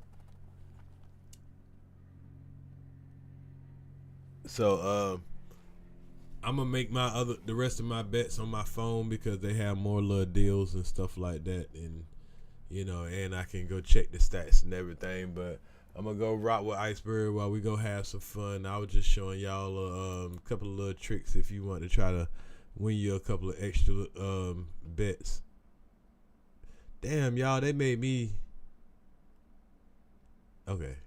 So I'm gonna make the rest of my bets on my phone because they have more little deals and stuff like that, and and I can go check the stats and everything. But I'm gonna go rock with Iceberg while we go have some fun. I was just showing y'all a couple of little tricks if you want to try to win you a couple of extra bets. Damn, y'all, they made me. Okay,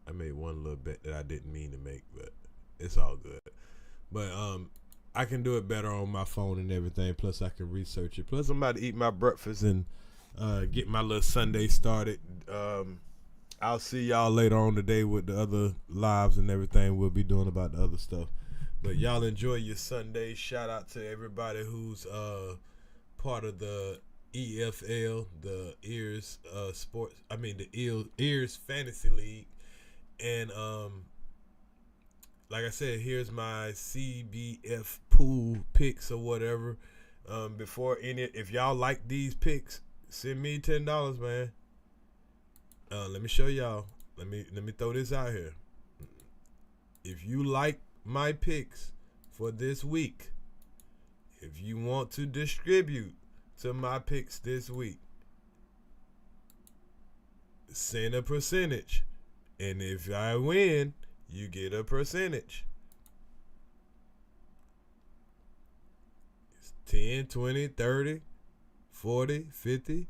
I made one little bet that I didn't mean to make, but it's all good. But I can do it better on my phone and everything. Plus, I can research it. Plus, I'm about to eat my breakfast and get my little Sunday started. I'll see y'all later on today with the other lives and everything we'll be doing about the other stuff. But y'all enjoy your Sunday. Shout out to everybody who's part of the EFL, the Ears Sports. The Ears Fantasy League, and like I said, here's my CBF pool picks or whatever. Before if y'all like these picks, send me $10, man. Let me show y'all. Let me throw this out here. If you like my picks for this week, if you want to distribute to my picks this week, send a percentage. And if I win, you get a percentage. It's 10, 20, 30, 40, 50.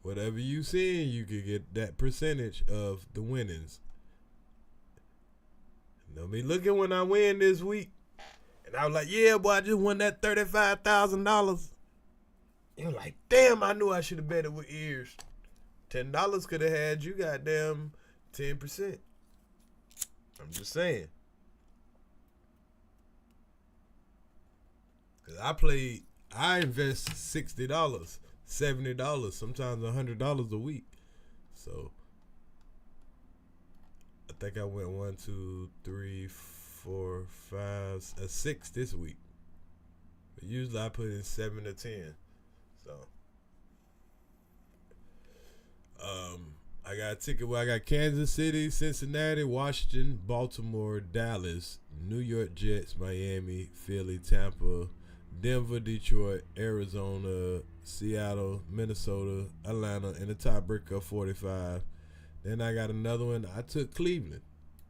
Whatever you see, you could get that percentage of the winnings. They'll be looking when I win this week. And I was like, yeah, boy, I just won that $35,000. You're like, damn, I knew I should have bet it with ears. $10 could have had you goddamn 10%. I'm just saying. Cause I invest $60, $70, sometimes $100 a week. So I think I went 1, 2, 3, 4, 5, 6 this week. But usually I put in 7 or 10. So I got a ticket where I got Kansas City, Cincinnati, Washington, Baltimore, Dallas, New York Jets, Miami, Philly, Tampa, Denver, Detroit, Arizona, Seattle, Minnesota, Atlanta, and a tiebreaker of 45. Then I got another one. I took Cleveland,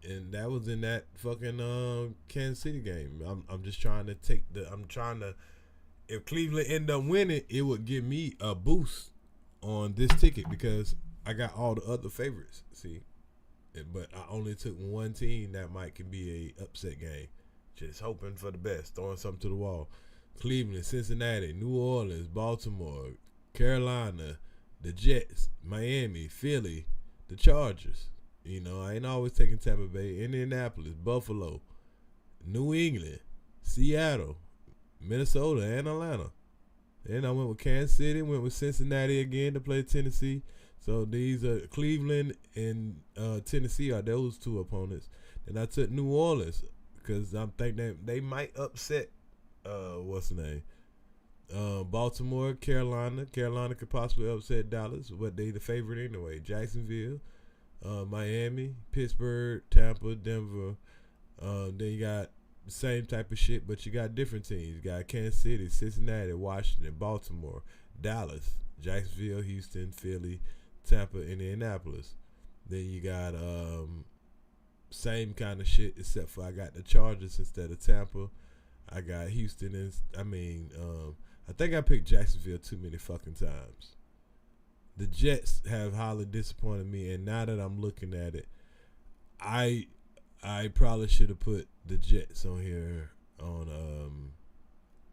and that was in that fucking Kansas City game. I'm just trying to if Cleveland end up winning, it would give me a boost on this ticket because I got all the other favorites. See, but I only took one team that can be a upset game. Just hoping for the best, throwing something to the wall. Cleveland, Cincinnati, New Orleans, Baltimore, Carolina, the Jets, Miami, Philly, the Chargers. You know, I ain't always taking Tampa Bay. Indianapolis, Buffalo, New England, Seattle, Minnesota, and Atlanta. Then I went with Kansas City, went with Cincinnati again to play Tennessee. So these are Cleveland and Tennessee are those two opponents. Then I took New Orleans because I'm thinking they might upset what's the name? Baltimore, Carolina. Carolina could possibly upset Dallas, but they the favorite anyway. Jacksonville, Miami, Pittsburgh, Tampa, Denver. Then you got the same type of shit, but you got different teams. You got Kansas City, Cincinnati, Washington, Baltimore, Dallas, Jacksonville, Houston, Philly, Tampa, Indianapolis. Then you got same kind of shit except for I got the Chargers instead of Tampa. I got Houston and I think I picked Jacksonville too many fucking times. The Jets have highly disappointed me, and now that I'm looking at it, I probably should have put the Jets on here on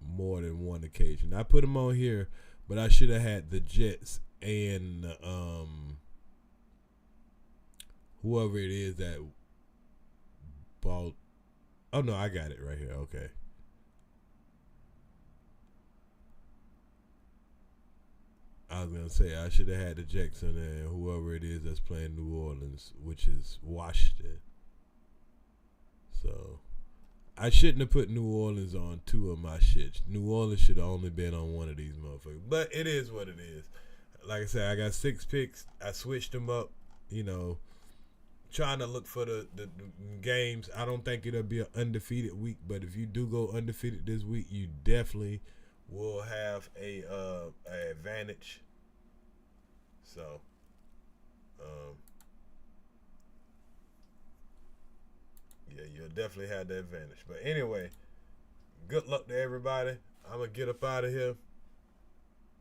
more than one occasion. I put them on here, but I should have had the Jets and whoever it is that bought. Oh no, I got it right here. Okay. I was gonna say I should have had the Jets and whoever it is that's playing New Orleans, which is Washington. So I shouldn't have put New Orleans on two of my shits. New Orleans should have only been on one of these motherfuckers. But it is what it is. Like I said, I got 6 picks. I switched them up, you know, trying to look for the games. I don't think it'll be an undefeated week, but if you do go undefeated this week, you definitely will have a advantage. So, yeah, you'll definitely have the advantage. But anyway, good luck to everybody. I'm going to get up out of here.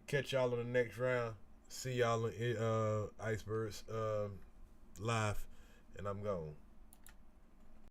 Catch y'all in the next round. See y'all in Icebergs live. And I'm gone.